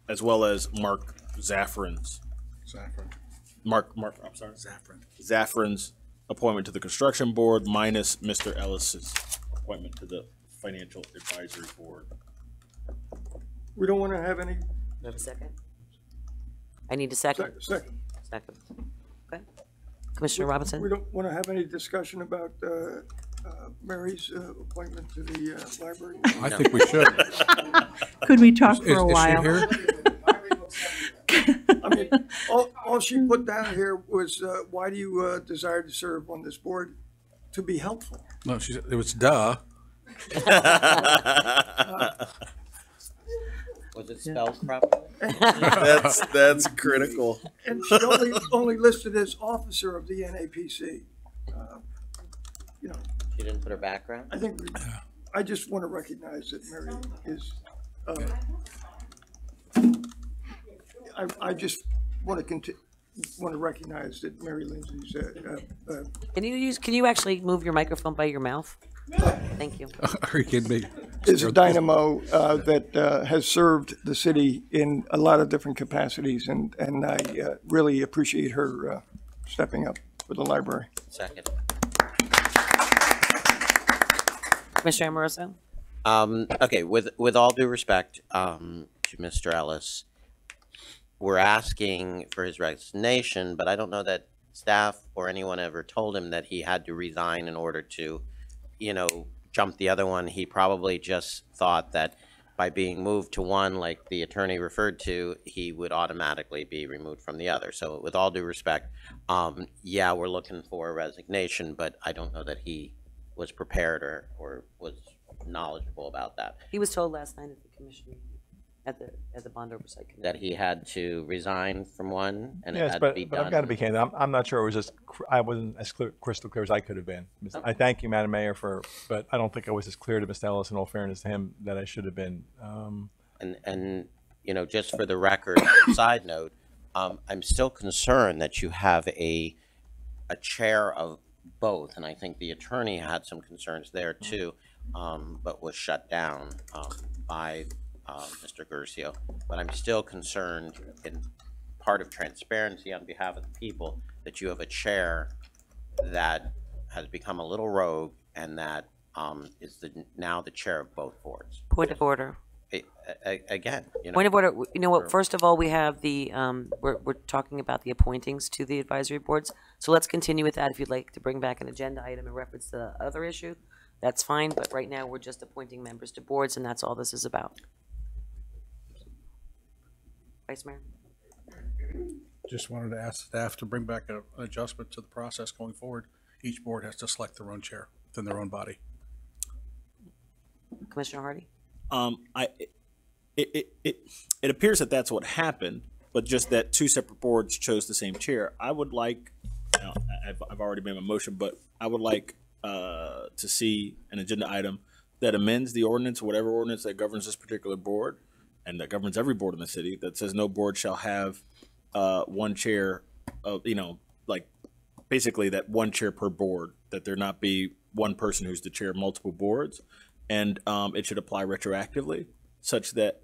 as well as Mark Zaffron's. Mark, I'm sorry. Zaffron's appointment to the construction board minus Mr. Ellis's appointment to the financial advisory board.
We don't want to have any.
You have a second? I need a second.
Second.
Second. Okay. Commissioner Robinson?
We don't want to have any discussion about Mary's appointment to the library.
I think we should.
Could we talk for a
Is she
while?
here?
I mean, all she put down here was, why do you desire to serve on this board? To be helpful.
No, it was duh.
Was it spelled properly?
That's critical.
And she only listed as officer of the NAPC. You know,
She didn't put her background?
I just want to recognize that Mary is, I just want to recognize that Mary Lindsay's,
Can you actually move your microphone by your mouth? Thank you.
Are you kidding me?
is a dynamo that has served the city in a lot of different capacities, and I really appreciate her stepping up for the library.
Second.
Commissioner Amoroso?
Okay, with all due respect to Mr. Ellis, we're asking for his resignation, but I don't know that staff or anyone ever told him that he had to resign in order to, jump the other one. He probably just thought that by being moved to one, like the attorney referred to, he would automatically be removed from the other. So with all due respect, yeah, we're looking for a resignation, but I don't know that he was prepared or was knowledgeable about that.
He was told last night at the commission meeting, at the bond oversight committee.
That he had to resign from one, and it
Yes,
had
but,
to be
but
done.
I've got to be candid. I'm not sure it was I wasn't as crystal clear as I could have been. I thank you, Madam Mayor, but I don't think I was as clear to Mr. Ellis, in all fairness to him, that I should have been.
And just for the record, side note, I'm still concerned that you have a chair of both, and I think the attorney had some concerns there too, but was shut down by Mr. Guercio. But I'm still concerned, in part of transparency on behalf of the people, that you have a chair that has become a little rogue and that is now the chair of both boards.
Point of order.
Again,
Point of order. You know what? First of all, we have the we're talking about the appointings to the advisory boards. So let's continue with that. If you'd like to bring back an agenda item in reference to the other issue, that's fine. But right now, we're just appointing members to boards, and that's all this is about. Vice Mayor.
Just wanted to ask staff to bring back an adjustment to the process going forward. Each board has to select their own chair within their own body.
Commissioner Hardy.
It appears that that's what happened, but just that 2 separate boards chose the same chair. I would like, I've already made my motion, but I would like to see an agenda item that amends the ordinance, whatever ordinance that governs this particular board, and that governs every board in the city, that says no board shall have one chair of, like basically that one chair per board, that there not be one person who's the chair of multiple boards, and it should apply retroactively, such that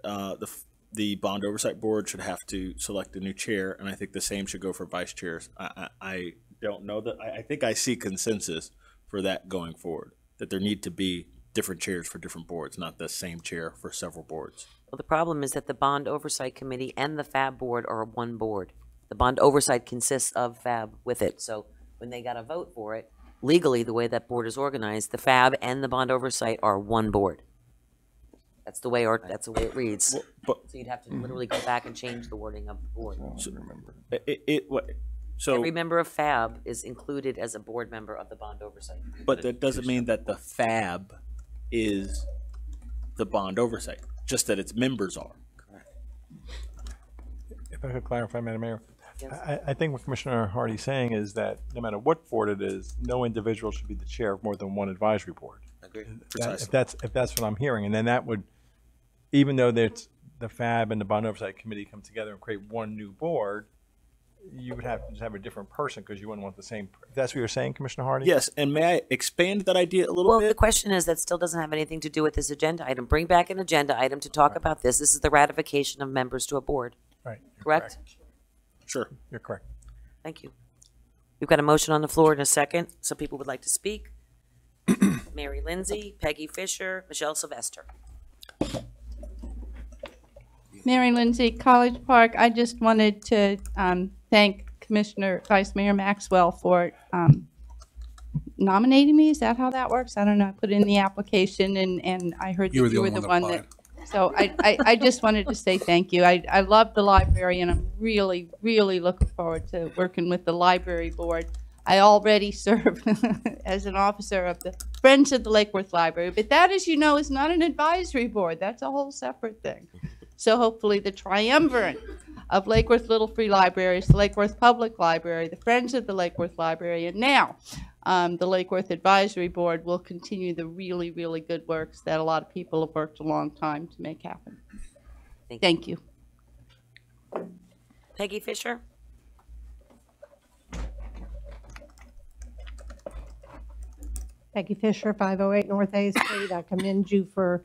the bond oversight board should have to select a new chair, and I think the same should go for vice chairs. I don't know that, I think I see consensus for that going forward, that there need to be different chairs for different boards, not the same chair for several boards.
Well, the problem is that the Bond Oversight Committee and the FAB Board are one board. The Bond Oversight consists of FAB with it. So when they got a vote for it, legally, the way that board is organized, the FAB and the Bond Oversight are one board. That's the way it reads.
but-
So you'd have to literally go back and change the wording of the board.
So,
Every member of FAB is included as a board member of the bond oversight.
but that doesn't mean that the FAB is the bond oversight, just that its members are.
If I could clarify, Madam Mayor,
Yes.
I think what Commissioner Hardy's saying is that no matter what board it is, no individual should be the chair of more than one advisory board.
Agree.
If that's what I'm hearing, and then that would, even though there's the FAB and the Bond Oversight Committee come together and create one new board, you would have to just have a different person because you wouldn't want the same. If that's what you're saying, Commissioner Hardy?
Yes, and may I expand that idea a little
Well,
bit?
the question is, that still doesn't have anything to do with this agenda item. Bring back an agenda item to talk about this. This is the ratification of members to a board.
Right.
Correct?
Sure.
You're correct.
Thank you. We've got a motion on the floor in a second. Some people would like to speak. Mary Lindsay, Peggy Fisher, Michelle Sylvester.
Mary Lindsay, College Park. I just wanted to thank Commissioner Vice Mayor Maxwell for nominating me. Is that how that works? I don't know. I put in the application and I heard that you were the one that. So I just wanted to say thank you. I love the library and I'm really, really looking forward to working with the library board. I already serve as an officer of the Friends of the Lake Worth Library, but that, as you know, is not an advisory board. That's a whole separate thing. So hopefully the triumvirate of Lake Worth Little Free Libraries, the Lake Worth Public Library, the Friends of the Lake Worth Library, and now the Lake Worth Advisory Board will continue the really, really good works that a lot of people have worked a long time to make happen. Thank you.
Peggy Fisher?
Peggy Fisher, 508 North A Street. I commend you for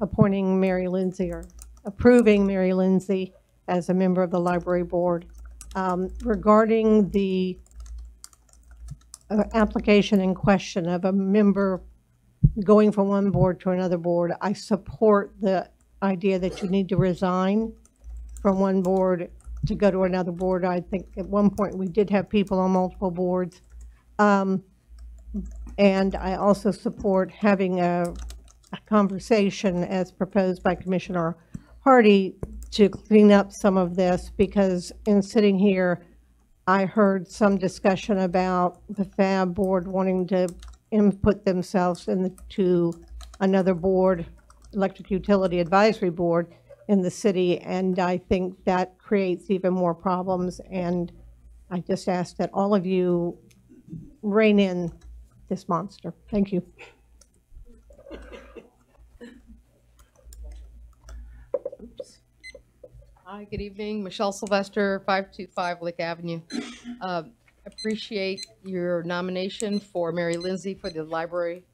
appointing Mary Lindsay or approving Mary Lindsay as a member of the library board. Regarding the application in question of a member going from one board to another board, I support the idea that you need to resign from one board to go to another board. I think at one point we did have people on multiple boards. And I also support having a conversation as proposed by Commissioner Hardy to clean up some of this, because in sitting here, I heard some discussion about the FAB board wanting to input themselves into another board, Electric Utility Advisory Board in the city, and I think that creates even more problems. And I just ask that all of you rein in this monster. Thank you.
Hi, good evening. Michelle Sylvester, 525 Lake Avenue. Appreciate your nomination for Mary Lindsay for the library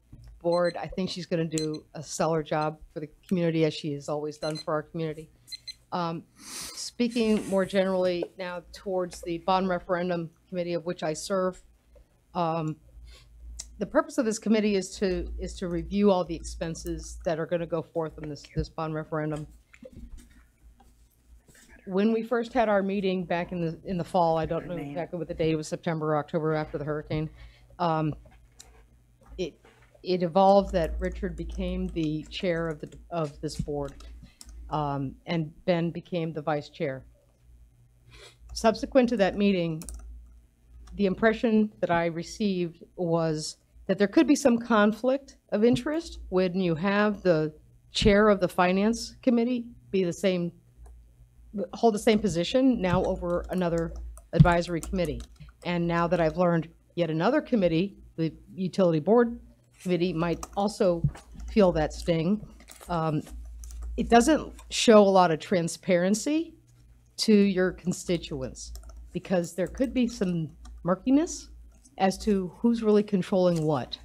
board. I think she's going to do a stellar job for the community, as she has always done for our community. Speaking more generally now towards the bond referendum committee, of which I serve, the purpose of this committee is to review all the expenses that are going to go forth in this bond referendum. When we first had our meeting back in the fall, I don't know exactly what the date, it was September or October after the hurricane. It evolved that Richard became the chair of this board, and Ben became the vice chair. Subsequent to that meeting, the impression that I received was that there could be some conflict of interest when you have the chair of the finance committee hold the same position now over another advisory committee. And now that I've learned yet another committee, the utility board committee, might also feel that sting, it doesn't show a lot of transparency to your constituents, because there could be some murkiness as to who's really controlling what.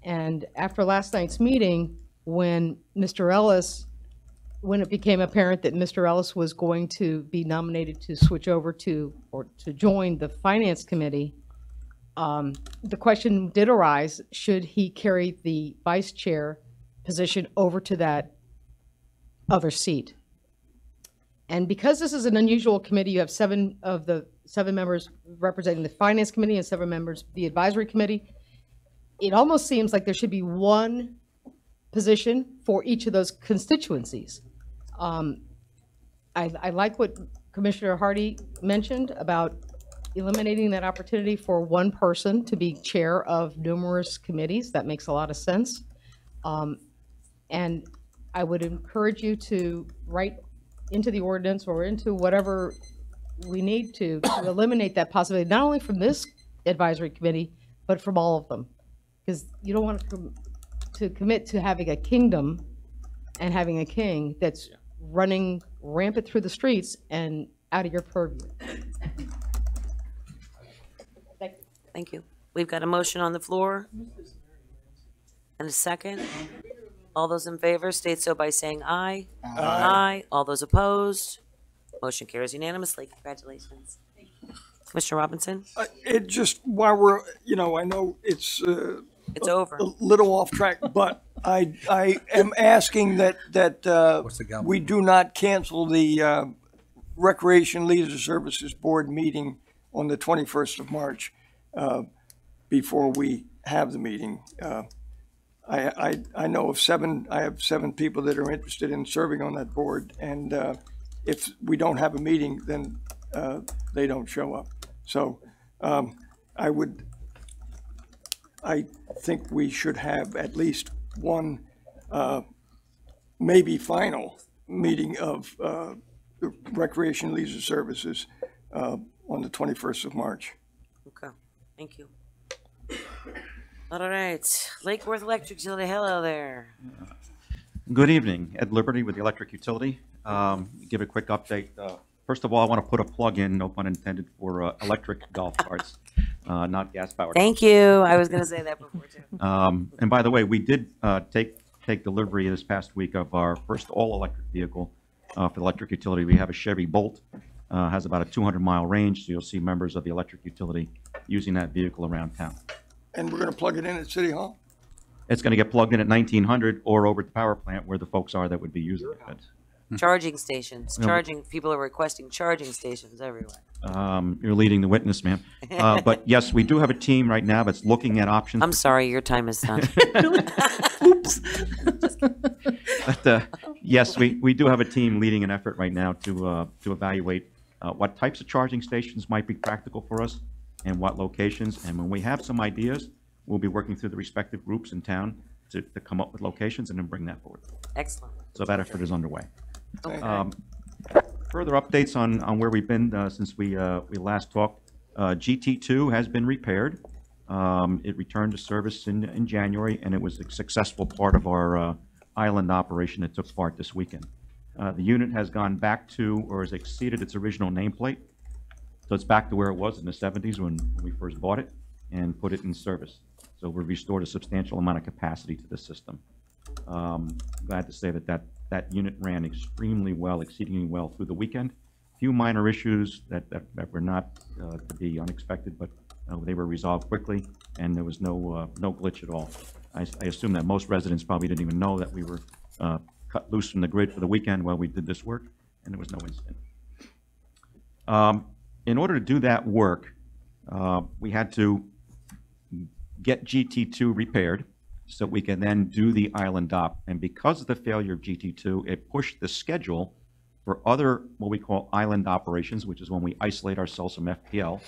And after last night's meeting, when it became apparent that Mr. Ellis was going to be nominated to switch over to, or to join the finance committee, the question did arise, should he carry the vice chair position over to that other seat? And because this is an unusual committee, you have 7 of the 7 members representing the finance committee and 7 members the advisory committee. It almost seems like there should be one position for each of those constituencies. I like what Commissioner Hardy mentioned about eliminating that opportunity for one person to be chair of numerous committees. That makes a lot of sense. And I would encourage you to write into the ordinance or into whatever we need to eliminate that possibility, not only from this advisory committee, but from all of them. Because you don't want to commit to having a kingdom and having a king that's running rampant through the streets and out of your purview.
Thank you. We've got a motion on the floor. And a second. All those in favor state so by saying aye. Aye. All those opposed. Motion carries unanimously. Congratulations. Mr. Robinson?
It just, while we're, I know it's
over.
A little off track, but I am asking that we do not cancel the Recreation Leisure Services Board meeting on the 21st of March before we have the meeting. I know of I have 7 people that are interested in serving on that board, and if we don't have a meeting, then they don't show up. So I think we should have at least one, maybe final meeting of the Recreation Leisure Services on the 21st of March.
Okay, thank you. All right, Lake Worth Electric Utility, hello there.
Good evening, Ed Liberty with the Electric Utility. Give a quick update. First of all, I want to put a plug in, no pun intended, for electric golf carts, not gas powered.
Thank you. I was going to say that before too.
And by the way, we did take delivery this past week of our first all-electric vehicle for the Electric Utility. We have a Chevy Bolt, has about a 200-mile range, so you'll see members of the Electric Utility using that vehicle around town.
And we're going to plug it in at City Hall?
It's going to get plugged in at 1900 or over at the power plant where the folks are that would be using it.
Charging stations. People are requesting charging stations everywhere.
You're leading the witness, ma'am. But yes, we do have a team right now that's looking at options.
I'm sorry, your time is done.
Oops. But yes, we do have a team leading an effort right now to evaluate what types of charging stations might be practical for us and what locations. And when we have some ideas, we'll be working through the respective groups in town to come up with locations and then bring that forward.
Excellent.
So that effort is underway.
Okay.
Further updates on where we've been since we last talked. GT2 has been repaired. It returned to service in January, and it was a successful part of our island operation that took part this weekend. The unit has gone back to, or has exceeded its original nameplate. So it's back to where it was in the 70s when we first bought it and put it in service. So we've restored a substantial amount of capacity to the system. Glad to say that unit ran extremely well, exceedingly well through the weekend. A few minor issues that were not to be unexpected, but they were resolved quickly, and there was no glitch at all. I assume that most residents probably didn't even know that we were cut loose from the grid for the weekend while we did this work, and there was no incident. In order to do that work, we had to get GT2 repaired so we can then do the island op. And because of the failure of GT2, it pushed the schedule for other, what we call island operations, which is when we isolate ourselves from FPL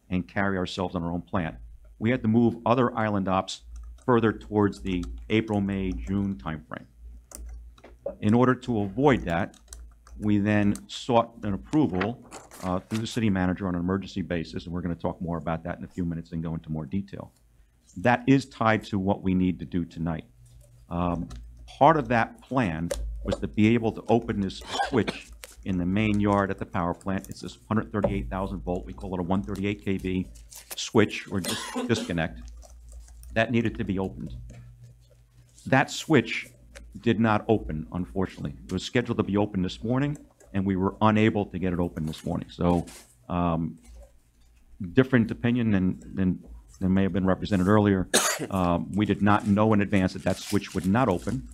and carry ourselves on our own plant. We had to move other island ops further towards the April, May, June timeframe. In order to avoid that, we then sought an approval through the city manager on an emergency basis, and we're going to talk more about that in a few minutes and go into more detail. That is tied to what we need to do tonight. Part of that plan was to be able to open this switch in the main yard at the power plant. It's this 138,000 volt, we call it a 138 kV switch or disconnect, that needed to be opened. That switch did not open, unfortunately. It was scheduled to be open this morning, and we were unable to get it open this morning. So different opinion than may have been represented earlier. We did not know in advance that switch would not open.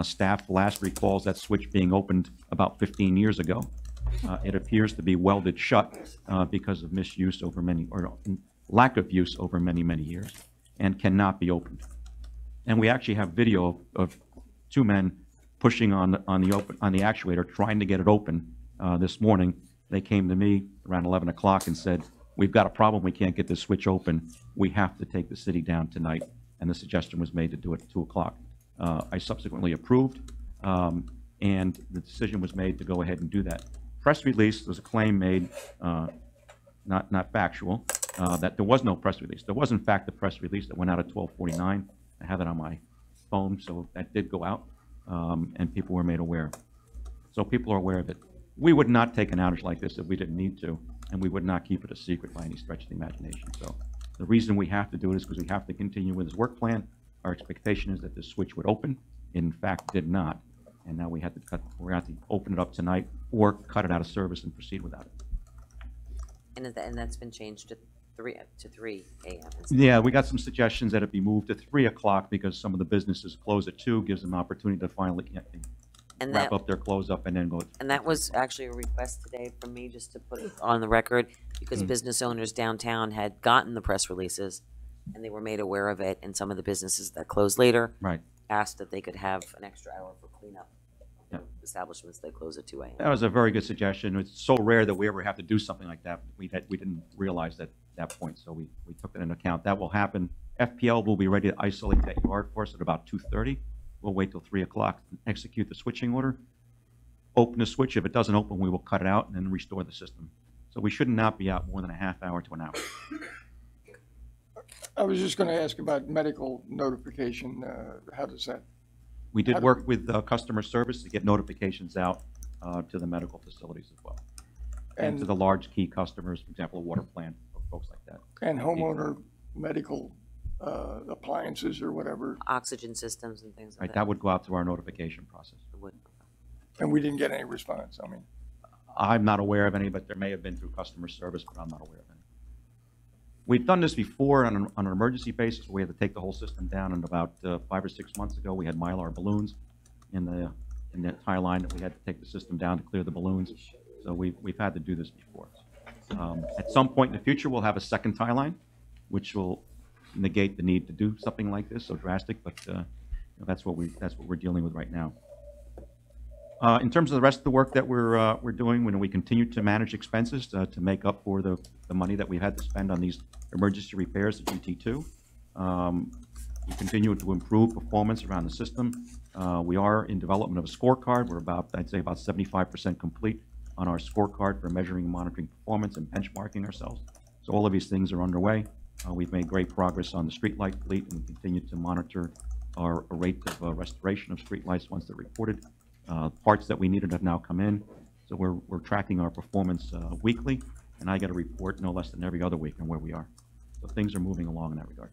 Staff last recalls that switch being opened about 15 years ago. It appears to be welded shut because of misuse over many, or lack of use over many, many years, and cannot be opened. And we actually have video of 2 men pushing on the actuator, trying to get it open this morning. They came to me around 11 o'clock and said, "We've got a problem. We can't get this switch open. We have to take the city down tonight." And the suggestion was made to do it at 2 o'clock. I subsequently approved, and the decision was made to go ahead and do that. Press release, was a claim made, not factual, that there was no press release. There was, in fact, a press release that went out at 12:49. I have it on my phone, so that did go out, and people were made aware. So people are aware of it. We would not take an outage like this if we didn't need to, and we would not keep it a secret by any stretch of the imagination. So the reason we have to do it is because we have to continue with this work plan. Our expectation is that this switch would open. In fact, did not. And now we're going to have to open it up tonight or cut it out of service and proceed without it.
And that's been changed to 3 a.m.
Yeah, we got some suggestions that it be moved to 3 o'clock because some of the businesses close at 2, gives them an opportunity to finally wrap up their close up and then go.
And that was actually a request today from me, just to put it on the record, because business owners downtown had gotten the press releases and they were made aware of it, and some of the businesses that closed later asked that they could have an extra hour for cleanup. Establishments that close at 2 a.m.
That was a very good suggestion. It's so rare that we ever have to do something like that. We didn't realize that at that point, so we took that into account. That will happen. FPL will be ready to isolate that yard for us at about 2:30. We'll wait till 3 o'clock and execute the switching order. Open the switch. If it doesn't open, we will cut it out and then restore the system. So we should not be out more than a half hour to an hour.
I was just going to ask about medical notification. How does that?
We did work with customer service to get notifications out to the medical facilities as well. And to the large key customers, for example, a water plant, or folks like that.
And homeowner medical appliances or whatever.
Oxygen systems and things like
Right,
that.
that would go out through our notification process.
It would.
And we didn't get any response, I mean.
I'm not aware of any, but there may have been through customer service, but I'm not aware of any. We've done this before on an emergency basis. We had to take the whole system down, and about 5 or 6 months ago, we had Mylar balloons in the tie line that we had to take the system down to clear the balloons. So we've had to do this before. At some point in the future, we'll have a second tie line, which will negate the need to do something like this so drastic. But that's what we're dealing with right now. In terms of the rest of the work that we're doing, when we continue to manage expenses to make up for the money that we've had to spend on these emergency repairs to GT2. We continue to improve performance around the system. We are in development of a scorecard. We're I'd say about 75% complete on our scorecard for measuring and monitoring performance and benchmarking ourselves. So all of these things are underway. We've made great progress on the streetlight fleet and continue to monitor our rate of restoration of streetlights once they're reported. Parts that we needed have now come in, so we're tracking our performance weekly, and I get a report no less than every other week on where we are. So things are moving along in that regard.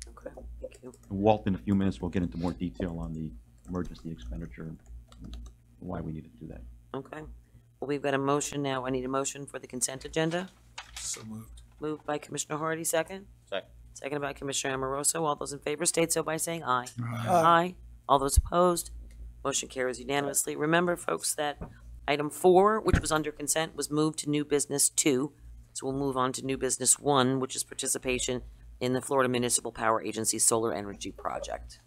Okay, thank you.
Walt, in a few minutes, will get into more detail on the emergency expenditure and why we needed to do that.
Okay. Well, we've got a motion now. I need a motion for the consent agenda.
So moved.
Moved by Commissioner Hardy, second.
Second.
Seconded by Commissioner Amoroso. All those in favor state so by saying aye.
Aye.
Aye. All those opposed? Motion carries unanimously. Remember, folks, that item 4, which was under consent, was moved to new business 2. So we'll move on to new business 1, which is participation in the Florida Municipal Power Agency Solar Energy Project.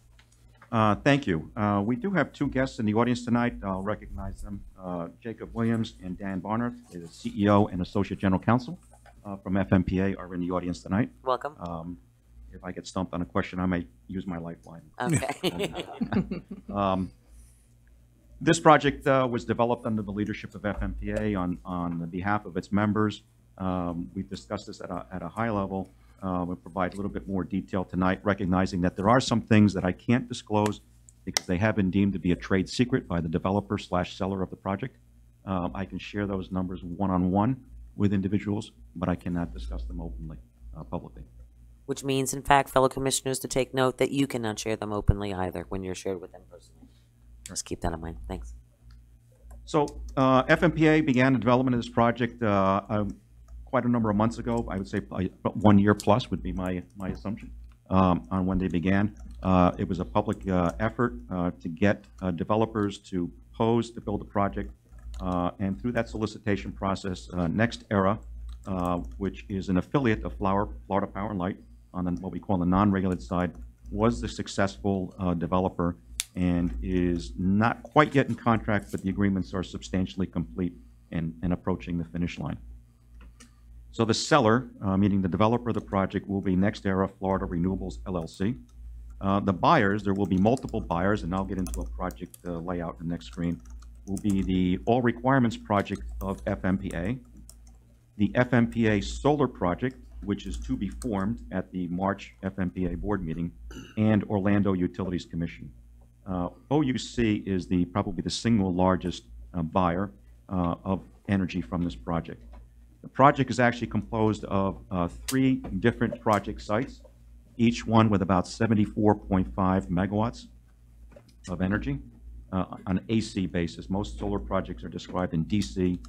Thank you. We do have 2 guests in the audience tonight. I'll recognize them. Jacob Williams and Dan Barnard, the CEO and Associate General Counsel from FMPA, are in the audience tonight.
Welcome.
If I get stumped on a question, I may use my lifeline.
Okay.
This project was developed under the leadership of FMPA on behalf of its members. We've discussed this at a high level. We'll provide a little bit more detail tonight, recognizing that there are some things that I can't disclose because they have been deemed to be a trade secret by the developer/seller of the project. I can share those numbers one-on-one with individuals, but I cannot discuss them openly, publicly.
Which means, in fact, fellow commissioners, to take note that you cannot share them openly either when you're shared with them personally. Just keep that in mind. Thanks.
So FMPA began the development of this project quite a number of months ago. I would say 1 year plus would be my assumption on when they began. It was a public effort to get developers to pose to build a project. And through that solicitation process, NextEra, which is an affiliate of Florida Power and Light on what we call the non-regulated side, was the successful developer and is not quite yet in contract, but the agreements are substantially complete and approaching the finish line. So the seller, meaning the developer of the project, will be NextEra Florida Renewables LLC. The buyers, there will be multiple buyers, and I'll get into a project layout in the next screen, will be the All Requirements project of FMPA, the FMPA Solar project, which is to be formed at the March FMPA board meeting, and Orlando Utilities Commission. OUC is probably the single largest buyer of energy from this project. The project is actually composed of 3 different project sites, each one with about 74.5 megawatts of energy on an AC basis. Most solar projects are described in DC.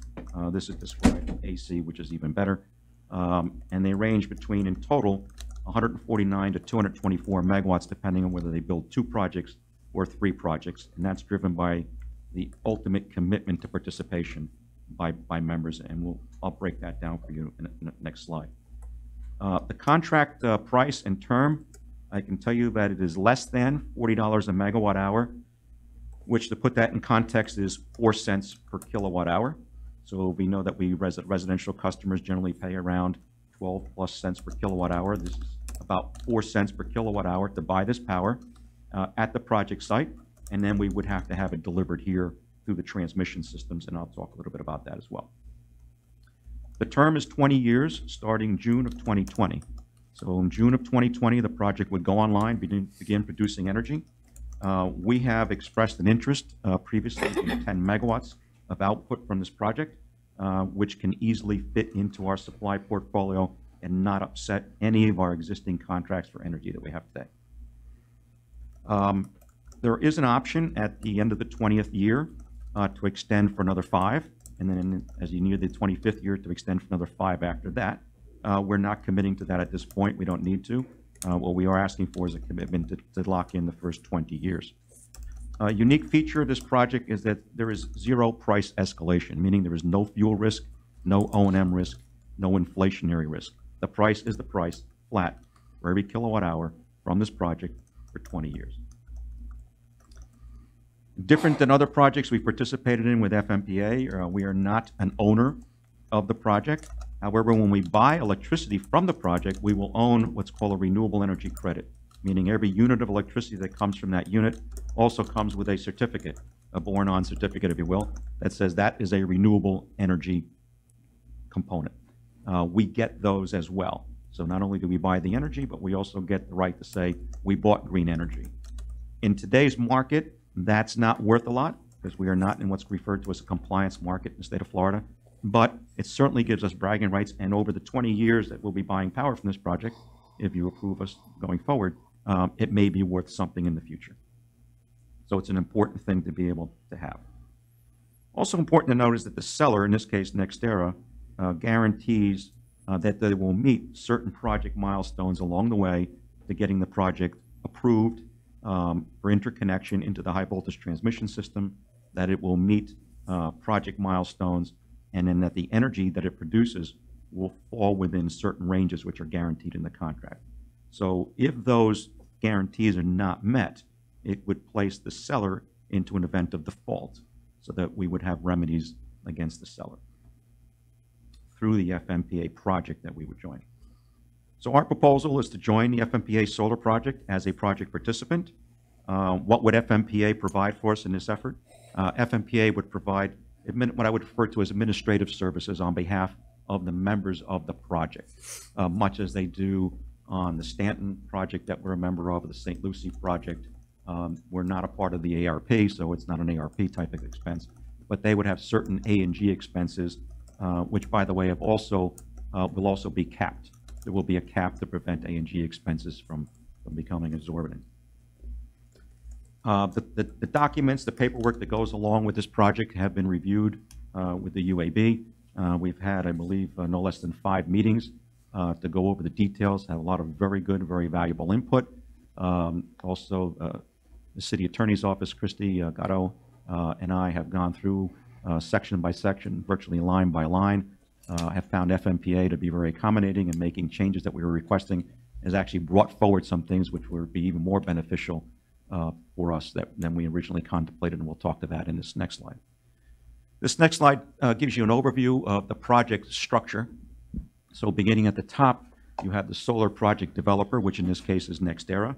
This is described in AC, which is even better. And they range between, in total, 149 to 224 megawatts, depending on whether they build 2 projects or 3 projects. And that's driven by the ultimate commitment to participation by members. And I'll break that down for you in the next slide. The contract price and term, I can tell you that it is less than $40 a megawatt hour, which, to put that in context, is 4 cents per kilowatt hour. So we know that we residential customers generally pay around 12 plus cents per kilowatt hour. This is about 4 cents per kilowatt hour to buy this power at the project site, and then we would have to have it delivered here through the transmission systems, and I'll talk a little bit about that as well. The term is 20 years, starting June of 2020. So in June of 2020, the project would go online, begin producing energy. We have expressed an interest previously in 10 megawatts of output from this project, which can easily fit into our supply portfolio and not upset any of our existing contracts for energy that we have today. There is an option at the end of the 20th year to extend for another 5, and then as you near the 25th year, to extend for another 5 after that. We're not committing to that at this point. We don't need to. What we are asking for is a commitment to lock in the first 20 years. A unique feature of this project is that there is 0 price escalation, meaning there is no fuel risk, no O&M risk, no inflationary risk. The price is the price, flat, for every kilowatt hour from this project for 20 years. Different than other projects we participated in with FMPA, we are not an owner of the project. However, when we buy electricity from the project, we will own what's called a renewable energy credit, meaning every unit of electricity that comes from that unit also comes with a certificate, a born-on certificate, if you will, that says that is a renewable energy component. We get those as well. So not only do we buy the energy, but we also get the right to say we bought green energy. In today's market, that's not worth a lot because we are not in what's referred to as a compliance market in the state of Florida. But it certainly gives us bragging rights, and over the 20 years that we'll be buying power from this project, if you approve us going forward, it may be worth something in the future. So it's an important thing to be able to have. Also important to note is that the seller, in this case NextEra, guarantees that they will meet certain project milestones along the way to getting the project approved for interconnection into the high voltage transmission system, that it will meet project milestones, and then that the energy that it produces will fall within certain ranges which are guaranteed in the contract. So if those guarantees are not met, it would place the seller into an event of default so that we would have remedies against the seller through the FMPA project that we would join. So our proposal is to join the FMPA solar project as a project participant. What would FMPA provide for us in this effort? FMPA would provide what I would refer to as administrative services on behalf of the members of the project, much as they do on the Stanton project that we're a member of, the St. Lucie project. We're not a part of the ARP, so it's not an ARP type of expense, but they would have certain A&G expenses, which, by the way, have also will also be capped. There will be a cap to prevent A&G expenses from becoming exorbitant. The documents, the paperwork that goes along with this project have been reviewed with the UAB. We've had, I believe, no less than 5 meetings to go over the details, have a lot of very good, very valuable input. Also, the City Attorney's Office, Christy Gatto, and I have gone through section by section, virtually line by line. Have found FMPA to be very accommodating and making changes that we were requesting, has actually brought forward some things which would be even more beneficial for us than we originally contemplated, and we'll talk to that in this next slide. This next slide gives you an overview of the project structure. So beginning at the top, you have the solar project developer, which in this case is NextEra.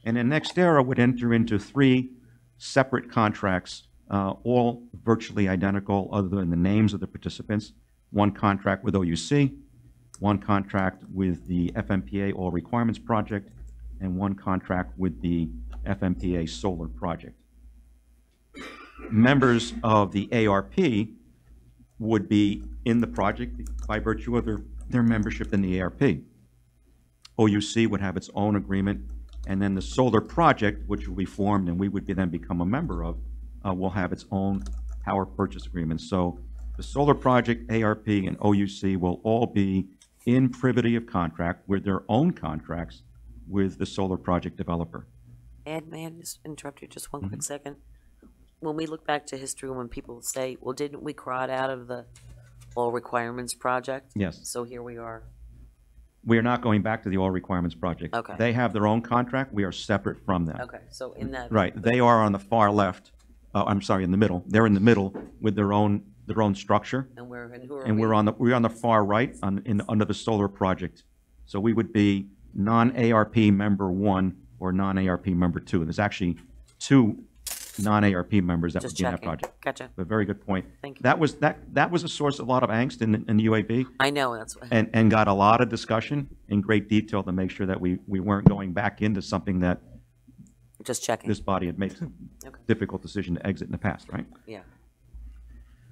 And then NextEra would enter into 3 separate contracts, all virtually identical other than the names of the participants. One contract with OUC, one contract with the FMPA All Requirements Project, and one contract with the FMPA Solar Project. Members of the ARP would be in the project by virtue of their membership in the ARP. OUC would have its own agreement, and then the solar project, which will be formed and we would then become a member of, will have its own power purchase agreement. So the solar project, ARP, and OUC will all be in privity of contract with their own contracts with the solar project developer.
Ed, may I just interrupt you just one quick second? When we look back to history, when people say, well, didn't we crowd out of the All Requirements Project?
Yes.
So here we are.
We are not going back to the All Requirements Project.
Okay.
They have their own contract. We are separate from them.
Okay, so in that.
Right. They are on the far left. I'm sorry, in the middle. They're in the middle with their own structure.
And who are
and
we?
we're on the far right under the solar project. So we would be non-ARP member 1 or non-ARP member 2. There's actually 2 non-ARP members that would be in that project.
Gotcha.
But very good point.
Thank you.
That was a source of a lot of angst in the UAB.
I know, that's what.
And got a lot of discussion in great detail to make sure that we weren't going back into something that
just checking.
This body had made a difficult decision to exit in the past, right?
Yeah.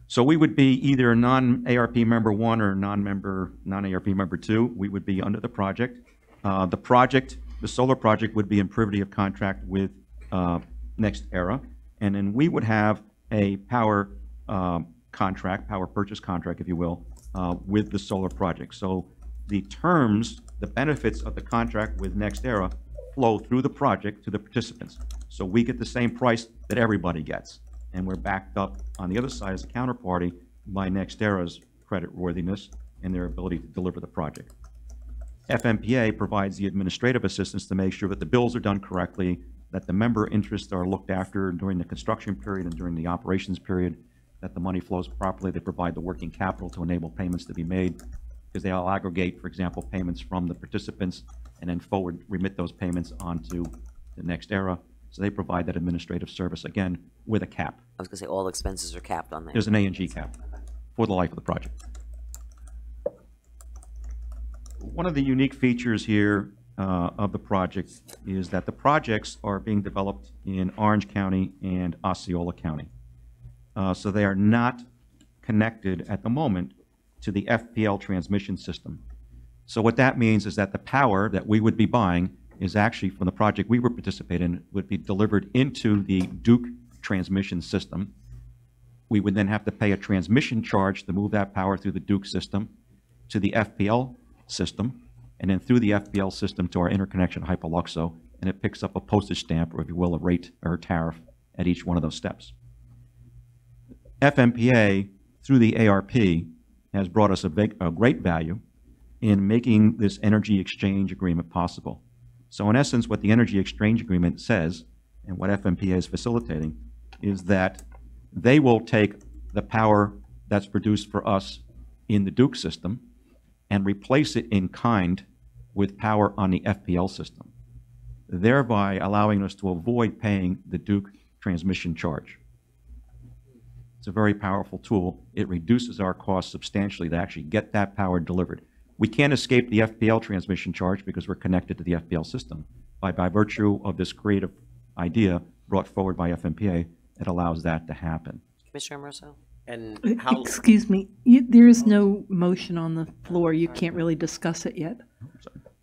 So we would be either non-ARP member 1 or non-ARP member 2. We would be under the project. The solar project would be in privity of contract with NextEra, and then we would have a power purchase contract, if you will, with the solar project. So the terms, the benefits of the contract with NextEra flow through the project to the participants. So we get the same price that everybody gets, and we're backed up on the other side as a counterparty by NextEra's creditworthiness and their ability to deliver the project. FMPA provides the administrative assistance to make sure that the bills are done correctly, that the member interests are looked after during the construction period and during the operations period, that the money flows properly. They provide the working capital to enable payments to be made, because they'll aggregate, for example, payments from the participants and then forward remit those payments onto the NextEra. So they provide that administrative service, again, with a cap.
I was going to say all expenses are capped on there.
There's an A&G cap for the life of the project. One of the unique features here of the project is that the projects are being developed in Orange County and Osceola County. So they are not connected at the moment to the FPL transmission system. So what that means is that the power that we would be buying is actually from the project we would participate in would be delivered into the Duke transmission system. We would then have to pay a transmission charge to move that power through the Duke system to the FPL system, and then through the FPL system to our interconnection Hypoluxo, and it picks up a postage stamp, or if you will, a rate or a tariff at each one of those steps. FMPA, through the ARP, has brought us a great value in making this energy exchange agreement possible. So in essence, what the energy exchange agreement says, and what FMPA is facilitating, is that they will take the power that's produced for us in the Duke system and replace it in kind with power on the FPL system, thereby allowing us to avoid paying the Duke transmission charge. It's a very powerful tool. It reduces our costs substantially to actually get that power delivered. We can't escape the FPL transmission charge because we're connected to the FPL system. By virtue of this creative idea brought forward by FMPA, it allows that to happen.
Commissioner Amoruso?
And how?
Excuse me, there is no motion on the floor. You can't really discuss it yet.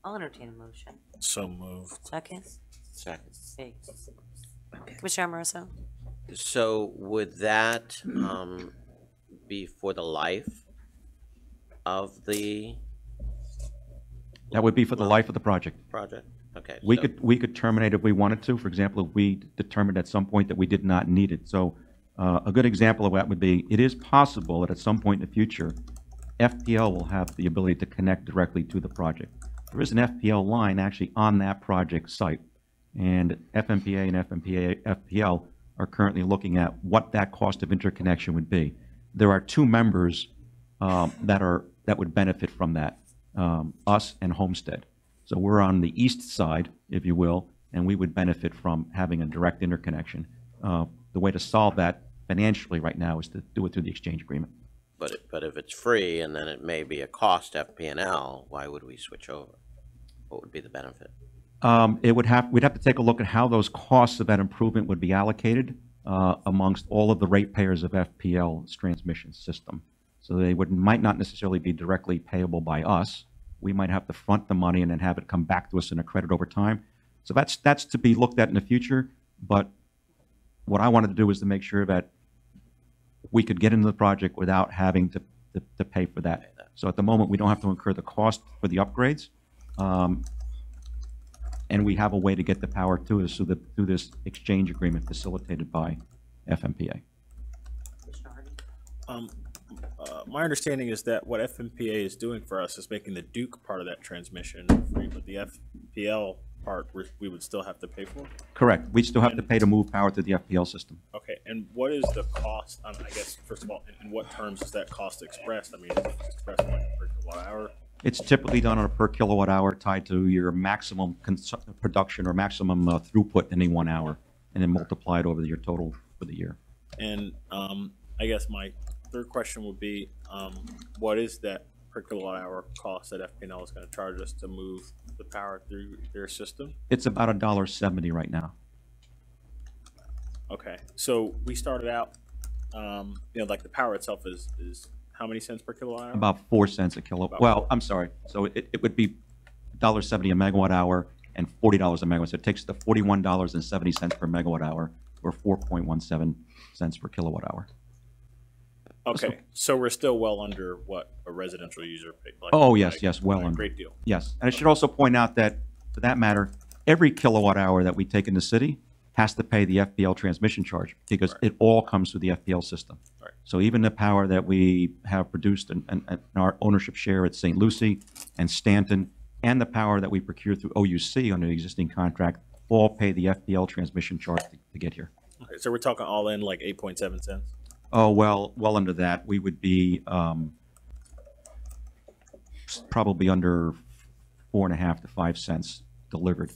I'll entertain a motion.
So moved.
Second?
Second.
Okay. Commissioner Amoruso?
So would that be for the life of the?
That would be for the life of the project.
Okay.
We could terminate if we wanted to. For example, if we determined at some point that we did not need it. So a good example of that would be, it is possible that at some point in the future, FPL will have the ability to connect directly to the project. There is an FPL line actually on that project site. And FMPA and FPL are currently looking at what that cost of interconnection would be. There are two members that would benefit from that, us and Homestead. So we're on the east side, if you will, and we would benefit from having a direct interconnection. The way to solve that financially right now is to do it through the exchange agreement.
But if it's free and then it may be a cost FP&L, why would we switch over? What would be the benefit?
We'd have to take a look at how those costs of that improvement would be allocated amongst all of the ratepayers of FPL's transmission system. So they might not necessarily be directly payable by us. We might have to front the money and then have it come back to us in a credit over time. So that's to be looked at in the future. But what I wanted to do was to make sure that we could get into the project without having to pay for that. So at the moment, we don't have to incur the cost for the upgrades. And we have a way to get the power to us through this exchange agreement facilitated by FMPA.
My understanding is that what FMPA is doing for us is making the Duke part of that transmission free, but the FPL part we would still have to pay for?
Correct. We still have to pay to move power to the FPL system.
Okay, and what is the cost, I guess, first of all, in what terms is that cost expressed? I mean, is it expressed like per kilowatt hour?
It's typically done on a per kilowatt hour tied to your maximum production or maximum throughput in any 1 hour, and then multiplied over your total for the year.
And I guess my third question would be, what is that per kilowatt hour cost that FPL is going to charge us to move the power through their system?
It's about $1.70 right now.
Okay, so we started out, like the power itself is how many cents per kilowatt hour?
About 4 cents a kilowatt. Well, I'm sorry. So it would be $1.70 a megawatt hour and $40 a megawatt. So it takes the $41.70 per megawatt hour, or 4.17 cents per kilowatt hour.
Okay, so we're still well under what a residential user pays.
Oh, yes, well under.
Great deal.
Yes, and I should also point out that, for that matter, every kilowatt hour that we take in the city has to pay the FPL transmission charge, because it all comes through the FPL system.
Right.
So even the power that we have produced in our ownership share at St. Lucie and Stanton, and the power that we procure through OUC under the existing contract, all pay the FPL transmission charge to get here.
Okay, so we're talking all in like 8.7 cents?
Oh, well under that. We would be probably under 4.5 to 5 cents delivered.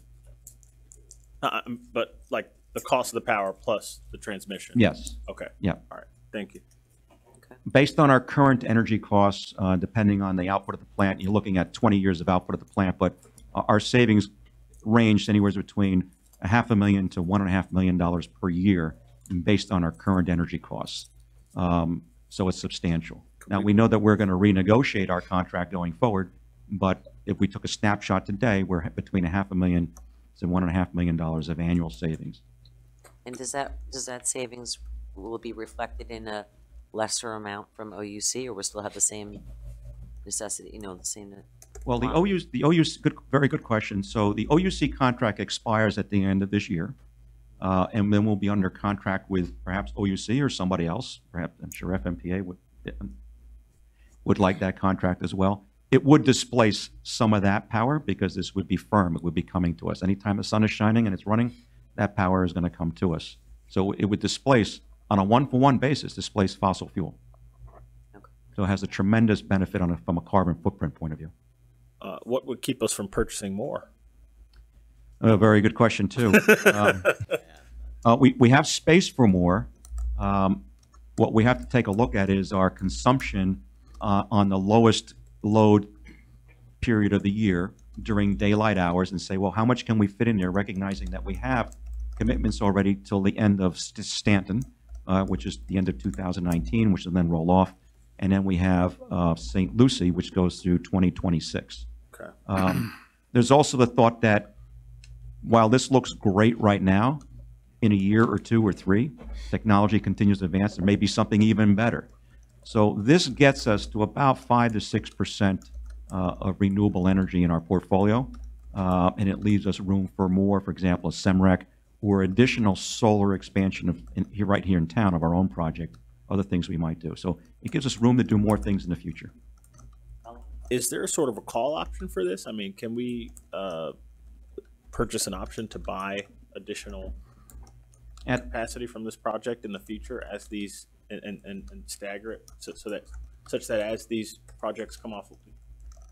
But like the cost of the power plus the transmission?
Yes.
Okay.
Yeah.
All right. Thank you.
Based on our current energy costs, depending on the output of the plant, you're looking at 20 years of output of the plant, but our savings ranged anywhere between $500,000 to $1.5 million per year based on our current energy costs. So it's substantial. Now, we know that we're going to renegotiate our contract going forward, but if we took a snapshot today, we're between $500,000 to $1.5 million of annual savings.
And does that savings will be reflected in a lesser amount from OUC, or will still have the same necessity, the same?
Well, the OUC, very good question. So the OUC contract expires at the end of this year. And then we'll be under contract with perhaps OUC or somebody else. Perhaps, I'm sure FMPA would like that contract as well. It would displace some of that power because this would be firm. It would be coming to us. Anytime the sun is shining and it's running, that power is going to come to us. So it would displace, on a one-for-one basis, displace fossil fuel. Okay. So it has a tremendous benefit from a carbon footprint point of view.
What would keep us from purchasing more?
A very good question, too. We have space for more. What we have to take a look at is our consumption on the lowest load period of the year during daylight hours and say, well, how much can we fit in there, recognizing that we have commitments already till the end of Stanton, which is the end of 2019, which will then roll off. And then we have St. Lucie, which goes through 2026. Okay. There's also the thought that while this looks great right now, in a year or two or three, technology continues to advance. There may be something even better. So this gets us to about 5 to 6% of renewable energy in our portfolio, and it leaves us room for more, for example, a SEMREC or additional solar expansion right here in town of our own project, other things we might do. So it gives us room to do more things in the future.
Is there sort of a call option for this? I mean, can we purchase an option to buy additional capacity from this project in the future as these and stagger it such that as these projects come off,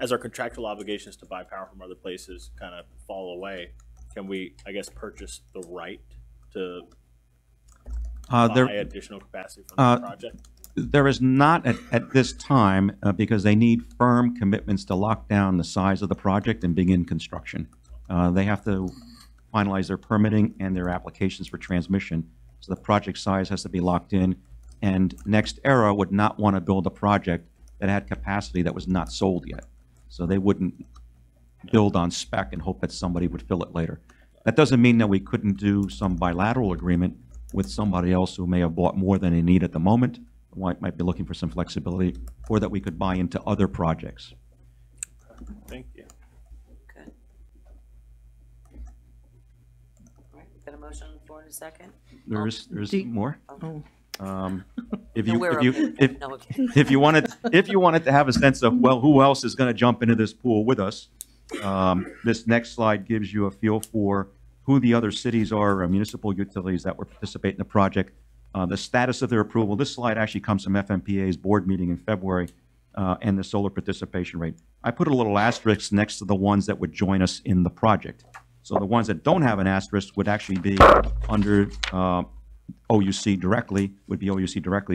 as our contractual obligations to buy power from other places kind of fall away, can we, I guess, purchase the right to buy additional capacity from the project?
There is not at this time because they need firm commitments to lock down the size of the project and begin construction. They have to finalize their permitting and their applications for transmission. So the project size has to be locked in. And NextEra would not want to build a project that had capacity that was not sold yet. So they wouldn't build on spec and hope that somebody would fill it later. That doesn't mean that we couldn't do some bilateral agreement with somebody else who may have bought more than they need at the moment, might be looking for some flexibility, or that we could buy into other projects.
Thank you.
Okay. All right, got a motion on the floor in a second.
There's more.
Oh.
If
No,
you
we're
if you
okay.
if,
No, okay.
if you wanted to have a sense of, well, who else is going to jump into this pool with us, this next slide gives you a feel for who the other cities are, municipal utilities that will participate in the project, the status of their approval. This slide actually comes from FMPA's board meeting in February, and the solar participation rate. I put a little asterisk next to the ones that would join us in the project. So the ones that don't have an asterisk would actually be under OUC directly,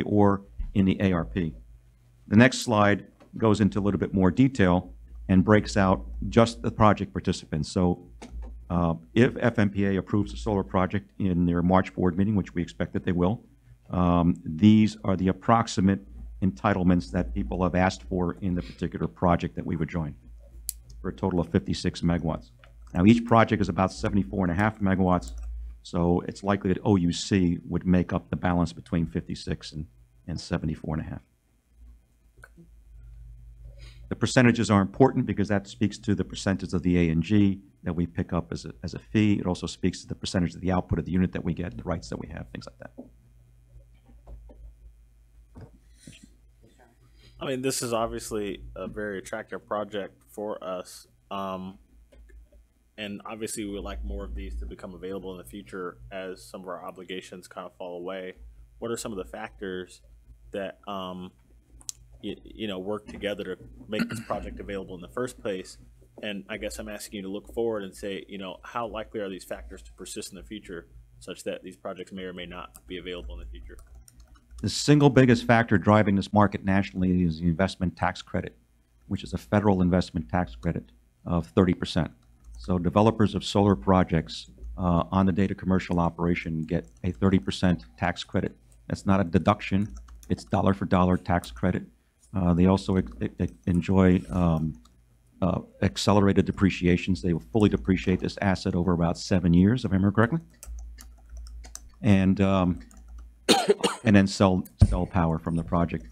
or in the ARP. The next slide goes into a little bit more detail and breaks out just the project participants. So if FMPA approves the solar project in their March board meeting, which we expect that they will, these are the approximate entitlements that people have asked for in the particular project that we would join, for a total of 56 megawatts. Now, each project is about 74.5 megawatts, so it's likely that OUC would make up the balance between 56 and 74.5. The percentages are important because that speaks to the percentage of the A&G that we pick up as a fee. It also speaks to the percentage of the output of the unit that we get, the rights that we have, things like that.
I mean, this is obviously a very attractive project for us. And obviously we would like more of these to become available in the future as some of our obligations kind of fall away. What are some of the factors that, you know, work together to make this project available in the first place? And I guess I'm asking you to look forward and say, you know, how likely are these factors to persist in the future such that these projects may or may not be available in the future?
The single biggest factor driving this market nationally is the investment tax credit, which is a federal investment tax credit of 30%. So developers of solar projects on the date of commercial operation get a 30% tax credit. That's not a deduction. It's dollar for dollar tax credit. They also enjoy accelerated depreciations. They will fully depreciate this asset over about 7 years, if I remember correctly. And then sell power from the project.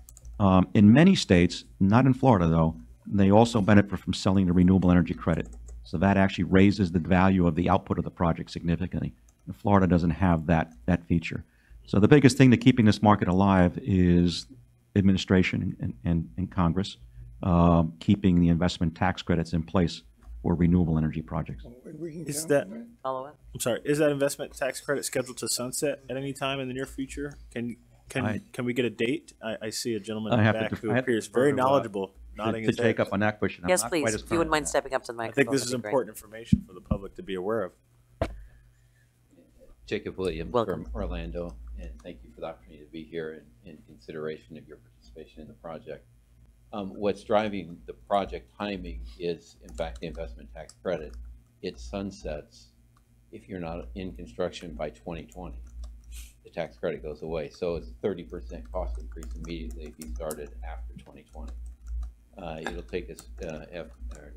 In many states, not in Florida though, they also benefit from selling the renewable energy credit. So that actually raises the value of the output of the project significantly. And Florida doesn't have that feature. So the biggest thing to keeping this market alive is administration and Congress keeping the investment tax credits in place for renewable energy projects.
Is that, I'm sorry, is that investment tax credit scheduled to sunset at any time in the near future? Can we get a date? I see a gentleman in the back who appears very knowledgeable, nodding his head.
To take up on that question.
Yes, please, if you wouldn't mind stepping up to the
I
microphone.
think this is important information for the public to be aware of.
Jacob Williams from Orlando, and thank you for the opportunity to be here in consideration of your participation in the project. What's driving the project timing is, in fact, the investment tax credit. It sunsets if you're not in construction by 2020. The tax credit goes away. So it's 30% cost increase immediately if you started after 2020. It'll take us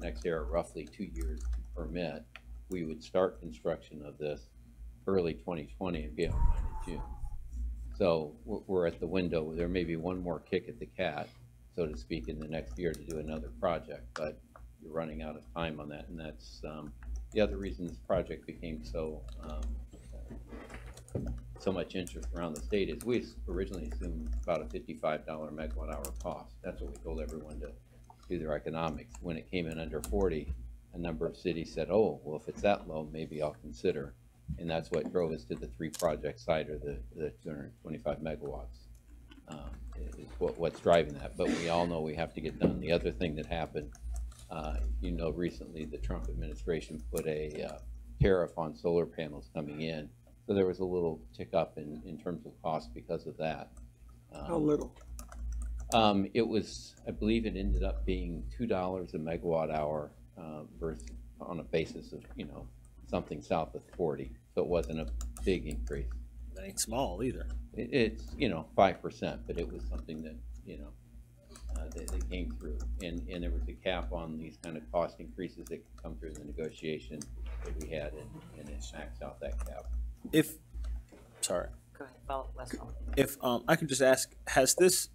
NextEra roughly 2 years to permit. We would start construction of this early 2020 and be online in June. So we're at the window. There may be one more kick at the cat, so to speak, in the next year to do another project, but you're running out of time on that. And that's the other reason this project became so much interest around the state is we originally assumed about a $55 megawatt hour cost. That's what we told everyone to do their economics. When it came in under 40, a number of cities said, oh, well, if it's that low, maybe I'll consider. And that's what drove us to the 3 project site, or the 225 megawatts. Is what's driving that. But we all know we have to get done. The other thing that happened, recently the Trump administration put a tariff on solar panels coming in. So there was a little tick up in terms of cost because of that.
How little?
It was, I believe it ended up being $2 a megawatt hour versus on a basis of, something south of 40. So it wasn't a big increase.
That ain't small either.
It's 5%, but it was something that they came through, and there was a cap on these kind of cost increases that could come through the negotiation that we had, and it maxed out that cap.
Sorry.
Go ahead, follow Westfall.
If I could just ask, has this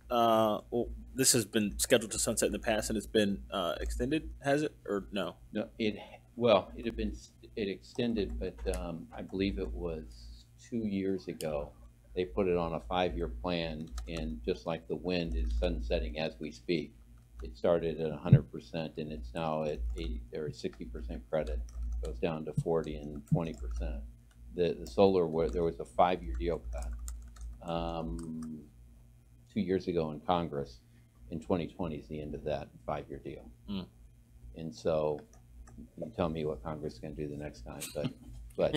this has been scheduled to sunset in the past and it's been extended? Has it, or no?
No, it had been extended, but I believe it was 2 years ago. They put it on a 5-year plan, and just like the wind is sunsetting as we speak. It started at 100%, and it's now at 80 or 60% credit. Goes down to 40 and 20%. The solar, where there was a 5-year deal cut 2 years ago in Congress. In 2020 is the end of that 5-year deal. And so you tell me what Congress is going to do the next time, but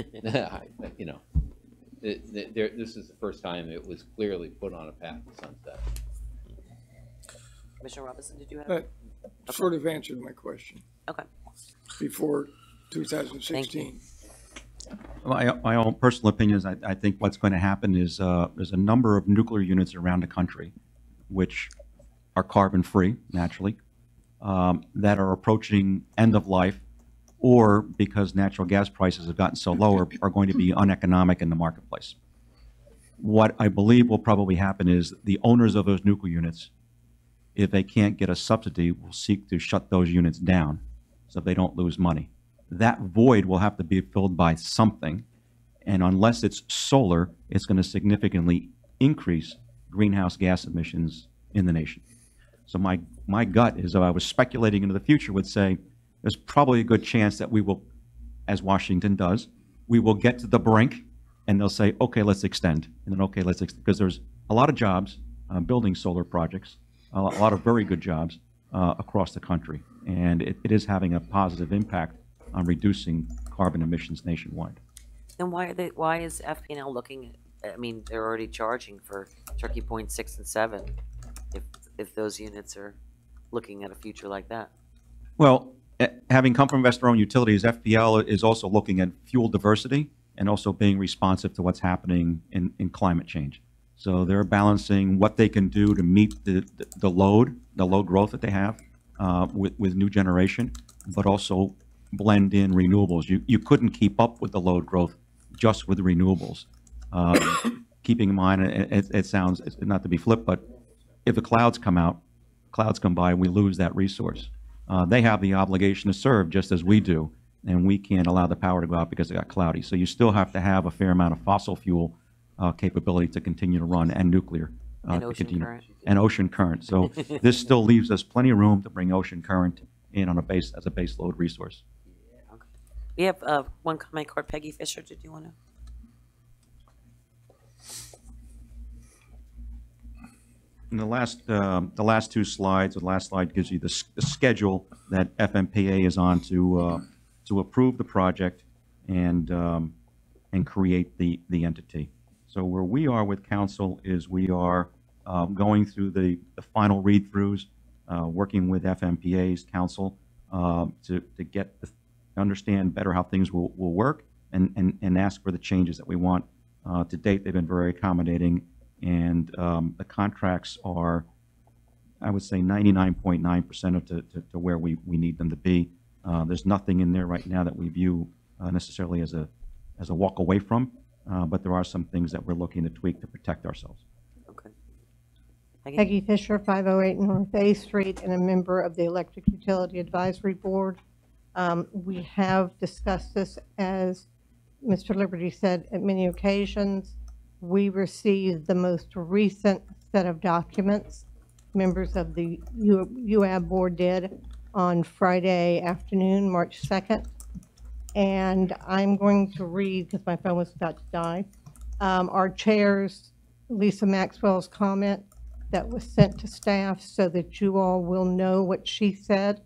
this is the first time it was clearly put on a path to sunset.
Commissioner Robinson, did you have?
That sort of answered my question.
Okay.
Before 2016.
My own personal opinion is I think what's going to happen is there's a number of nuclear units around the country which are carbon-free, naturally, that are approaching end of life, or because natural gas prices have gotten so low are going to be uneconomic in the marketplace. What I believe will probably happen is the owners of those nuclear units, if they can't get a subsidy, will seek to shut those units down so they don't lose money. That void will have to be filled by something, and unless it's solar, it's going to significantly increase greenhouse gas emissions in the nation. So my gut is, if I was speculating into the future, would say there's probably a good chance that we will, as Washington does, we will get to the brink, and they'll say, okay, let's extend, and then okay, let's extend, because there's a lot of jobs building solar projects, a lot of very good jobs across the country, and it is having a positive impact on reducing carbon emissions nationwide.
Then why is FPL looking at, I mean, they're already charging for Turkey Point 6 and 7 if those units are looking at a future like that?
Well, having come from investor-owned utilities, FPL is also looking at fuel diversity and also being responsive to what's happening in climate change. So they're balancing what they can do to meet the load growth that they have with new generation, but also blend in renewables. You couldn't keep up with the load growth just with renewables. Keeping in mind, it sounds, not to be flip, but if the clouds come by, we lose that resource. They have the obligation to serve just as we do, and we can't allow the power to go out because it got cloudy. So you still have to have a fair amount of fossil fuel capability to continue to run, and nuclear.
And ocean current.
And ocean current. So this still leaves us plenty of room to bring ocean current in on as a base load resource.
Okay. We have one comment card. Peggy Fisher, did you want to?
In the last two slides, the last slide gives you the schedule that FMPA is on to approve the project and create the entity. So where we are with council is we are going through the final read-throughs, working with FMPA's council to understand better how things will work and ask for the changes that we want. To date, they've been very accommodating, and the contracts are, I would say, 99.9% to where we need them to be. There's nothing in there right now that we view necessarily as a walk away from, but there are some things that we're looking to tweak to protect ourselves.
Okay.
Peggy Fisher, 508 North A Street, and a member of the Electric Utility Advisory Board. We have discussed this, as Mr. Liberty said, at many occasions. We received the most recent set of documents, members of the UAB board did, on Friday afternoon, March 2nd. And I'm going to read, because my phone was about to die, our chair's, Lisa Maxwell's comment that was sent to staff so that you all will know what she said.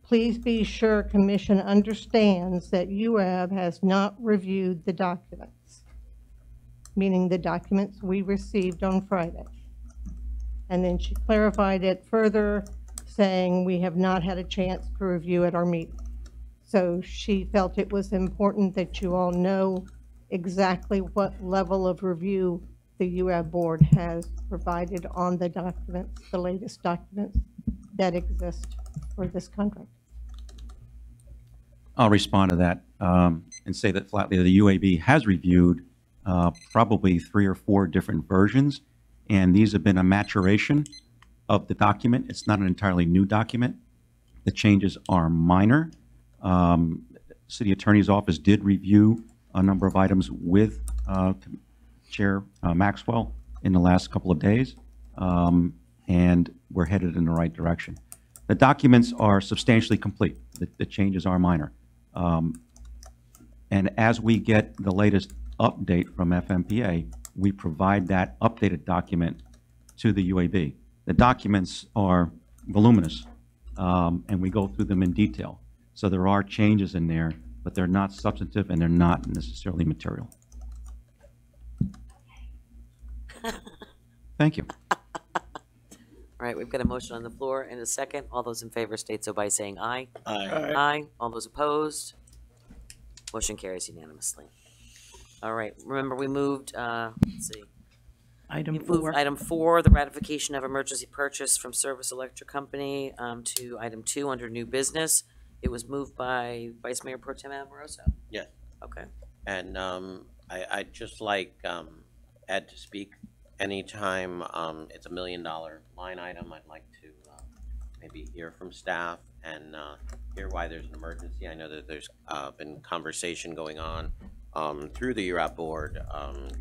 Please be sure Commission understands that UAB has not reviewed the documents, meaning the documents we received on Friday. And then she clarified it further, saying we have not had a chance to review at our meeting. So she felt it was important that you all know exactly what level of review the UAB board has provided on the documents, the latest documents that exist for this contract.
I'll respond to that and say that flatly the UAB has reviewed probably 3 or 4 different versions, and these have been a maturation of the document. It's not an entirely new document. The changes are minor. City Attorney's Office did review a number of items with Chair Maxwell in the last couple of days, and we're headed in the right direction. The documents are substantially complete. The changes are minor. And as we get the latest update from FMPA, we provide that updated document to the UAB. The documents are voluminous, and we go through them in detail. So there are changes in there, but they're not substantive and they're not necessarily material. Thank you.
All right, we've got a motion on the floor and a second. All those in favor state so by saying aye.
Aye.
Aye. All those opposed? Motion carries unanimously. All right, remember we moved, let's see.
Item
We moved
4.
Item 4, the ratification of emergency purchase from Service Electric Company, to item 2 under new business. It was moved by Vice Mayor Pro Tem Amoroso.
Yes.
Okay.
And I'd just like Ed to speak anytime it's $1 million line item. I'd like to maybe hear from staff and hear why there's an emergency. I know that there's been conversation going on through the URAP board,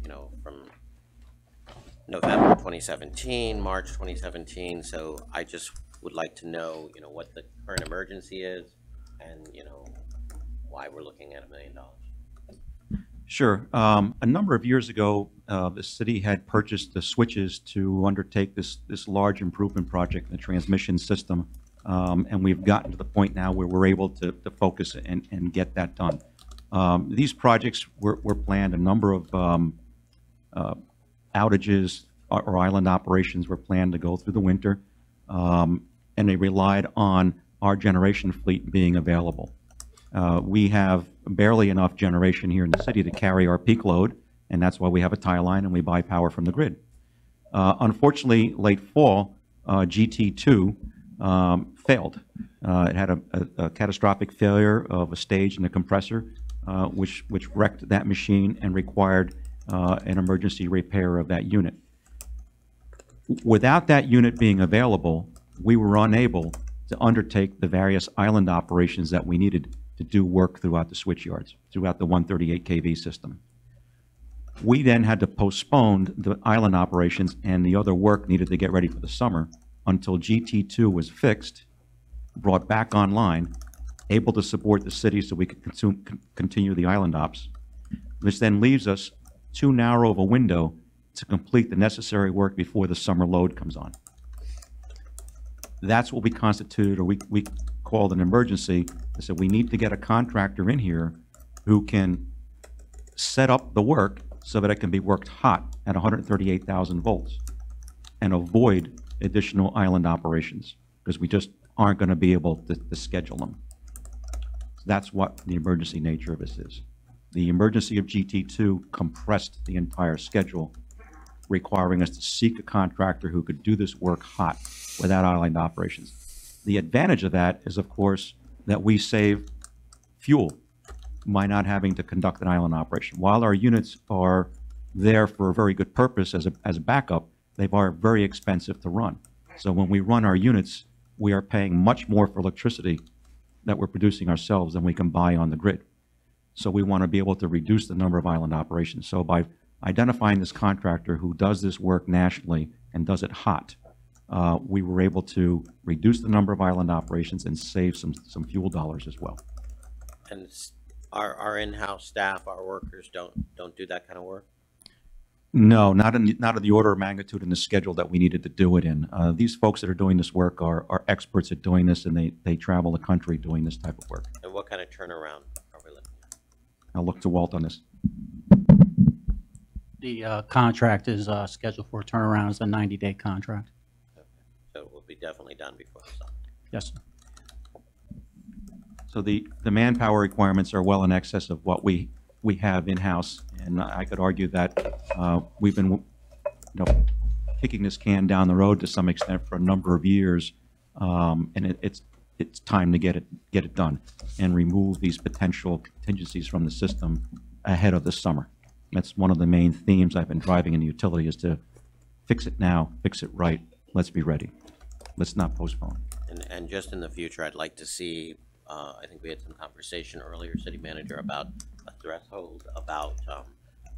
you know, from November 2017, March 2017. So I just would like to know, you know, what the current emergency is and, you know, why we're looking at $1 million.
Sure. A number of years ago, the city had purchased the switches to undertake this large improvement project in the transmission system, and we've gotten to the point now where we're able to focus and get that done. These projects were planned. A number of outages or island operations were planned to go through the winter, and they relied on our generation fleet being available. We have barely enough generation here in the city to carry our peak load, and that's why we have a tie line and we buy power from the grid. Unfortunately, late fall, GT2 failed. It had a catastrophic failure of a stage in the compressor, which wrecked that machine and required an emergency repair of that unit. Without that unit being available, we were unable to undertake the various island operations that we needed to do work throughout the switch yards, throughout the 138 kV system. We then had to postpone the island operations and the other work needed to get ready for the summer until GT2 was fixed, brought back online, able to support the city so we could continue the island ops, which then leaves us too narrow of a window to complete the necessary work before the summer load comes on. That's what we constituted, or we called an emergency. I said, we need to get a contractor in here who can set up the work so that it can be worked hot at 138,000 volts and avoid additional island operations, because we just aren't going to be able to schedule them. So that's what the emergency nature of this is. The emergency of GT2 compressed the entire schedule, requiring us to seek a contractor who could do this work hot without island operations. The advantage of that is, of course, that we save fuel by not having to conduct an island operation. While our units are there for a very good purpose as a backup, they are very expensive to run. So when we run our units, we are paying much more for electricity that we're producing ourselves than we can buy on the grid. So we want to be able to reduce the number of island operations. So by identifying this contractor who does this work nationally and does it hot, we were able to reduce the number of island operations and save some fuel dollars as well.
And our in-house staff, our workers don't do that kind of work?
No, not in the order of magnitude and the schedule that we needed to do it in. These folks that are doing this work are experts at doing this, and they travel the country doing this type of work.
And what kind of turnaround are we looking at?
I'll look to Walt on this.
The contract is scheduled for a turnaround. It's a 90-day contract.
So it will be definitely done before the summer.
Yes, sir.
So the manpower requirements are well in excess of what we have in-house, and I could argue that we've been, kicking this can down the road to some extent for a number of years, and it's time to get it done and remove these potential contingencies from the system ahead of the summer. That's one of the main themes I've been driving in the utility, is to fix it now, fix it right. Let's be ready. Let's not postpone.
And just in the future, I'd like to see, I think we had some conversation earlier, City Manager, about a threshold about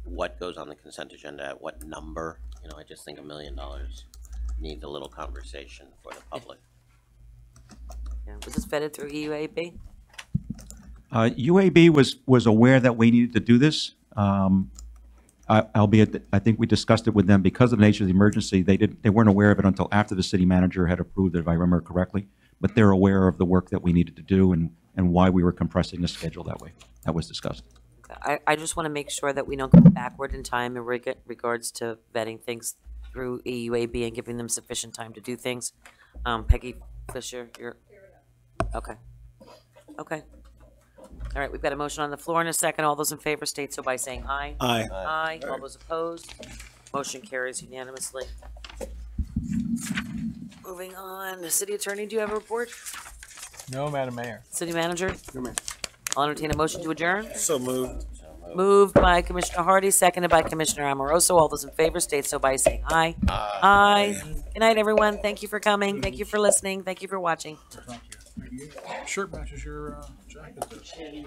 what goes on the consent agenda at what number. I just think $1 million needs a little conversation for the public.
Yeah, was this vetted through EUAB?
UAB was aware that we needed to do this. Albeit, I think we discussed it with them because of the nature of the emergency. They weren't aware of it until after the city manager had approved it, if I remember correctly. But they're aware of the work that we needed to do and why we were compressing the schedule that way. That was discussed.
I just want to make sure that we don't go backward in time in regards to vetting things through EUAB and giving them sufficient time to do things. Peggy Fisher, you're okay. Okay. All right, we've got a motion on the floor in a second. All those in favor state so by saying aye.
Aye.
Aye. All those opposed? Motion carries unanimously. Moving on. The city attorney, do you have a report?
No, Madam Mayor.
City manager? No, ma'am. I'll entertain a motion to adjourn.
So moved.
Moved by Commissioner Hardy, seconded by Commissioner Amoroso. All those in favor state so by saying aye. Aye. Good night, everyone. Thank you for coming. Thank you for listening. Thank you for watching.
Shirt matches your jacket there.